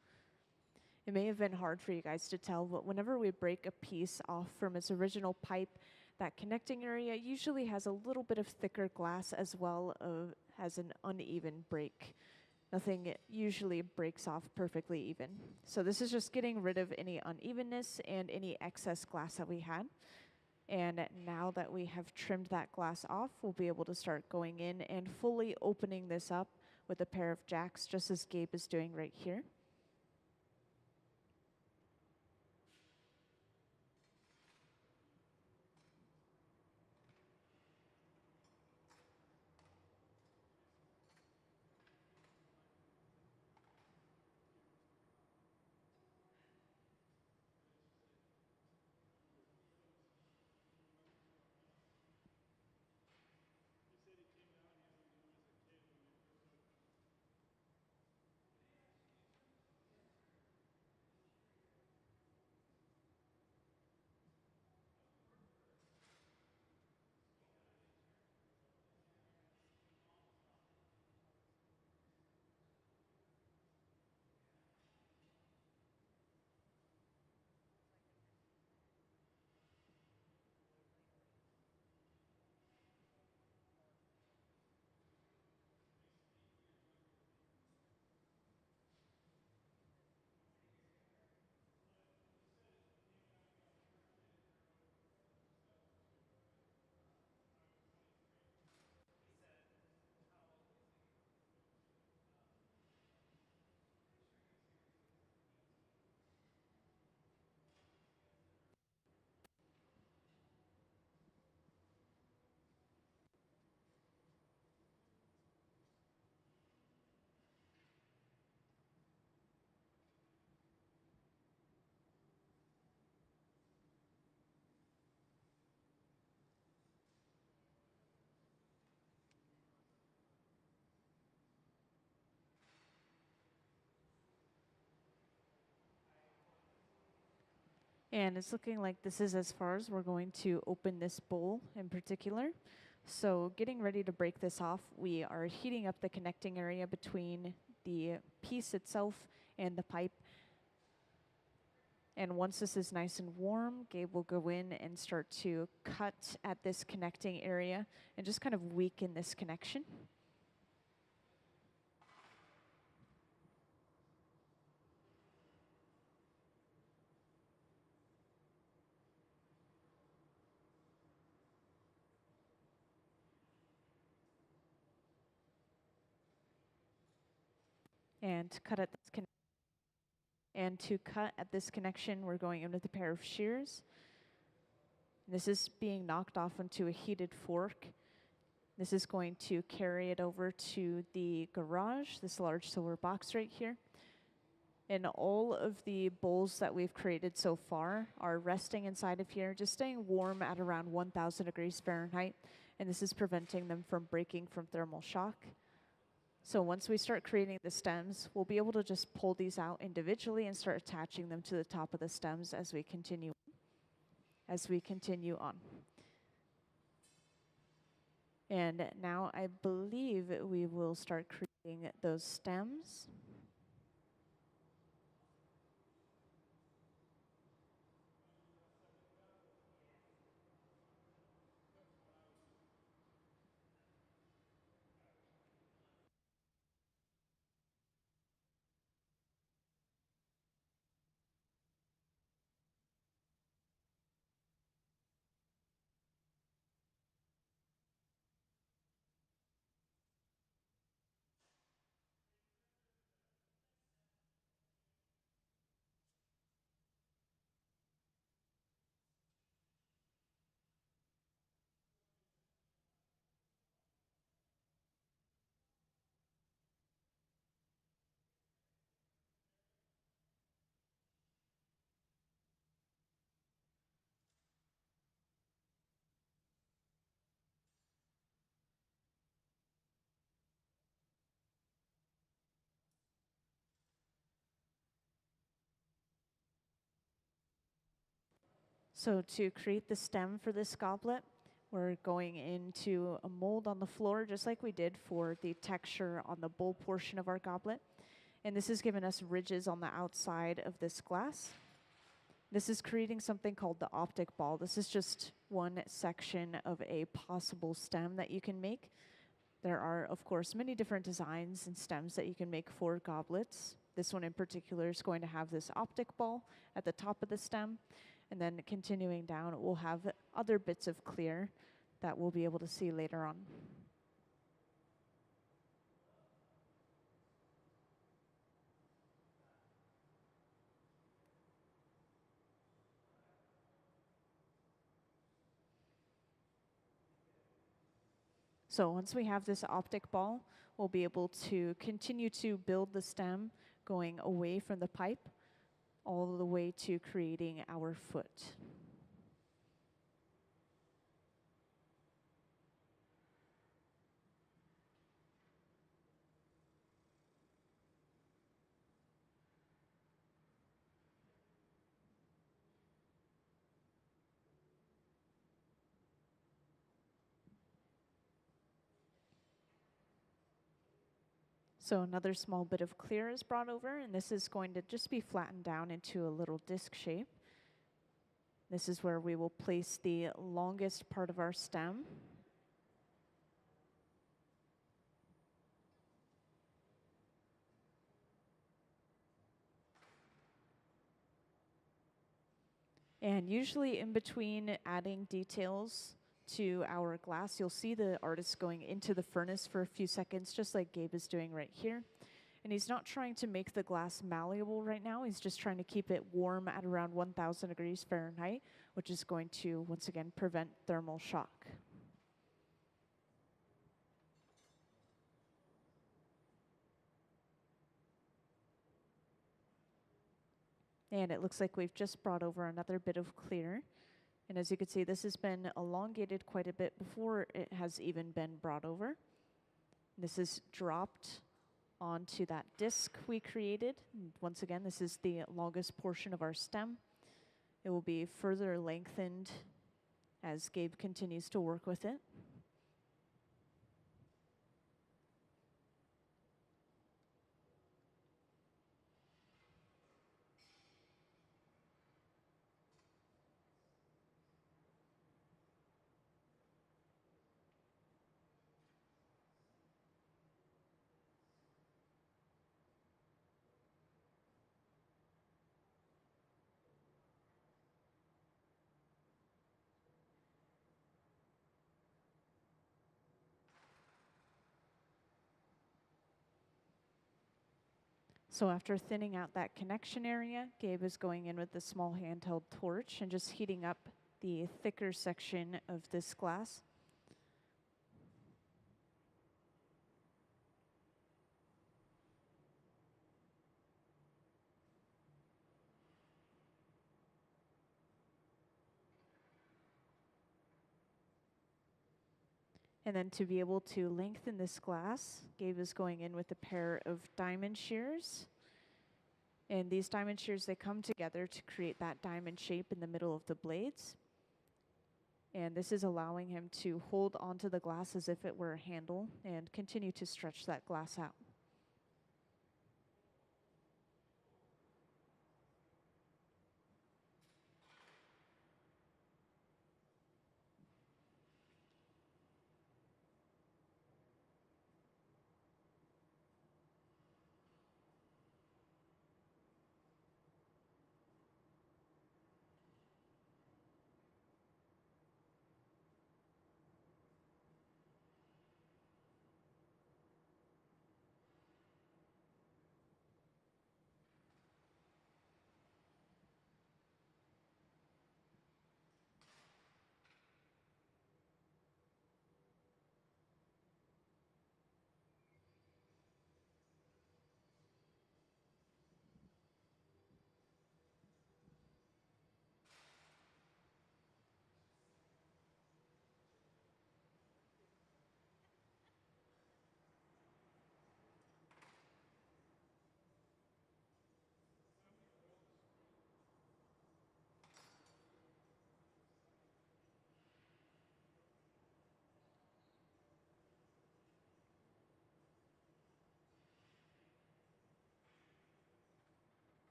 It may have been hard for you guys to tell, but whenever we break a piece off from its original pipe, that connecting area usually has a little bit of thicker glass as well as an uneven break. Nothing usually breaks off perfectly even. So this is just getting rid of any unevenness and any excess glass that we had. And now that we have trimmed that glass off, we'll be able to start going in and fully opening this up with a pair of jacks, just as Gabe is doing right here. And it's looking like this is as far as we're going to open this bowl in particular. So getting ready to break this off, we are heating up the connecting area between the piece itself and the pipe. And once this is nice and warm, Gabe will go in and start to cut at this connecting area and just kind of weaken this connection. And to cut at this connection, we're going in with a pair of shears. This is being knocked off onto a heated fork. This is going to carry it over to the garage, this large silver box right here. And all of the bowls that we've created so far are resting inside of here, just staying warm at around 1,000 degrees Fahrenheit. And this is preventing them from breaking from thermal shock. So once we start creating the stems, we'll be able to just pull these out individually and start attaching them to the top of the stems as we continue on. And now I believe we will start creating those stems. So to create the stem for this goblet, we're going into a mold on the floor, just like we did for the texture on the bowl portion of our goblet. And this has given us ridges on the outside of this glass. This is creating something called the optic ball. This is just one section of a possible stem that you can make. There are, of course, many different designs and stems that you can make for goblets. This one in particular is going to have this optic ball at the top of the stem. And then continuing down, we'll have other bits of clear that we'll be able to see later on. So once we have this optic ball, we'll be able to continue to build the stem going away from the pipe all the way to creating our foot. So another small bit of clear is brought over, and this is going to just be flattened down into a little disc shape. This is where we will place the longest part of our stem. And usually in between adding details to our glass, you'll see the artist going into the furnace for a few seconds, just like Gabe is doing right here. And he's not trying to make the glass malleable right now. He's just trying to keep it warm at around 1,000 degrees Fahrenheit, which is going to, once again, prevent thermal shock. And it looks like we've just brought over another bit of clear. And as you can see, this has been elongated quite a bit before it has even been brought over. This is dropped onto that disc we created. And once again, this is the longest portion of our stem. It will be further lengthened as Gabe continues to work with it. So after thinning out that connection area, Gabe is going in with the small handheld torch and just heating up the thicker section of this glass. And then to be able to lengthen this glass, Gabe is going in with a pair of diamond shears. And these diamond shears, they come together to create that diamond shape in the middle of the blades. And this is allowing him to hold onto the glass as if it were a handle and continue to stretch that glass out.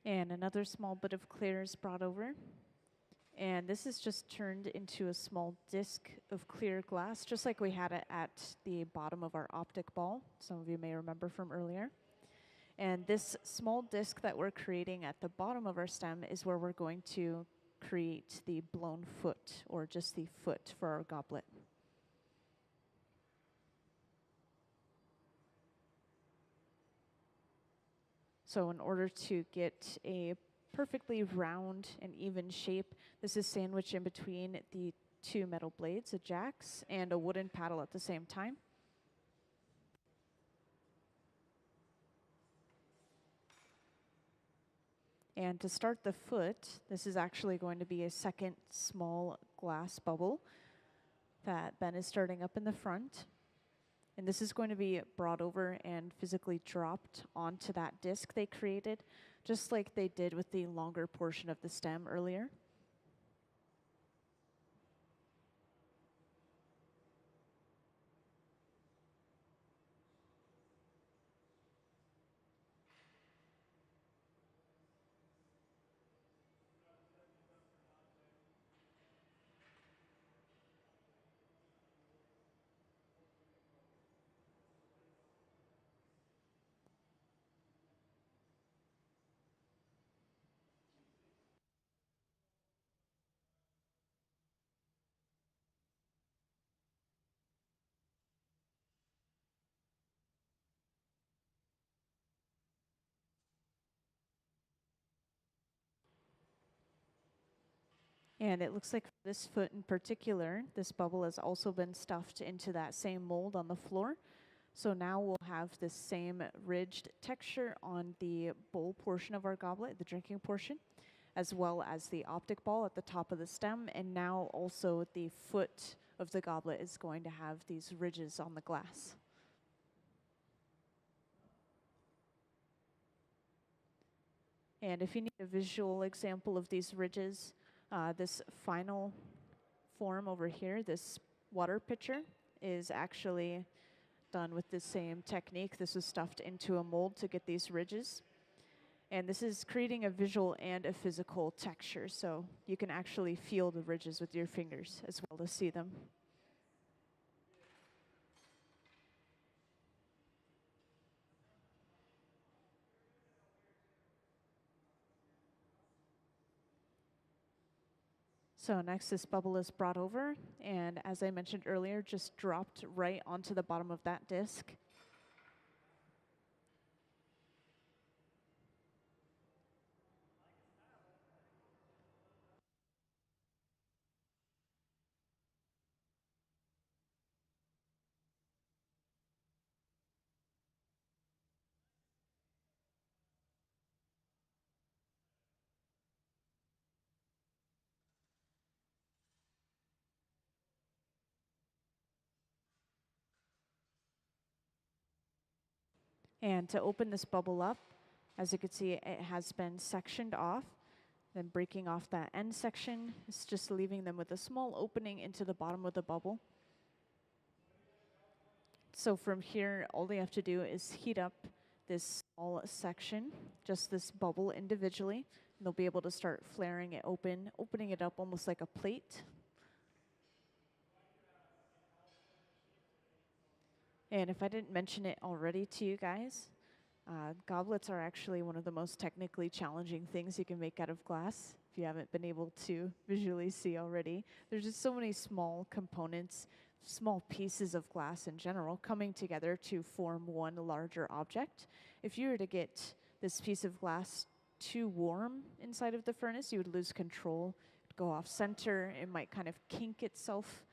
And another small bit of clear is brought over. And this is just turned into a small disc of clear glass, just like we had it at the bottom of our optic ball. Some of you may remember from earlier. And this small disc that we're creating at the bottom of our stem is where we're going to create the blown foot, or just the foot for our goblet. So in order to get a perfectly round and even shape, this is sandwiched in between the two metal blades, a jacks and a wooden paddle at the same time. And to start the foot, this is actually going to be a second small glass bubble that Ben is starting up in the front. And this is going to be brought over and physically dropped onto that disc they created, just like they did with the longer portion of the stem earlier. And it looks like for this foot in particular, this bubble has also been stuffed into that same mold on the floor. So now we'll have this same ridged texture on the bowl portion of our goblet, the drinking portion, as well as the optic ball at the top of the stem. And now also the foot of the goblet is going to have these ridges on the glass. And if you need a visual example of these ridges, this final form over here, this water pitcher, is actually done with the same technique. This was stuffed into a mold to get these ridges. And this is creating a visual and a physical texture, so you can actually feel the ridges with your fingers as well as see them. So next, this bubble is brought over, and as I mentioned earlier, just dropped right onto the bottom of that disc. And to open this bubble up, as you can see, it has been sectioned off. Then breaking off that end section is just leaving them with a small opening into the bottom of the bubble. So from here, all they have to do is heat up this small section, just this bubble individually, and they'll be able to start flaring it open, opening it up almost like a plate. And if I didn't mention it already to you guys, goblets are actually one of the most technically challenging things you can make out of glass, if you haven't been able to visually see already. There's just so many small components, small pieces of glass in general, coming together to form one larger object. If you were to get this piece of glass too warm inside of the furnace, you would lose control. It'd go off center, it might kind of kink itself.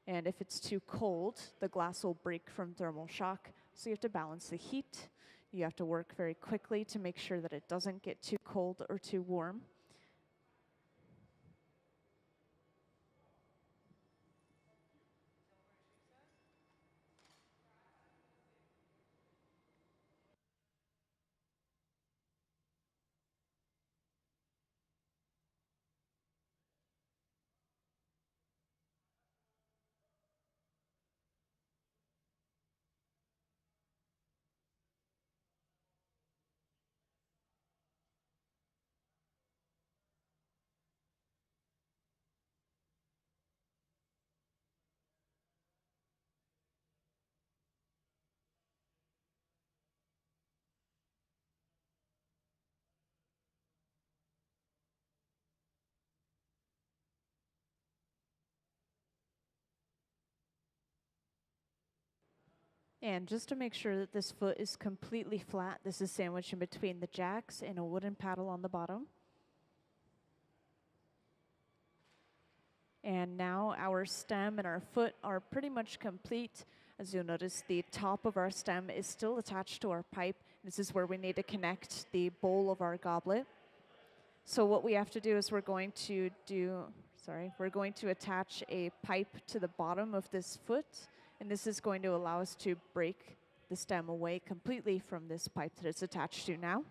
And if it's too cold, the glass will break from thermal shock. So you have to balance the heat. You have to work very quickly to make sure that it doesn't get too cold or too warm. And just to make sure that this foot is completely flat, this is sandwiched in between the jacks and a wooden paddle on the bottom. And now our stem and our foot are pretty much complete. As you'll notice, the top of our stem is still attached to our pipe. This is where we need to connect the bowl of our goblet. So what we have to do is we're going to attach a pipe to the bottom of this foot, and this is going to allow us to break the stem away completely from this pipe that it's attached to now.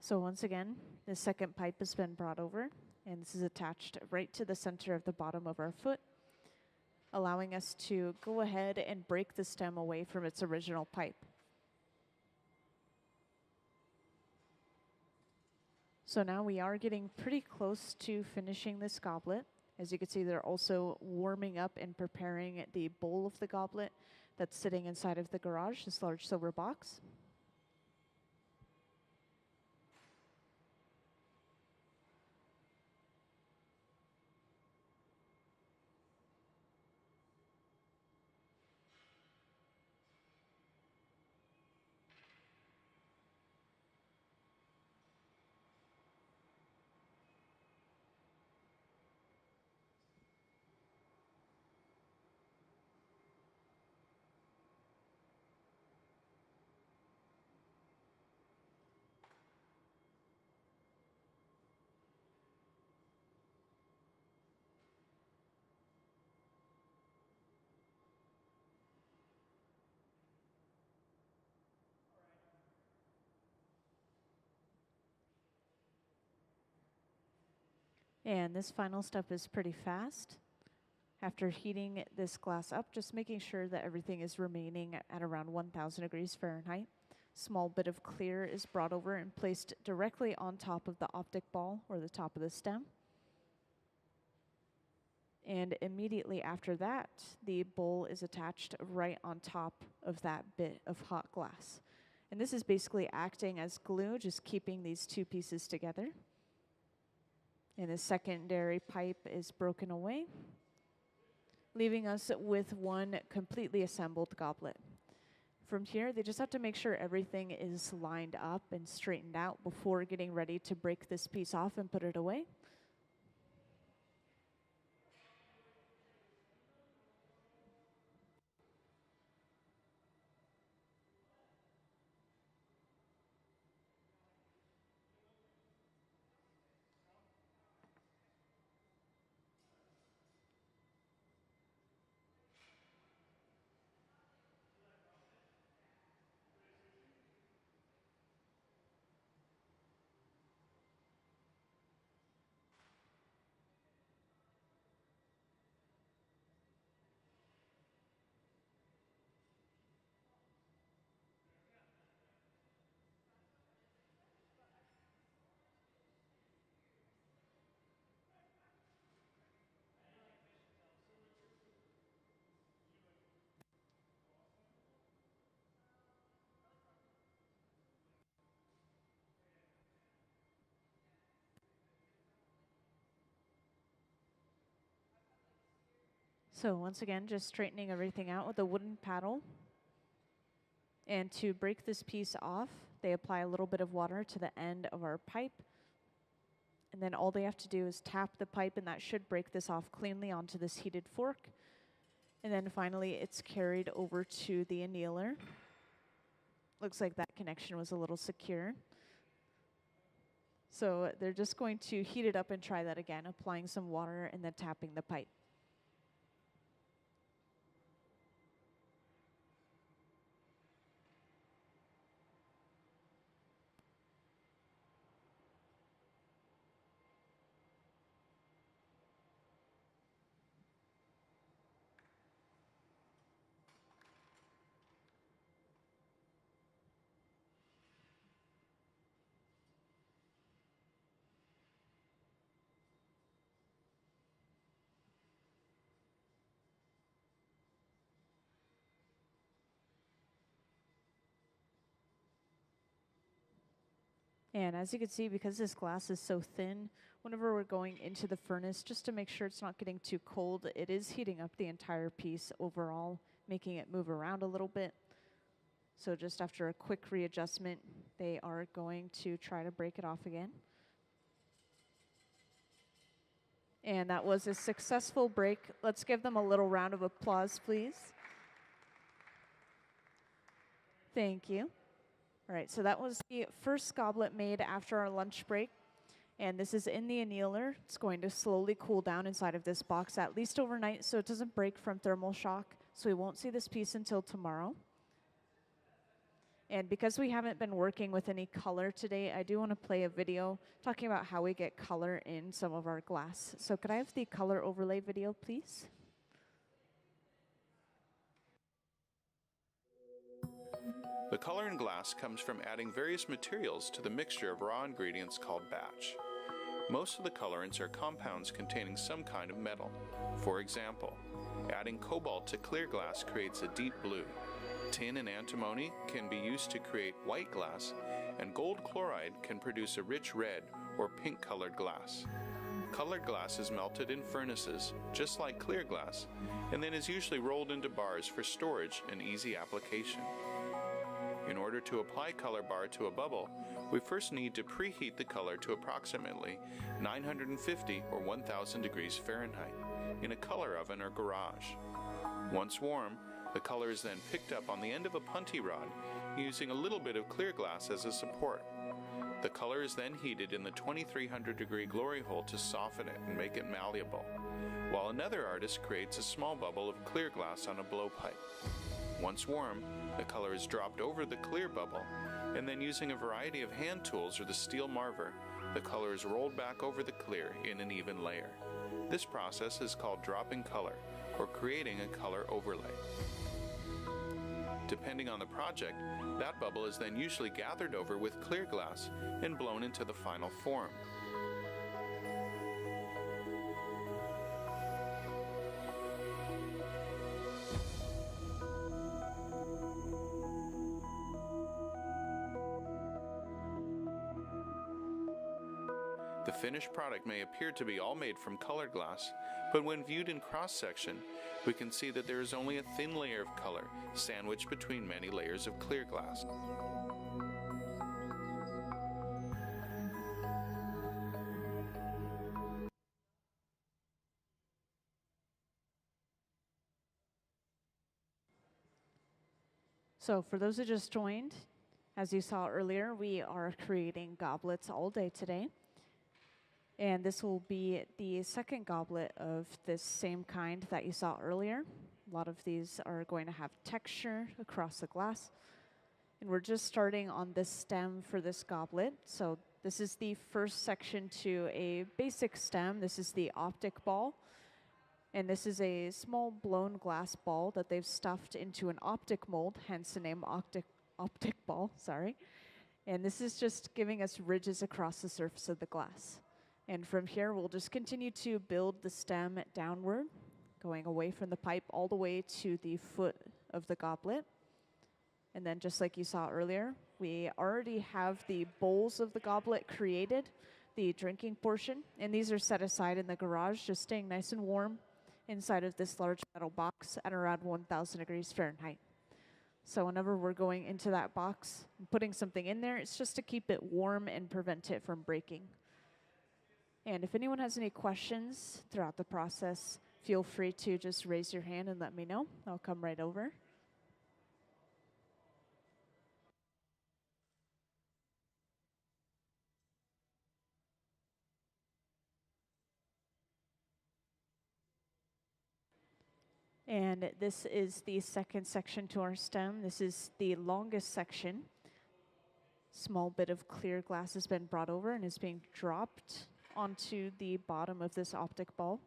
So once again, the second pipe has been brought over, and this is attached right to the center of the bottom of our foot, allowing us to go ahead and break the stem away from its original pipe. So now we are getting pretty close to finishing this goblet. As you can see, they're also warming up and preparing the bowl of the goblet that's sitting inside of the garage, this large silver box. And this final step is pretty fast. After heating this glass up, just making sure that everything is remaining at around 1000 degrees Fahrenheit. Small bit of clear is brought over and placed directly on top of the optic ball or the top of the stem. And immediately after that, the bowl is attached right on top of that bit of hot glass. And this is basically acting as glue, just keeping these two pieces together. And the secondary pipe is broken away, leaving us with one completely assembled goblet. From here, they just have to make sure everything is lined up and straightened out before getting ready to break this piece off and put it away. So once again, just straightening everything out with a wooden paddle. And to break this piece off, they apply a little bit of water to the end of our pipe. And then all they have to do is tap the pipe, and that should break this off cleanly onto this heated fork. And then finally, it's carried over to the annealer. Looks like that connection was a little secure. So they're just going to heat it up and try that again, applying some water and then tapping the pipe. And as you can see, because this glass is so thin, whenever we're going into the furnace, just to make sure it's not getting too cold, it is heating up the entire piece overall, making it move around a little bit. So just after a quick readjustment, they are going to try to break it off again. And that was a successful break. Let's give them a little round of applause, please. Thank you. All right, so that was the first goblet made after our lunch break. And this is in the annealer. It's going to slowly cool down inside of this box, at least overnight, so it doesn't break from thermal shock. So we won't see this piece until tomorrow. And because we haven't been working with any color today, I do want to play a video talking about how we get color in some of our glass. So could I have the color overlay video, please? The color in glass comes from adding various materials to the mixture of raw ingredients called batch. Most of the colorants are compounds containing some kind of metal. For example, adding cobalt to clear glass creates a deep blue. Tin and antimony can be used to create white glass, and gold chloride can produce a rich red or pink colored glass. Colored glass is melted in furnaces, just like clear glass, and then is usually rolled into bars for storage and easy application. In order to apply color bar to a bubble, we first need to preheat the color to approximately 950 or 1000 degrees Fahrenheit in a color oven or garage. Once warm, the color is then picked up on the end of a punty rod using a little bit of clear glass as a support. The color is then heated in the 2300 degree glory hole to soften it and make it malleable, while another artist creates a small bubble of clear glass on a blowpipe. Once warm, the color is dropped over the clear bubble, and then using a variety of hand tools or the steel marver, the color is rolled back over the clear in an even layer. This process is called dropping color, or creating a color overlay. Depending on the project, that bubble is then usually gathered over with clear glass and blown into the final form. The finished product may appear to be all made from colored glass, but when viewed in cross-section, we can see that there is only a thin layer of color sandwiched between many layers of clear glass. So for those who just joined, as you saw earlier, we are creating goblets all day today. And this will be the second goblet of this same kind that you saw earlier. A lot of these are going to have texture across the glass. And we're just starting on this stem for this goblet. So this is the first section to a basic stem. This is the optic ball. And this is a small blown glass ball that they've stuffed into an optic mold, hence the name optic ball, sorry. And this is just giving us ridges across the surface of the glass. And from here, we'll just continue to build the stem downward, going away from the pipe all the way to the foot of the goblet. And then just like you saw earlier, we already have the bowls of the goblet created, the drinking portion, and these are set aside in the garage, just staying nice and warm inside of this large metal box at around 1000 degrees Fahrenheit. So whenever we're going into that box and putting something in there, it's just to keep it warm and prevent it from breaking. And if anyone has any questions throughout the process, feel free to just raise your hand and let me know. I'll come right over. And this is the second section to our stem. This is the longest section. Small bit of clear glass has been brought over and is being dropped onto the bottom of this optic ball.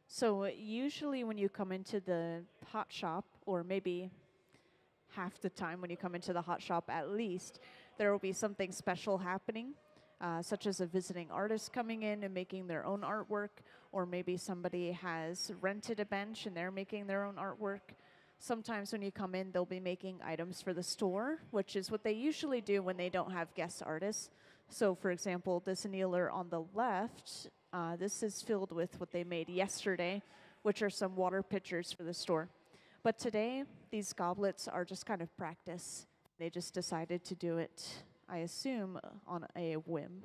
So usually when you come into the hot shop, or maybe half the time when you come into the hot shop at least, there will be something special happening, such as a visiting artist coming in and making their own artwork, or maybe somebody has rented a bench and they're making their own artwork. Sometimes when you come in, they'll be making items for the store, which is what they usually do when they don't have guest artists. So for example, this annealer on the left, this is filled with what they made yesterday, which are some water pitchers for the store. But today, these goblets are just kind of practice. They just decided to do it, I assume, on a whim.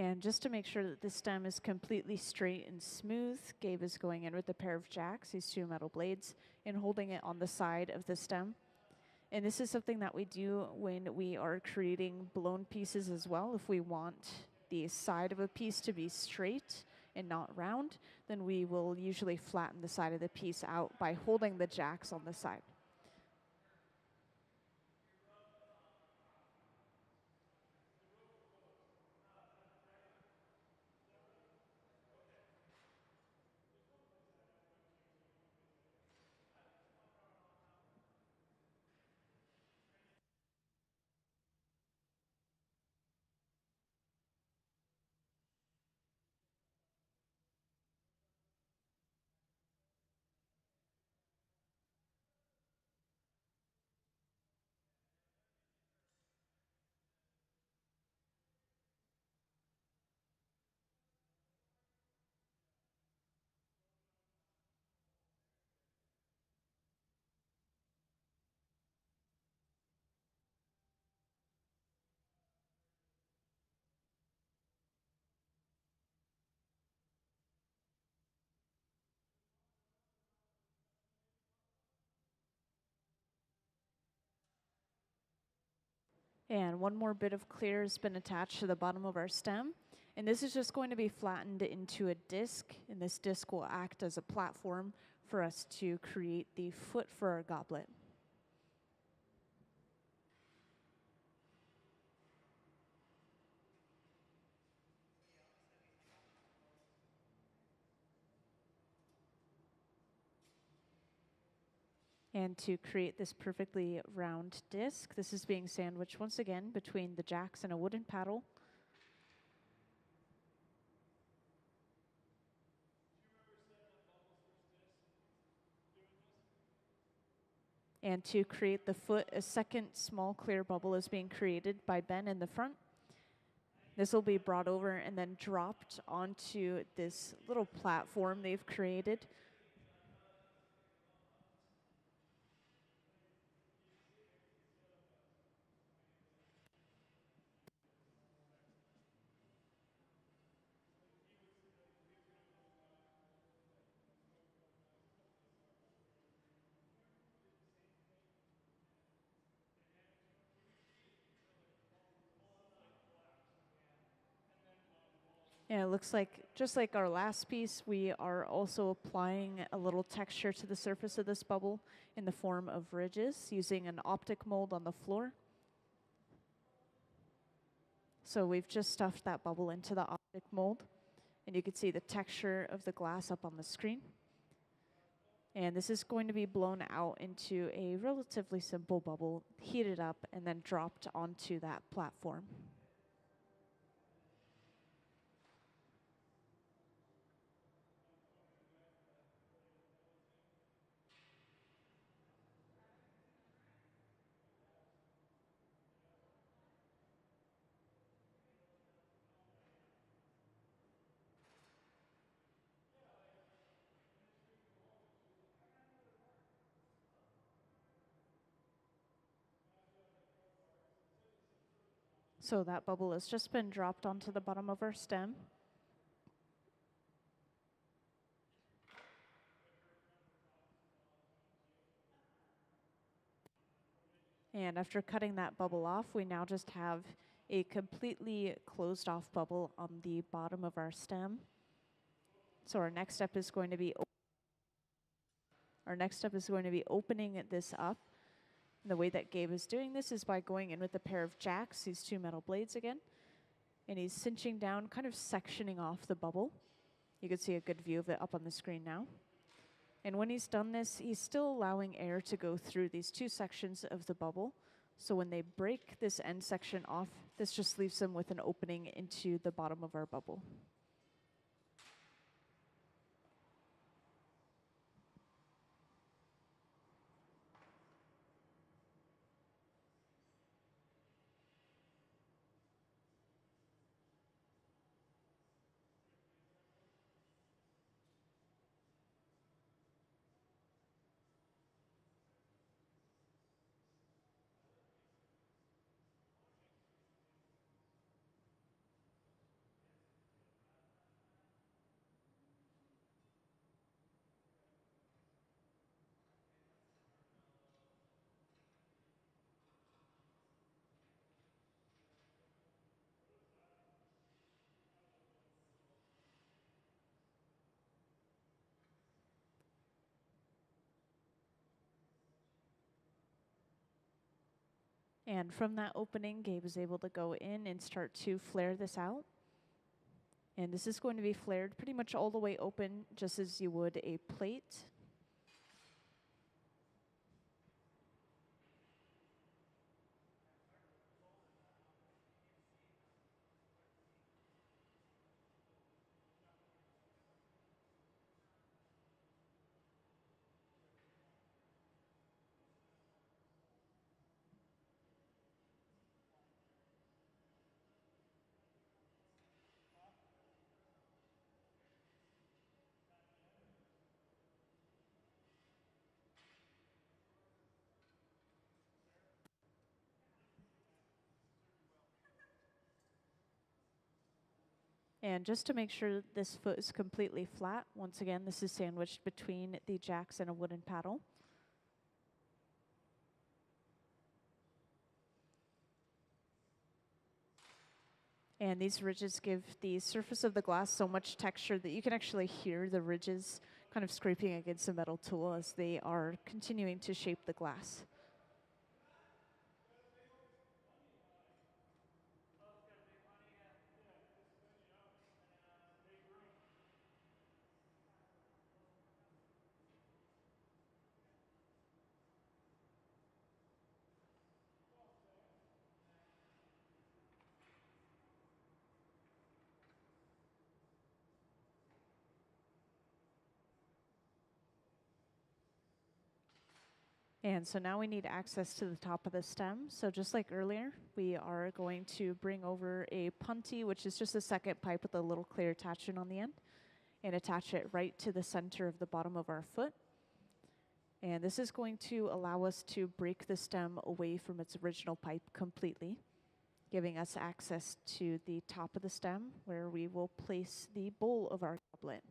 And just to make sure that the stem is completely straight and smooth, Gabe is going in with a pair of jacks, these two metal blades, and holding it on the side of the stem. And this is something that we do when we are creating blown pieces as well. If we want the side of a piece to be straight and not round, then we will usually flatten the side of the piece out by holding the jacks on the side. And one more bit of clear has been attached to the bottom of our stem. And this is just going to be flattened into a disc, and this disc will act as a platform for us to create the foot for our goblet. And to create this perfectly round disc, this is being sandwiched once again between the jacks and a wooden paddle. And to create the foot, a second small clear bubble is being created by Ben in the front. This will be brought over and then dropped onto this little platform they've created. Yeah, it looks like, just like our last piece, we are also applying a little texture to the surface of this bubble in the form of ridges using an optic mold on the floor. So we've just stuffed that bubble into the optic mold, and you can see the texture of the glass up on the screen. And this is going to be blown out into a relatively simple bubble, heated up, and then dropped onto that platform. So that bubble has just been dropped onto the bottom of our stem. And after cutting that bubble off, we now just have a completely closed off bubble on the bottom of our stem. So our next step is going to be opening this up. And the way that Gabe is doing this is by going in with a pair of jacks, these two metal blades again. And he's cinching down, kind of sectioning off the bubble. You can see a good view of it up on the screen now. And when he's done this, he's still allowing air to go through these two sections of the bubble. So when they break this end section off, this just leaves them with an opening into the bottom of our bubble. And from that opening, Gabe is able to go in and start to flare this out. And this is going to be flared pretty much all the way open, just as you would a plate. And just to make sure this foot is completely flat, once again, this is sandwiched between the jacks and a wooden paddle. And these ridges give the surface of the glass so much texture that you can actually hear the ridges kind of scraping against the metal tool as they are continuing to shape the glass. And so now we need access to the top of the stem. So just like earlier, we are going to bring over a punty, which is just a second pipe with a little clear attachment on the end, and attach it right to the center of the bottom of our foot. And this is going to allow us to break the stem away from its original pipe completely, giving us access to the top of the stem where we will place the bowl of our goblet.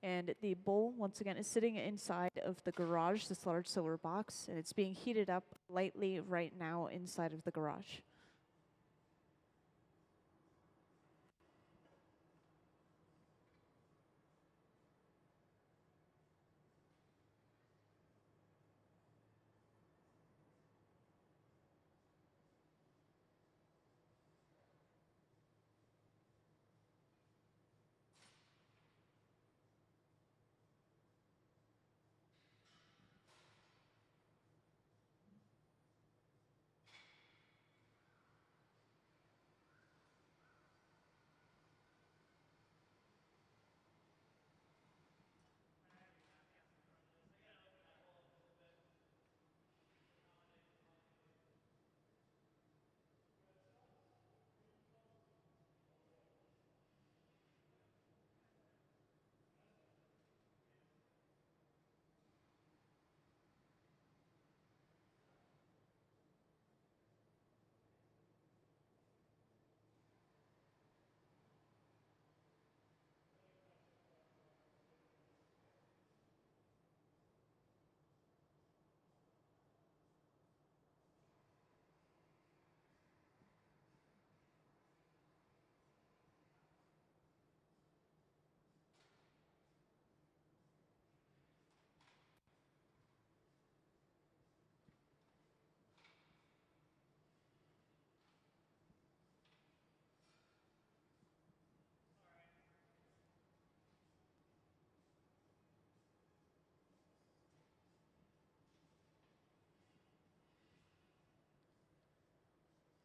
And the bowl, once again, is sitting inside of the garage, this large silver box, and it's being heated up lightly right now inside of the garage.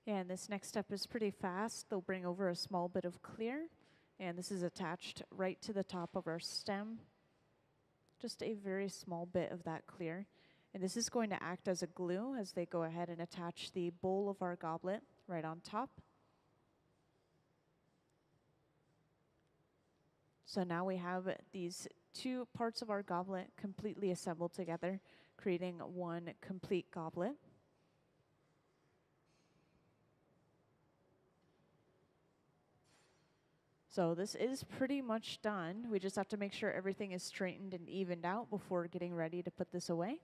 And this next step is pretty fast. They'll bring over a small bit of clear, and this is attached right to the top of our stem. Just a very small bit of that clear. And this is going to act as a glue as they go ahead and attach the bowl of our goblet right on top. So now we have these two parts of our goblet completely assembled together, creating one complete goblet. So this is pretty much done. We just have to make sure everything is straightened and evened out before getting ready to put this away.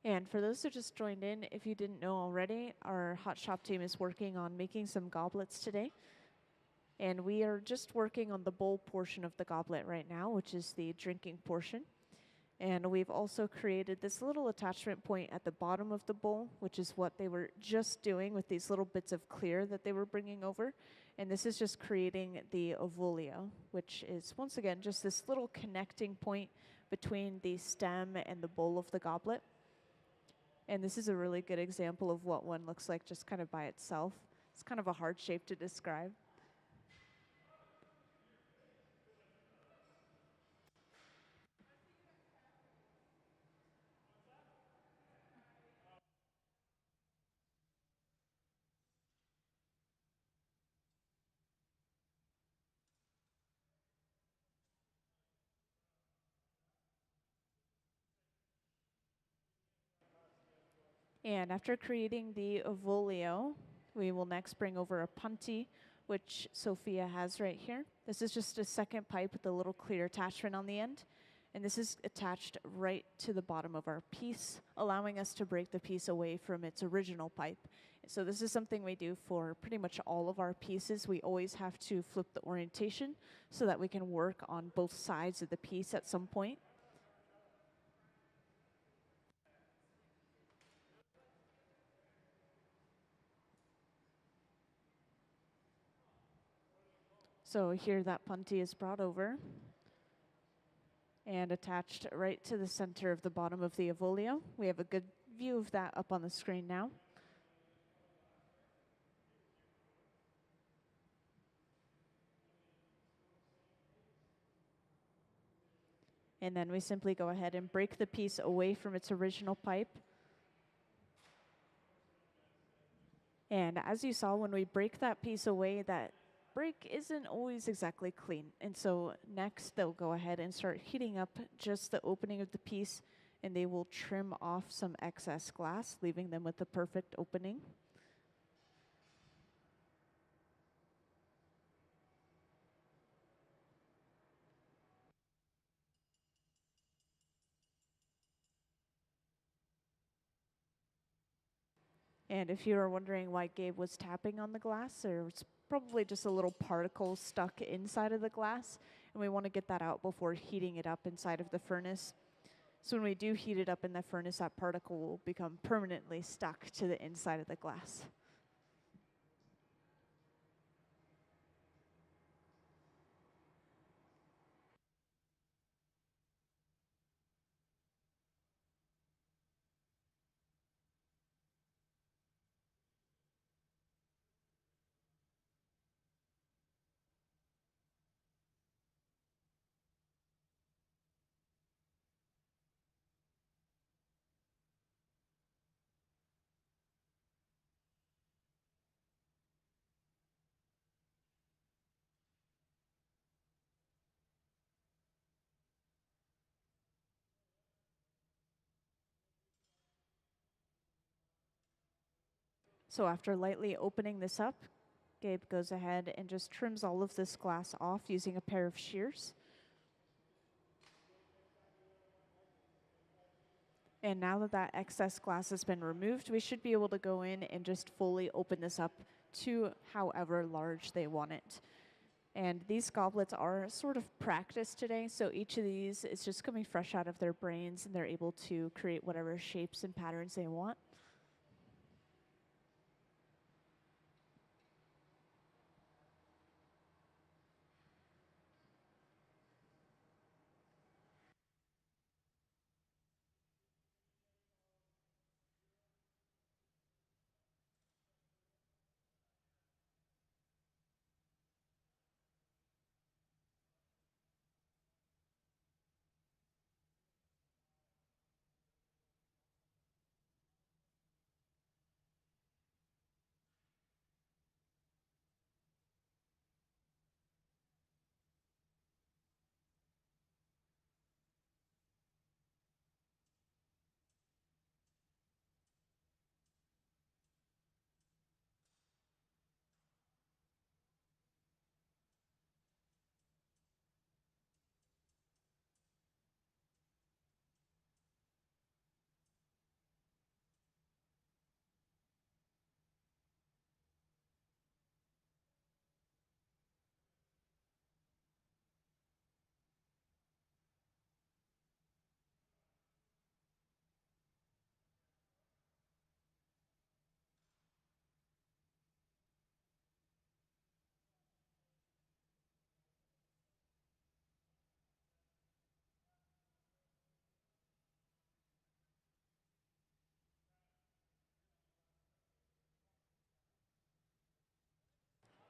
And for those who just joined in, if you didn't know already, our Hot Shop team is working on making some goblets today. And we are just working on the bowl portion of the goblet right now, which is the drinking portion. And we've also created this little attachment point at the bottom of the bowl, which is what they were just doing with these little bits of clear that they were bringing over. And this is just creating the ovulio, which is, once again, just this little connecting point between the stem and the bowl of the goblet. And this is a really good example of what one looks like just kind of by itself. It's kind of a hard shape to describe. And after creating the ovulio, we will next bring over a punty, which Sophia has right here. This is just a second pipe with a little clear attachment on the end. And this is attached right to the bottom of our piece, allowing us to break the piece away from its original pipe. So this is something we do for pretty much all of our pieces. We always have to flip the orientation so that we can work on both sides of the piece at some point. So here that punty is brought over and attached right to the center of the bottom of the ovulio. We have a good view of that up on the screen now. And then we simply go ahead and break the piece away from its original pipe. And as you saw, when we break that piece away, that break isn't always exactly clean. And so next they'll go ahead and start heating up just the opening of the piece, and they will trim off some excess glass, leaving them with the perfect opening. And if you were wondering why Gabe was tapping on the glass, there was probably just a little particle stuck inside of the glass, and we want to get that out before heating it up inside of the furnace. So when we do heat it up in the furnace, that particle will become permanently stuck to the inside of the glass. So after lightly opening this up, Gabe goes ahead and just trims all of this glass off using a pair of shears. And now that that excess glass has been removed, we should be able to go in and just fully open this up to however large they want it. And these goblets are sort of practice today, so each of these is just coming fresh out of their brains, and they're able to create whatever shapes and patterns they want.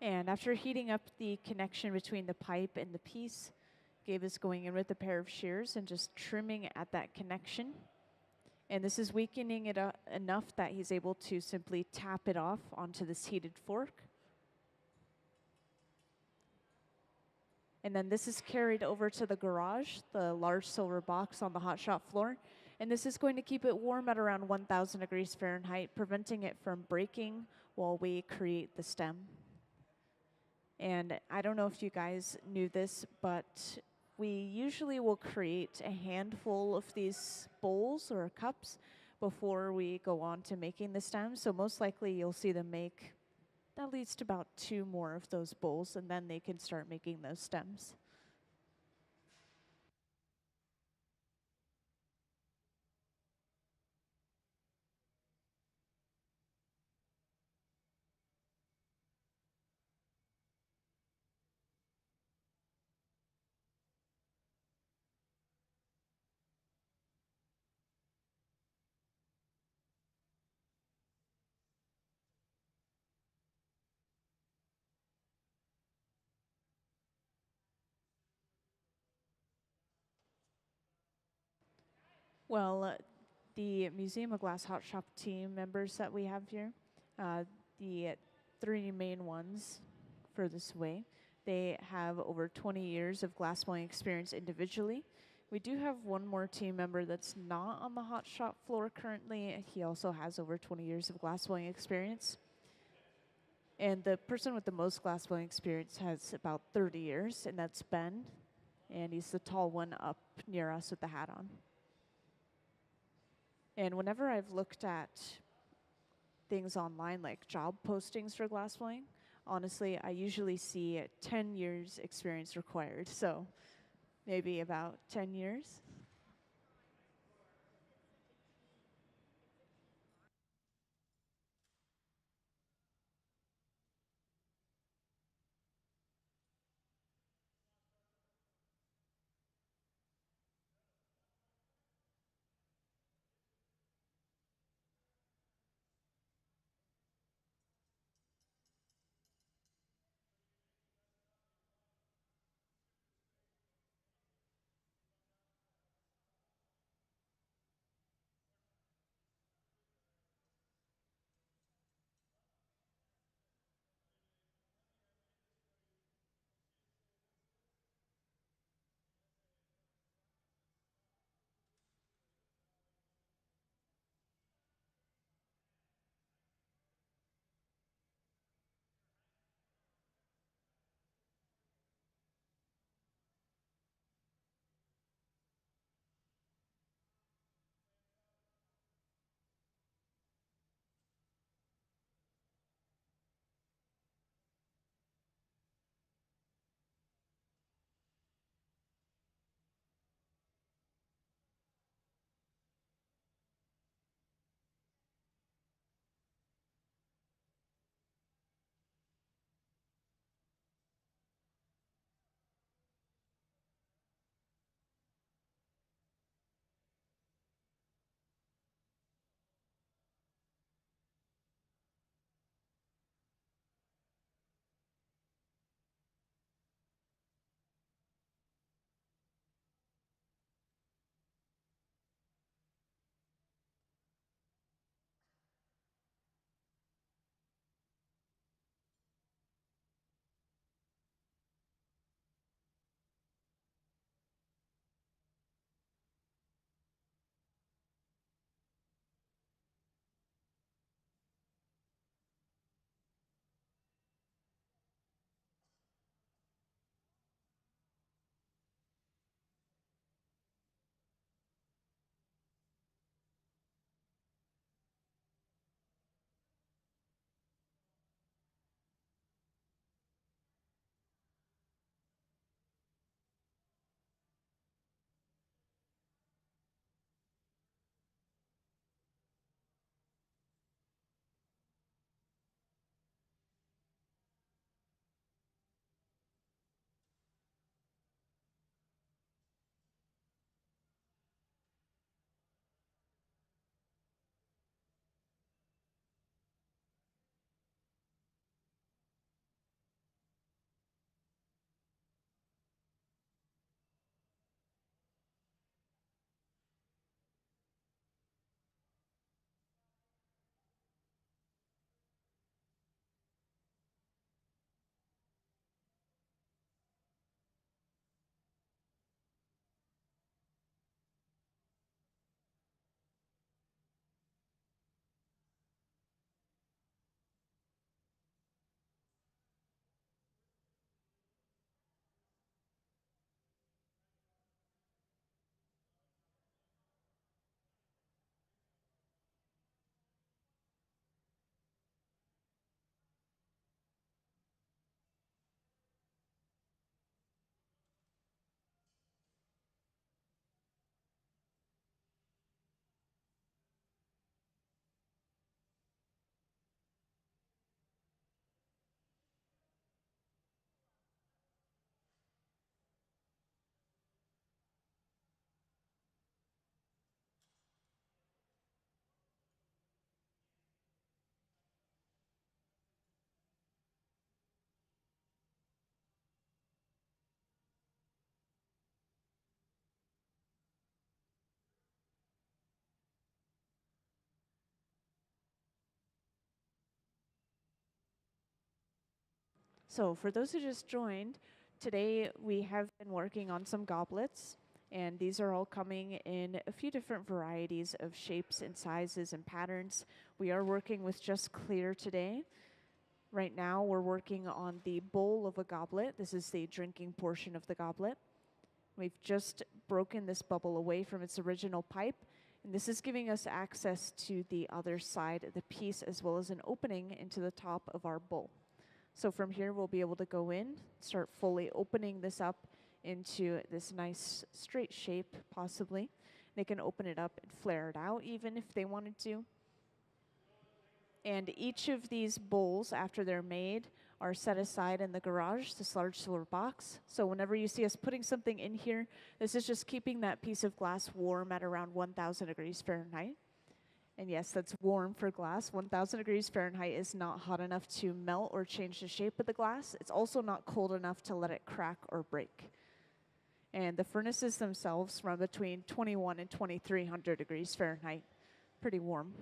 And after heating up the connection between the pipe and the piece, Gabe is going in with a pair of shears and just trimming at that connection. And this is weakening it enough that he's able to simply tap it off onto this heated fork. And then this is carried over to the garage, the large silver box on the hot shop floor. And this is going to keep it warm at around 1,000 degrees Fahrenheit, preventing it from breaking while we create the stem. And I don't know if you guys knew this, but we usually will create a handful of these bowls or cups before we go on to making the stem. So most likely you'll see them make at least about 2 more of those bowls, and then they can start making those stems. Well, the Museum of Glass Hot Shop team members that we have here, the 3 main ones for this way, they have over 20 years of glassblowing experience individually. We do have one more team member that's not on the hot shop floor currently. He also has over 20 years of glassblowing experience. And the person with the most glassblowing experience has about 30 years, and that's Ben. And he's the tall one up near us with the hat on. And whenever I've looked at things online like job postings for glassblowing, honestly, I usually see 10 years experience required. So maybe about 10 years. So for those who just joined, today we have been working on some goblets, and these are all coming in a few different varieties of shapes and sizes and patterns. We are working with just clear today. Right now we're working on the bowl of a goblet. This is the drinking portion of the goblet. We've just broken this bubble away from its original pipe, and this is giving us access to the other side of the piece as well as an opening into the top of our bowl. So from here, we'll be able to go in, start fully opening this up into this nice straight shape, possibly. They can open it up and flare it out even if they wanted to. And each of these bowls, after they're made, are set aside in the garage, this large silver box. So whenever you see us putting something in here, this is just keeping that piece of glass warm at around 1,000 degrees Fahrenheit. And yes, that's warm for glass. 1,000 degrees Fahrenheit is not hot enough to melt or change the shape of the glass. It's also not cold enough to let it crack or break. And the furnaces themselves run between 21 and 2,300 degrees Fahrenheit. Pretty warm.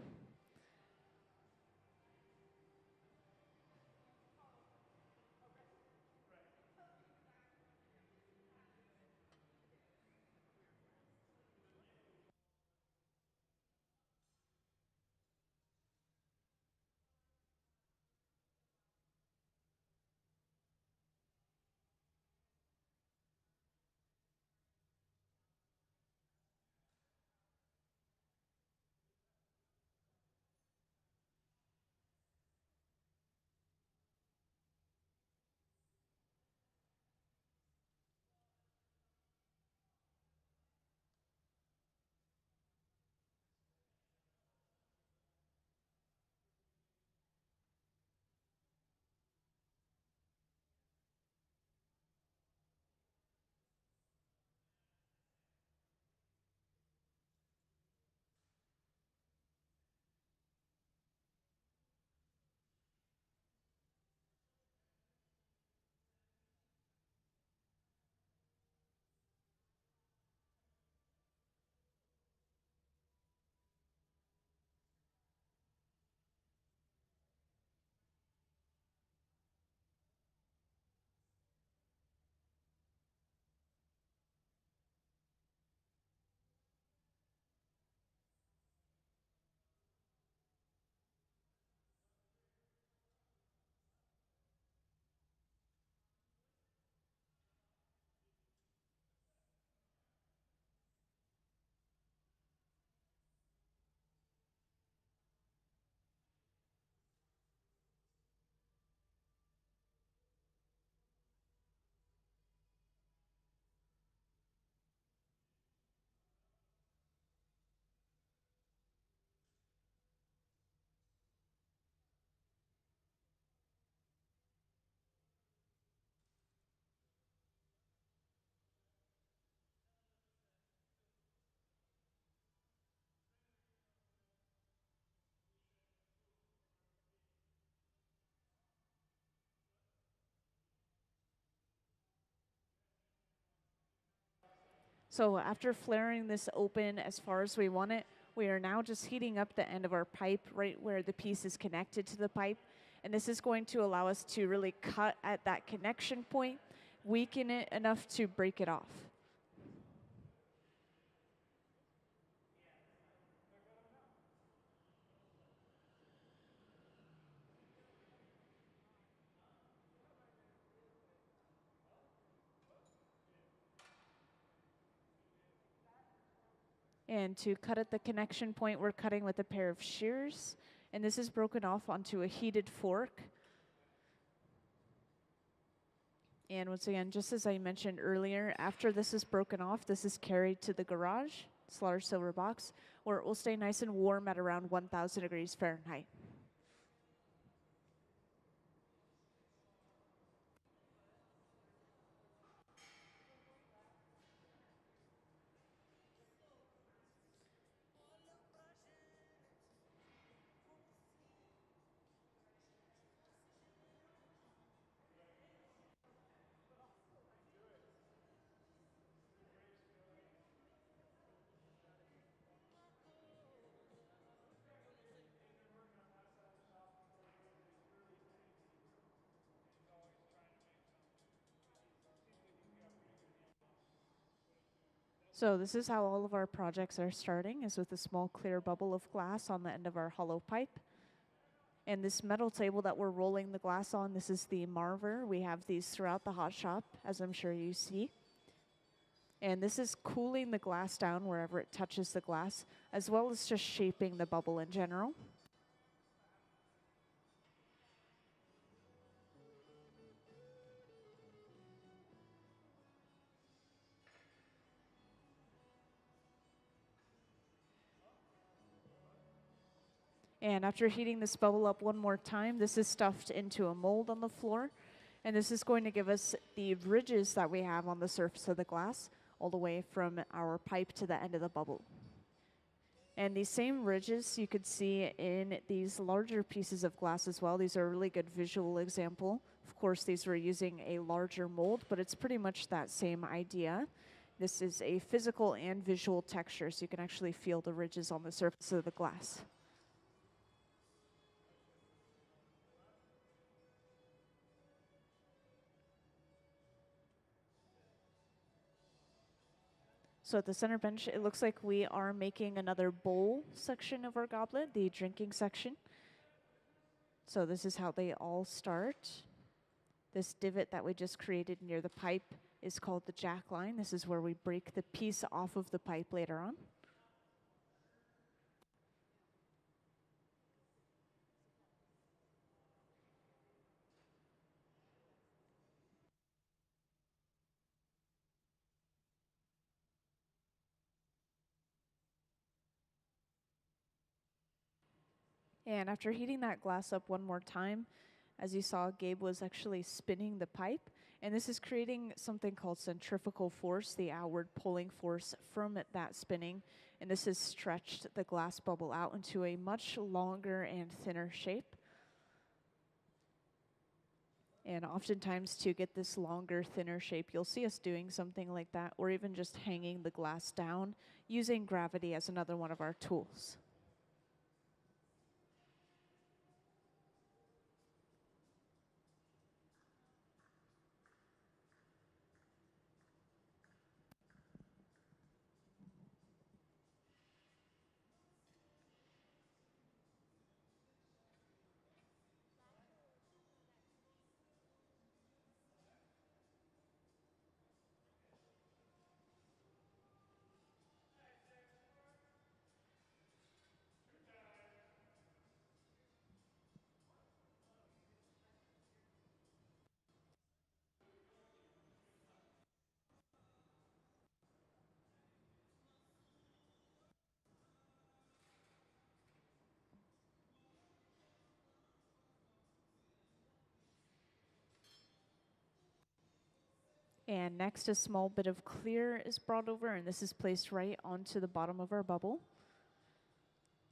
So after flaring this open as far as we want it, we are now just heating up the end of our pipe right where the piece is connected to the pipe. And this is going to allow us to really cut at that connection point, weaken it enough to break it off. And to cut at the connection point, we're cutting with a pair of shears. And this is broken off onto a heated fork. And once again, just as I mentioned earlier, after this is broken off, this is carried to the garage, this large silver box, where it will stay nice and warm at around 1,000 degrees Fahrenheit. So this is how all of our projects are starting, is with a small clear bubble of glass on the end of our hollow pipe. And this metal table that we're rolling the glass on, this is the Marver. We have these throughout the hot shop, as I'm sure you see. And this is cooling the glass down wherever it touches the glass, as well as just shaping the bubble in general. And after heating this bubble up one more time, this is stuffed into a mold on the floor. And this is going to give us the ridges that we have on the surface of the glass, all the way from our pipe to the end of the bubble. And these same ridges you could see in these larger pieces of glass as well. These are a really good visual example. Of course, these were using a larger mold, but it's pretty much that same idea. This is a physical and visual texture, so you can actually feel the ridges on the surface of the glass. So at the center bench, it looks like we are making another bowl section of our goblet, the drinking section. So this is how they all start. This divot that we just created near the pipe is called the jack line. This is where we break the piece off of the pipe later on. And after heating that glass up one more time, as you saw, Gabe was actually spinning the pipe. And this is creating something called centrifugal force, the outward pulling force from that spinning. And this has stretched the glass bubble out into a much longer and thinner shape. And oftentimes to get this longer, thinner shape, you'll see us doing something like that, or even just hanging the glass down using gravity as another one of our tools. And next, a small bit of clear is brought over, and this is placed right onto the bottom of our bubble.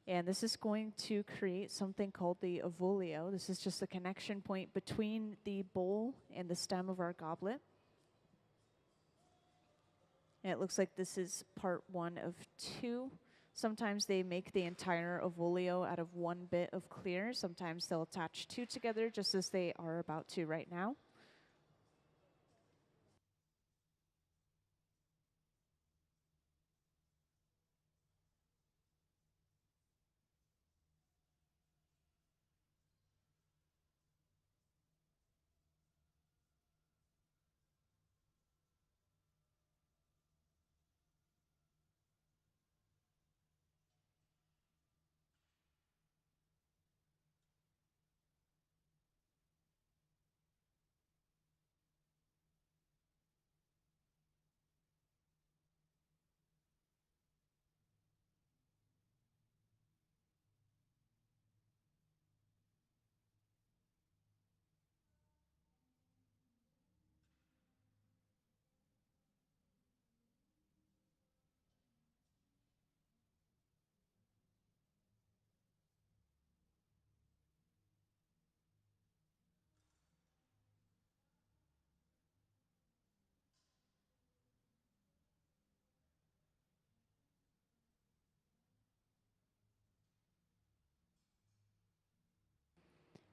And this is going to create something called the avolio. This is just a connection point between the bowl and the stem of our goblet. And it looks like this is part one of two. Sometimes they make the entire avolio out of one bit of clear. Sometimes they'll attach two together, just as they are about to right now.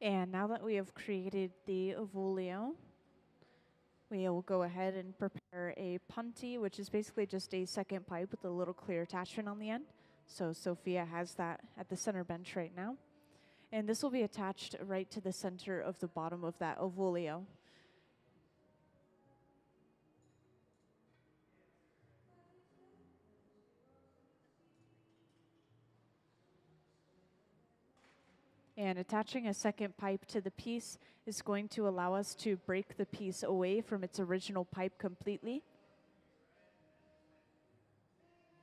And now that we have created the avolio, We will go ahead and prepare a punty, which is basically just a second pipe with a little clear attachment on the end. So Sophia has that at the center bench right now. And this will be attached right to the center of the bottom of that ovolio. And attaching a second pipe to the piece is going to allow us to break the piece away from its original pipe completely.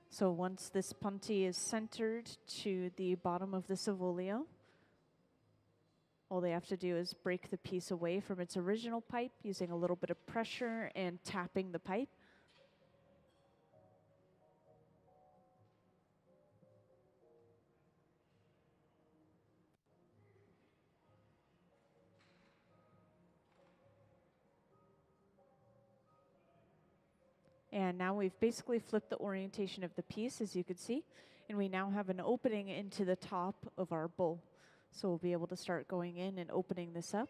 So once this punty is centered to the bottom of the ovolio, all they have to do is break the piece away from its original pipe using a little bit of pressure and tapping the pipe. And now we've basically flipped the orientation of the piece, as you can see, and we now have an opening into the top of our bowl. So we'll be able to start going in and opening this up.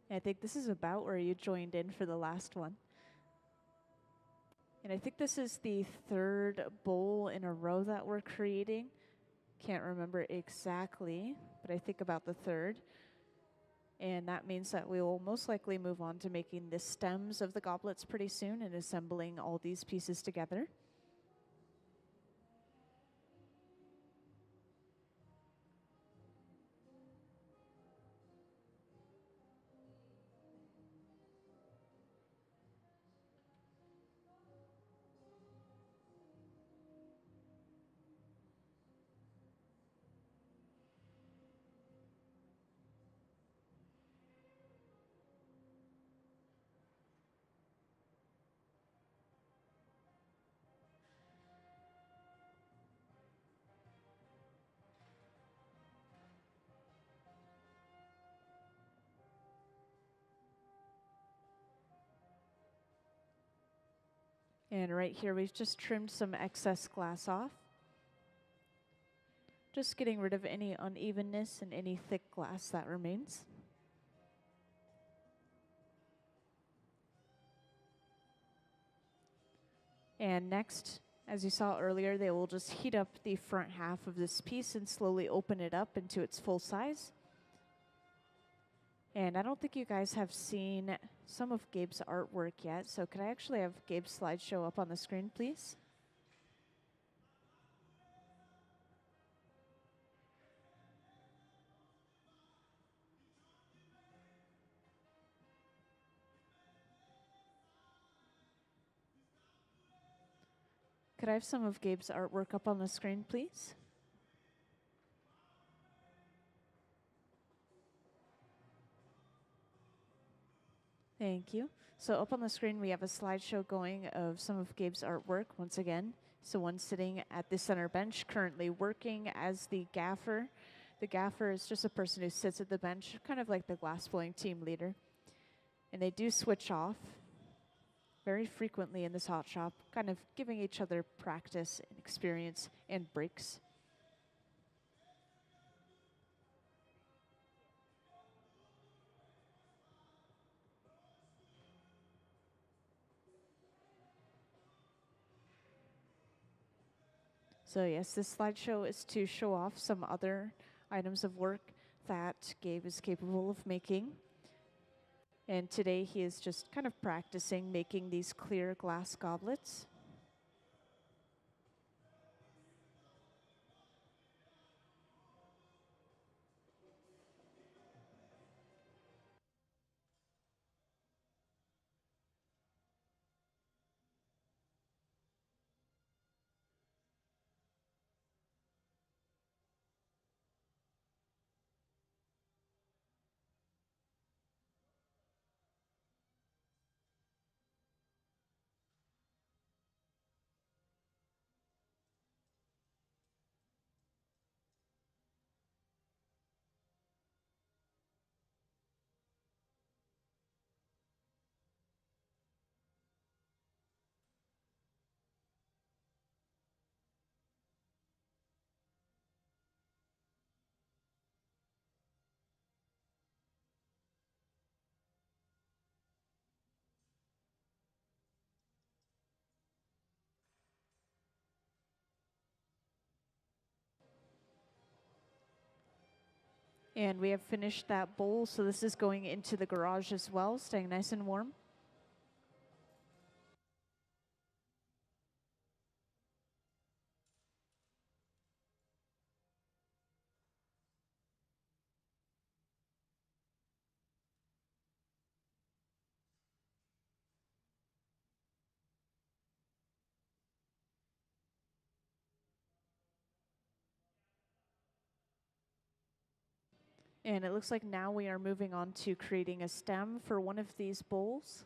And I think this is about where you joined in for the last one. And I think this is the third bowl in a row that we're creating. Can't remember exactly, but I think about the third. And that means that we will most likely move on to making the stems of the goblets pretty soon and assembling all these pieces together. And right here, we've just trimmed some excess glass off. Just getting rid of any unevenness and any thick glass that remains. And next, as you saw earlier, they will just heat up the front half of this piece and slowly open it up into its full size. And I don't think you guys have seen some of Gabe's artwork yet, so could I actually have Gabe's slideshow up on the screen, please? Could I have some of Gabe's artwork up on the screen, please? Thank you. So up on the screen, we have a slideshow going of some of Gabe's artwork once again. So one sitting at the center bench, currently working as the gaffer. The gaffer is just a person who sits at the bench, kind of like the glassblowing team leader. And they do switch off very frequently in this hot shop, kind of giving each other practice and experience and breaks. So yes, this slideshow is to show off some other items of work that Gabe is capable of making. And today he is just kind of practicing making these clear glass goblets. And we have finished that bowl, so this is going into the garage as well, staying nice and warm. And it looks like now we are moving on to creating a stem for one of these bowls.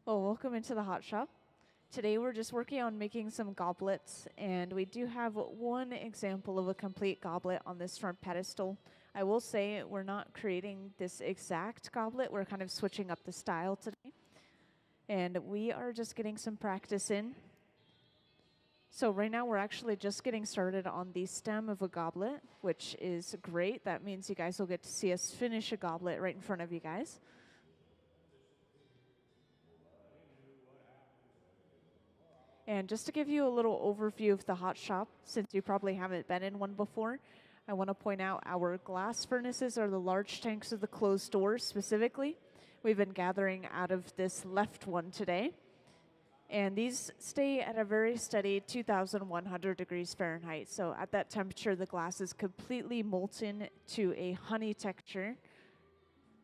Well, welcome into the hot shop. Today we're just working on making some goblets, and we do have one example of a complete goblet on this front pedestal. I will say we're not creating this exact goblet, we're kind of switching up the style today. And we are just getting some practice in. So right now we're actually just getting started on the stem of a goblet, which is great. That means you guys will get to see us finish a goblet right in front of you guys. And just to give you a little overview of the hot shop, since you probably haven't been in one before, I want to point out our glass furnaces are the large tanks of the closed doors specifically. We've been gathering out of this left one today. And these stay at a very steady 2,100 degrees Fahrenheit. So at that temperature, the glass is completely molten to a honey texture,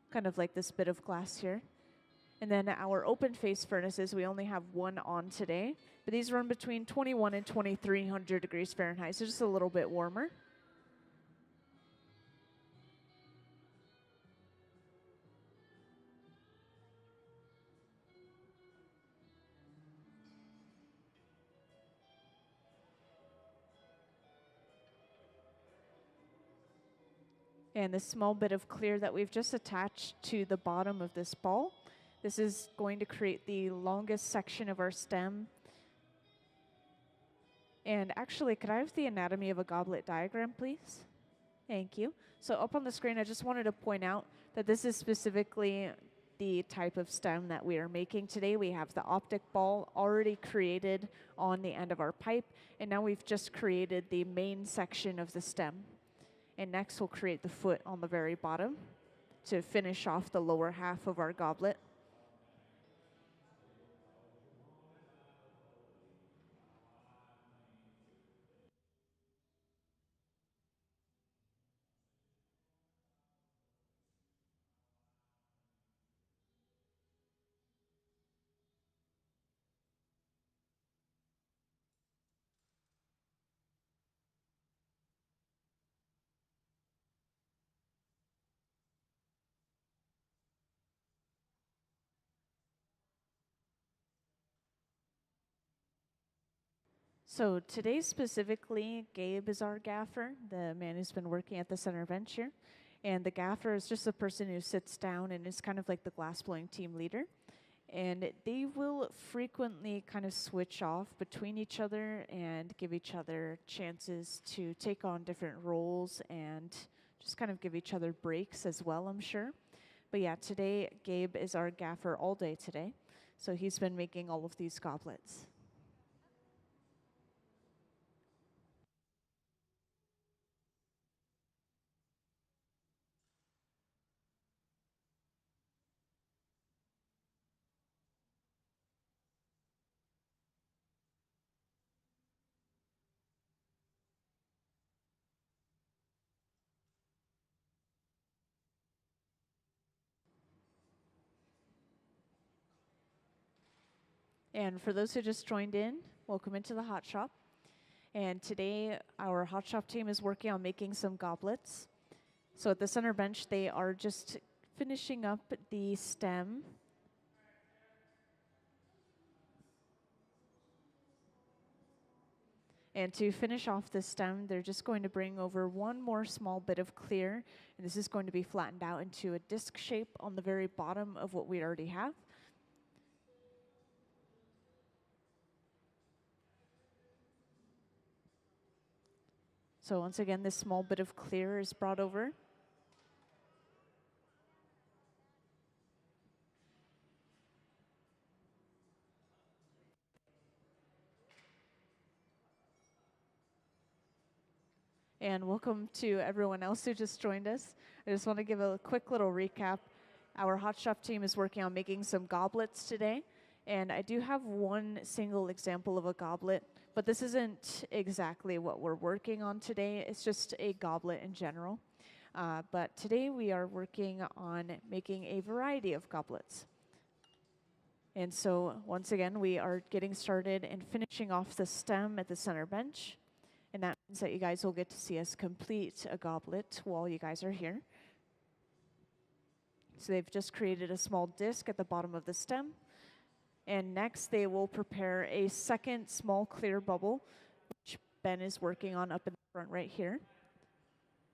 kind of like this bit of glass here. And then our open face furnaces, we only have one on today, but these run between 21 and 2,300 degrees Fahrenheit, so just a little bit warmer. And this small bit of clear that we've just attached to the bottom of this ball, this is going to create the longest section of our stem. And actually, could I have the anatomy of a goblet diagram, please? Thank you. So up on the screen, I just wanted to point out that this is specifically the type of stem that we are making today. We have the optic ball already created on the end of our pipe, and now we've just created the main section of the stem. And next we'll create the foot on the very bottom to finish off the lower half of our goblet. So today specifically, Gabe is our gaffer, the man who's been working at the center bench here. And the gaffer is just the person who sits down and is kind of like the glassblowing team leader. And they will frequently kind of switch off between each other and give each other chances to take on different roles and just kind of give each other breaks as well, I'm sure. But yeah, today Gabe is our gaffer all day today. So he's been making all of these goblets. And for those who just joined in, welcome into the hot shop. And today our hot shop team is working on making some goblets. So at the center bench, they are just finishing up the stem. And to finish off the stem, they're just going to bring over one more small bit of clear. And this is going to be flattened out into a disc shape on the very bottom of what we already have. So once again, this small bit of clear is brought over. And welcome to everyone else who just joined us. I just want to give a quick little recap. Our hot shop team is working on making some goblets today. And I do have one single example of a goblet, but this isn't exactly what we're working on today. It's just a goblet in general. But today we are working on making a variety of goblets. And so once again, we are getting started and finishing off the stem at the center bench. And that means that you guys will get to see us complete a goblet while you guys are here. So they've just created a small disc at the bottom of the stem. And next they will prepare a second small clear bubble, which Ben is working on up in the front right here.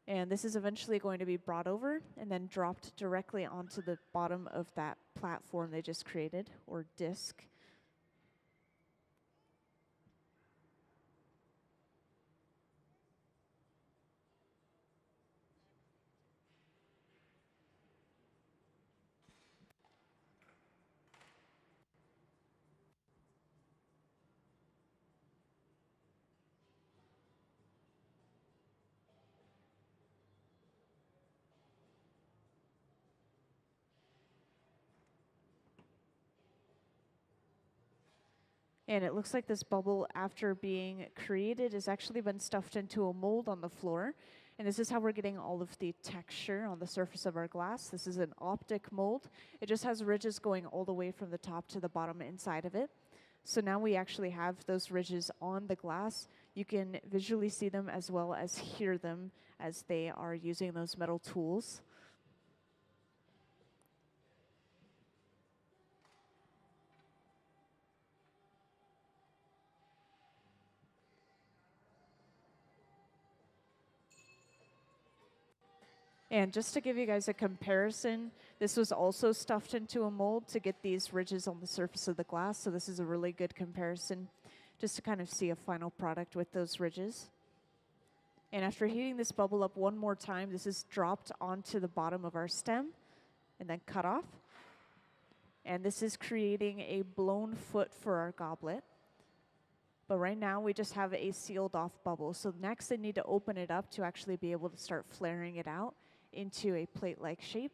And this is eventually going to be brought over and then dropped directly onto the bottom of that platform they just created, or disc. And it looks like this bubble, after being created, has actually been stuffed into a mold on the floor. And this is how we're getting all of the texture on the surface of our glass. This is an optic mold. It just has ridges going all the way from the top to the bottom inside of it. So now we actually have those ridges on the glass. You can visually see them as well as hear them as they are using those metal tools. And just to give you guys a comparison, this was also stuffed into a mold to get these ridges on the surface of the glass. So this is a really good comparison just to kind of see a final product with those ridges. And after heating this bubble up one more time, this is dropped onto the bottom of our stem and then cut off. And this is creating a blown foot for our goblet. But right now we just have a sealed off bubble. So next they need to open it up to actually be able to start flaring it out into a plate-like shape.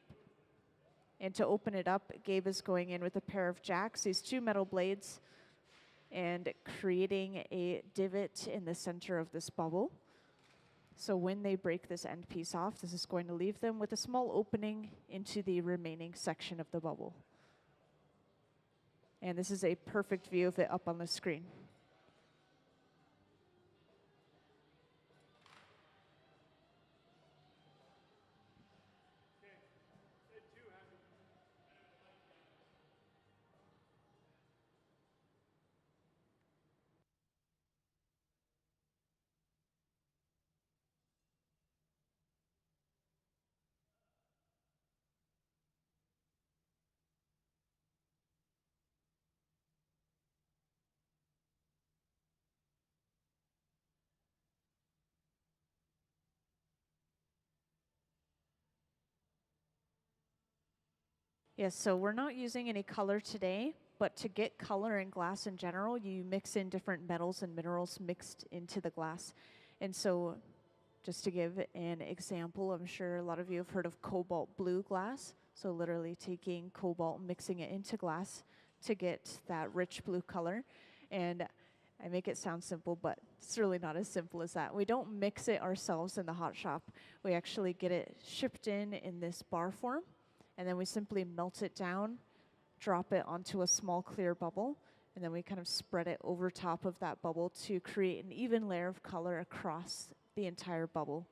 And to open it up, Gabe is going in with a pair of jacks, these two metal blades, and creating a divot in the center of this bubble. So when they break this end piece off, this is going to leave them with a small opening into the remaining section of the bubble. And this is a perfect view of it up on the screen. Yes, so we're not using any color today, but to get color in glass in general, you mix in different metals and minerals mixed into the glass. And so just to give an example, I'm sure a lot of you have heard of cobalt blue glass. So literally taking cobalt, mixing it into glass to get that rich blue color. And I make it sound simple, but it's really not as simple as that. We don't mix it ourselves in the hot shop. We actually get it shipped in this bar form, and then we simply melt it down, drop it onto a small clear bubble, and then we kind of spread it over top of that bubble to create an even layer of color across the entire bubble.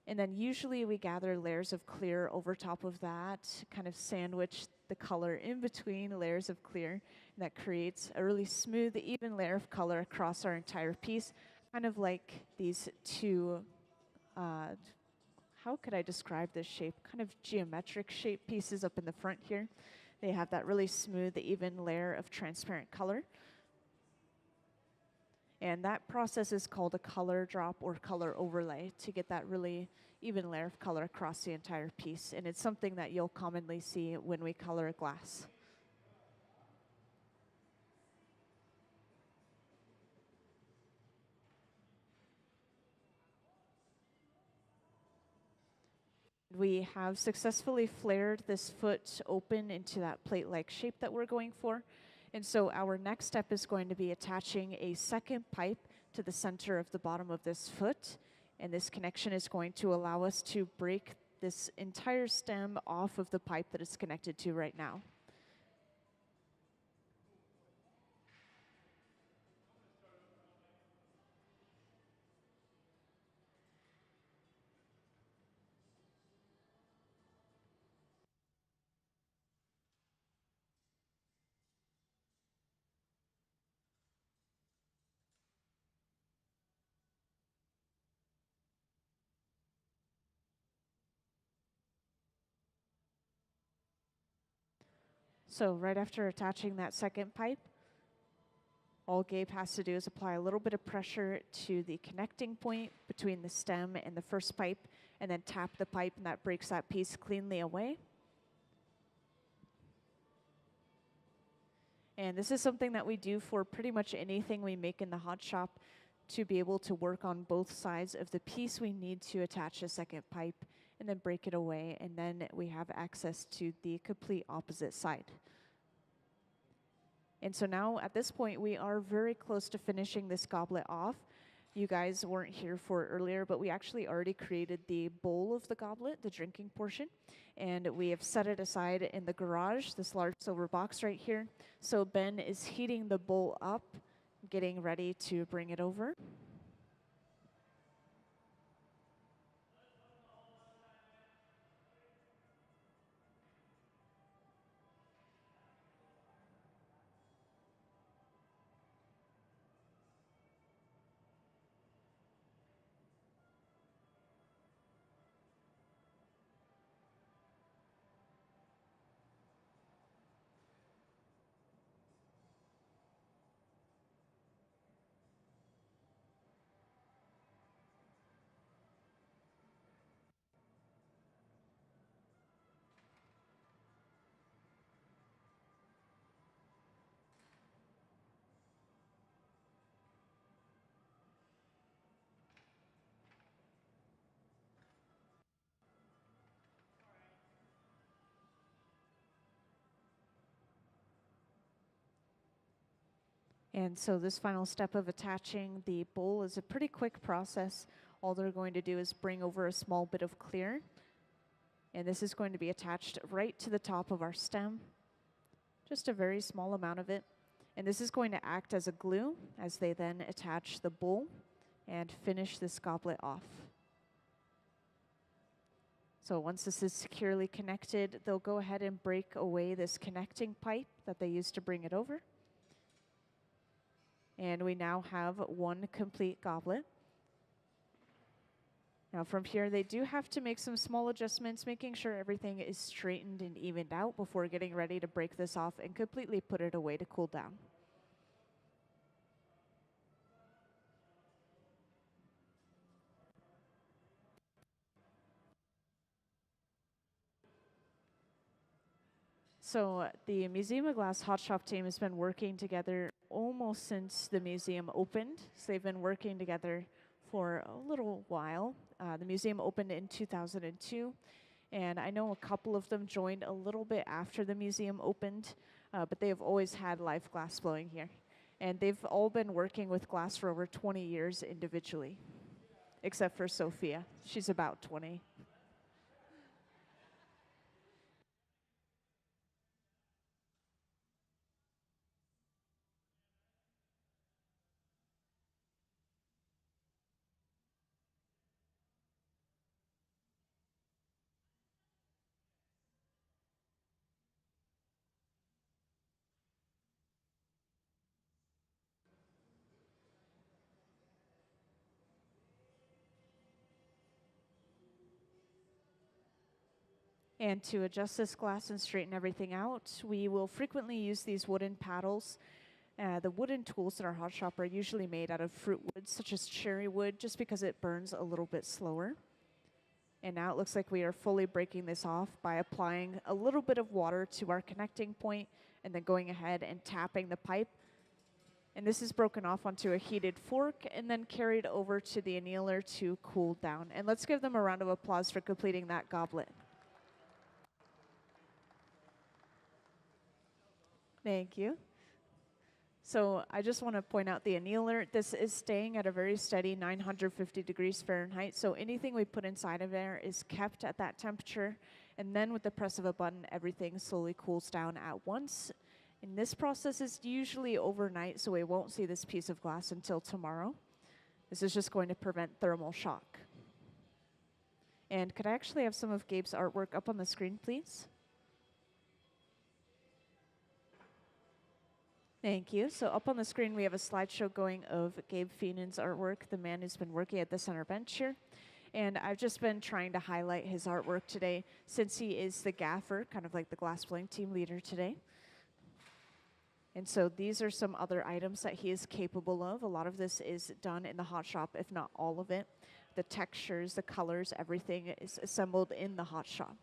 And then usually we gather layers of clear over top of that, kind of sandwich the color in between layers of clear, and that creates a really smooth, even layer of color across our entire piece, kind of like these two, how could I describe this shape? Kind of geometric shape pieces up in the front here. They have that really smooth, even layer of transparent color. And that process is called a color drop or color overlay to get that really even layer of color across the entire piece. And it's something that you'll commonly see when we color a glass. We have successfully flared this foot open into that plate-like shape that we're going for. And so our next step is going to be attaching a second pipe to the center of the bottom of this foot. And this connection is going to allow us to break this entire stem off of the pipe that it's connected to right now. So right after attaching that second pipe, all Gabe has to do is apply a little bit of pressure to the connecting point between the stem and the first pipe, and then tap the pipe, and that breaks that piece cleanly away. And this is something that we do for pretty much anything we make in the hot shop. To be able to work on both sides of the piece, we need to attach a second pipe and then break it away, and then we have access to the complete opposite side. And so now at this point, we are very close to finishing this goblet off. You guys weren't here for it earlier, but we actually already created the bowl of the goblet, the drinking portion, and we have set it aside in the garage, this large silver box right here. So Ben is heating the bowl up, getting ready to bring it over. And so this final step of attaching the bowl is a pretty quick process. All they're going to do is bring over a small bit of clear, and this is going to be attached right to the top of our stem, just a very small amount of it. And this is going to act as a glue as they then attach the bowl and finish this goblet off. So once this is securely connected, they'll go ahead and break away this connecting pipe that they used to bring it over. And we now have one complete goblet. Now from here, they do have to make some small adjustments, making sure everything is straightened and evened out before getting ready to break this off and completely put it away to cool down. So the Museum of Glass Hot Shop team has been working together almost since the museum opened. So they've been working together for a little while. The museum opened in 2002, and I know a couple of them joined a little bit after the museum opened, but they have always had live glass blowing here. And they've all been working with glass for over 20 years individually, except for Sophia. She's about 20. And to adjust this glass and straighten everything out, we will frequently use these wooden paddles. The wooden tools in our hot shop are usually made out of fruit wood, such as cherry wood, just because it burns a little bit slower. And now it looks like we are fully breaking this off by applying a little bit of water to our connecting point and then going ahead and tapping the pipe. And this is broken off onto a heated fork and then carried over to the annealer to cool down. And let's give them a round of applause for completing that goblet. Thank you. So I just want to point out the annealer. This is staying at a very steady 950 degrees Fahrenheit. So anything we put inside of there is kept at that temperature. And then with the press of a button, everything slowly cools down at once. And this process is usually overnight, so we won't see this piece of glass until tomorrow. This is just going to prevent thermal shock. And could I actually have some of Gabe's artwork up on the screen, please? Thank you. So up on the screen, we have a slideshow going of Gabe Feenan's artwork, the man who's been working at the center bench here. And I've just been trying to highlight his artwork today since he is the gaffer, kind of like the glass blowing team leader today. And so these are some other items that he is capable of. A lot of this is done in the hot shop, if not all of it. The textures, the colors, everything is assembled in the hot shop.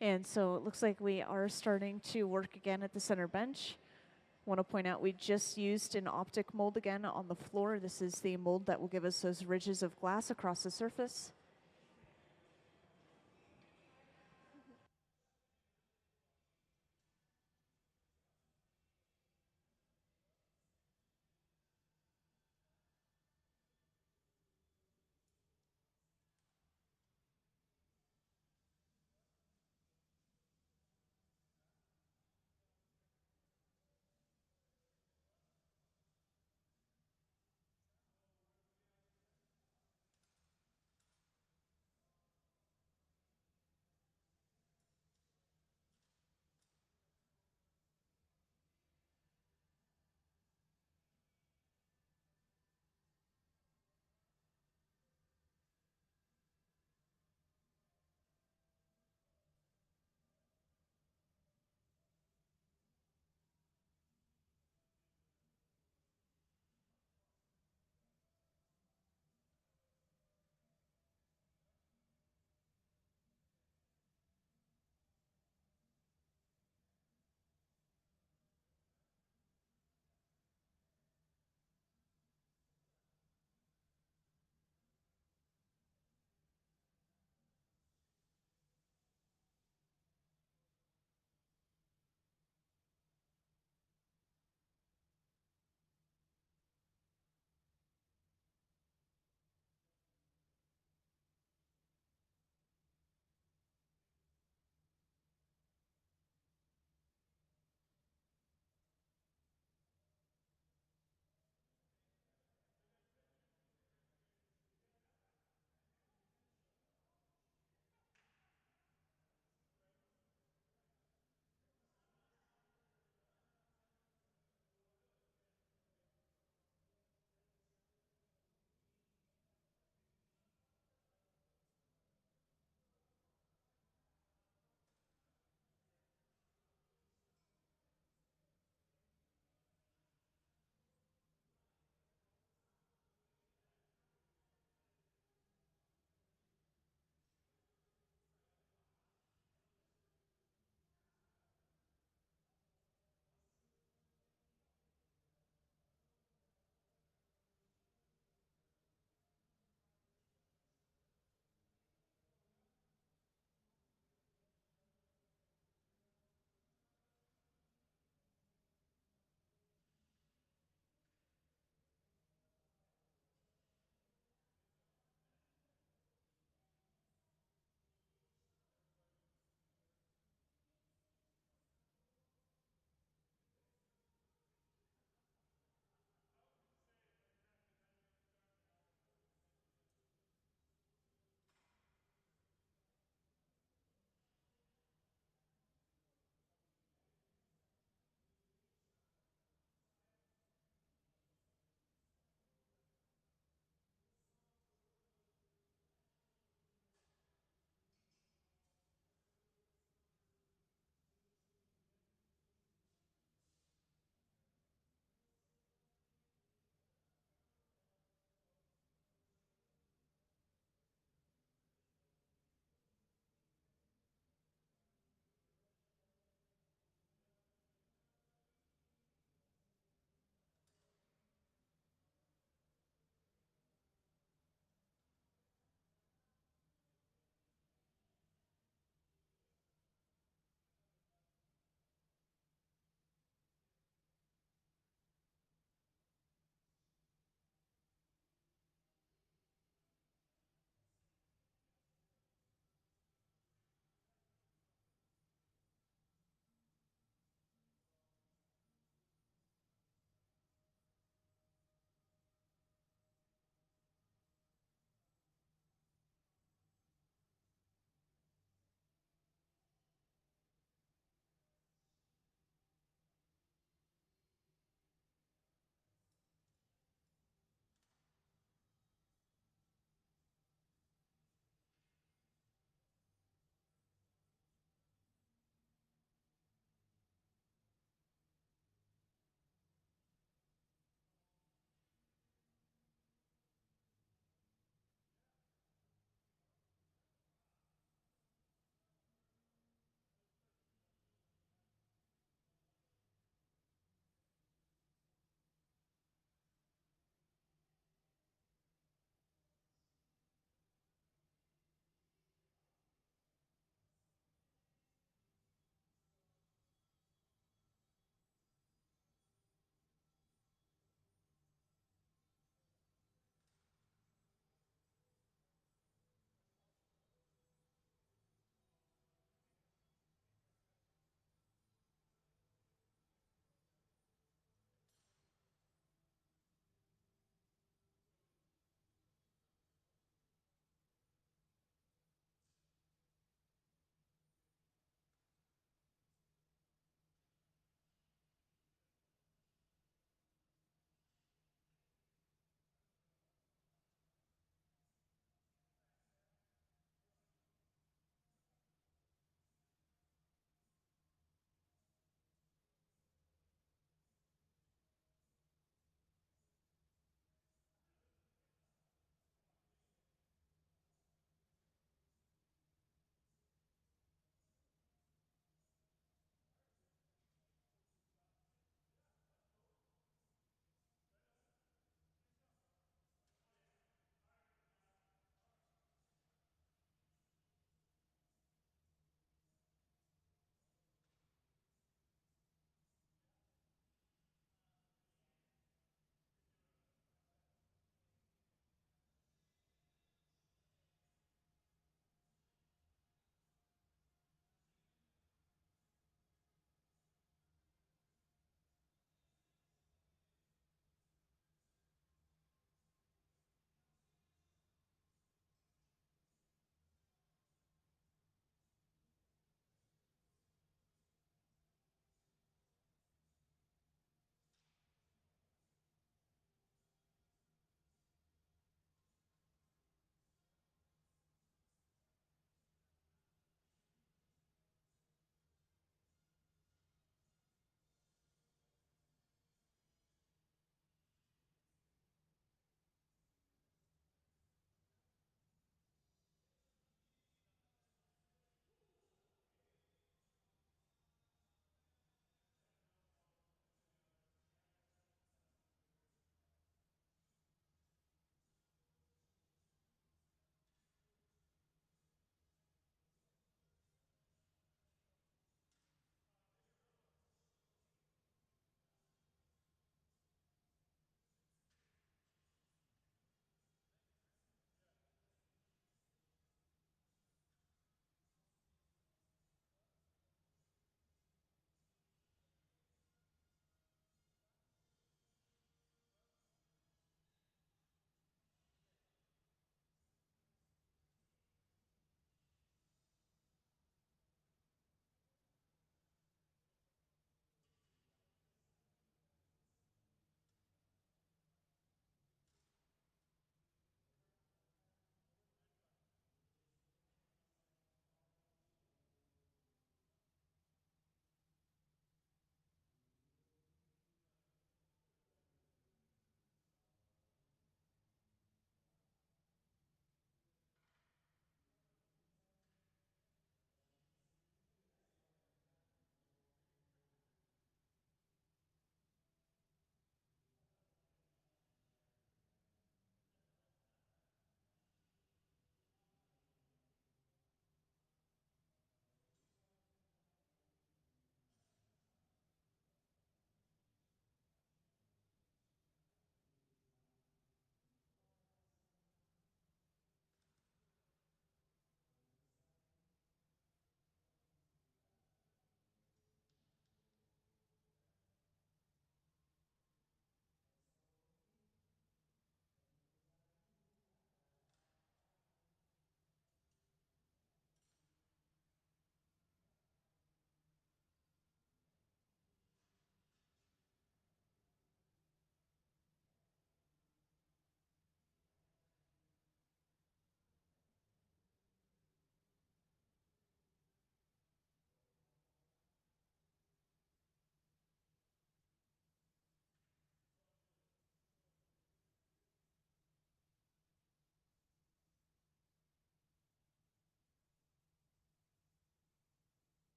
And so it looks like we are starting to work again at the center bench. Want to point out we just used an optic mold again on the floor. This is the mold that will give us those ridges of glass across the surface.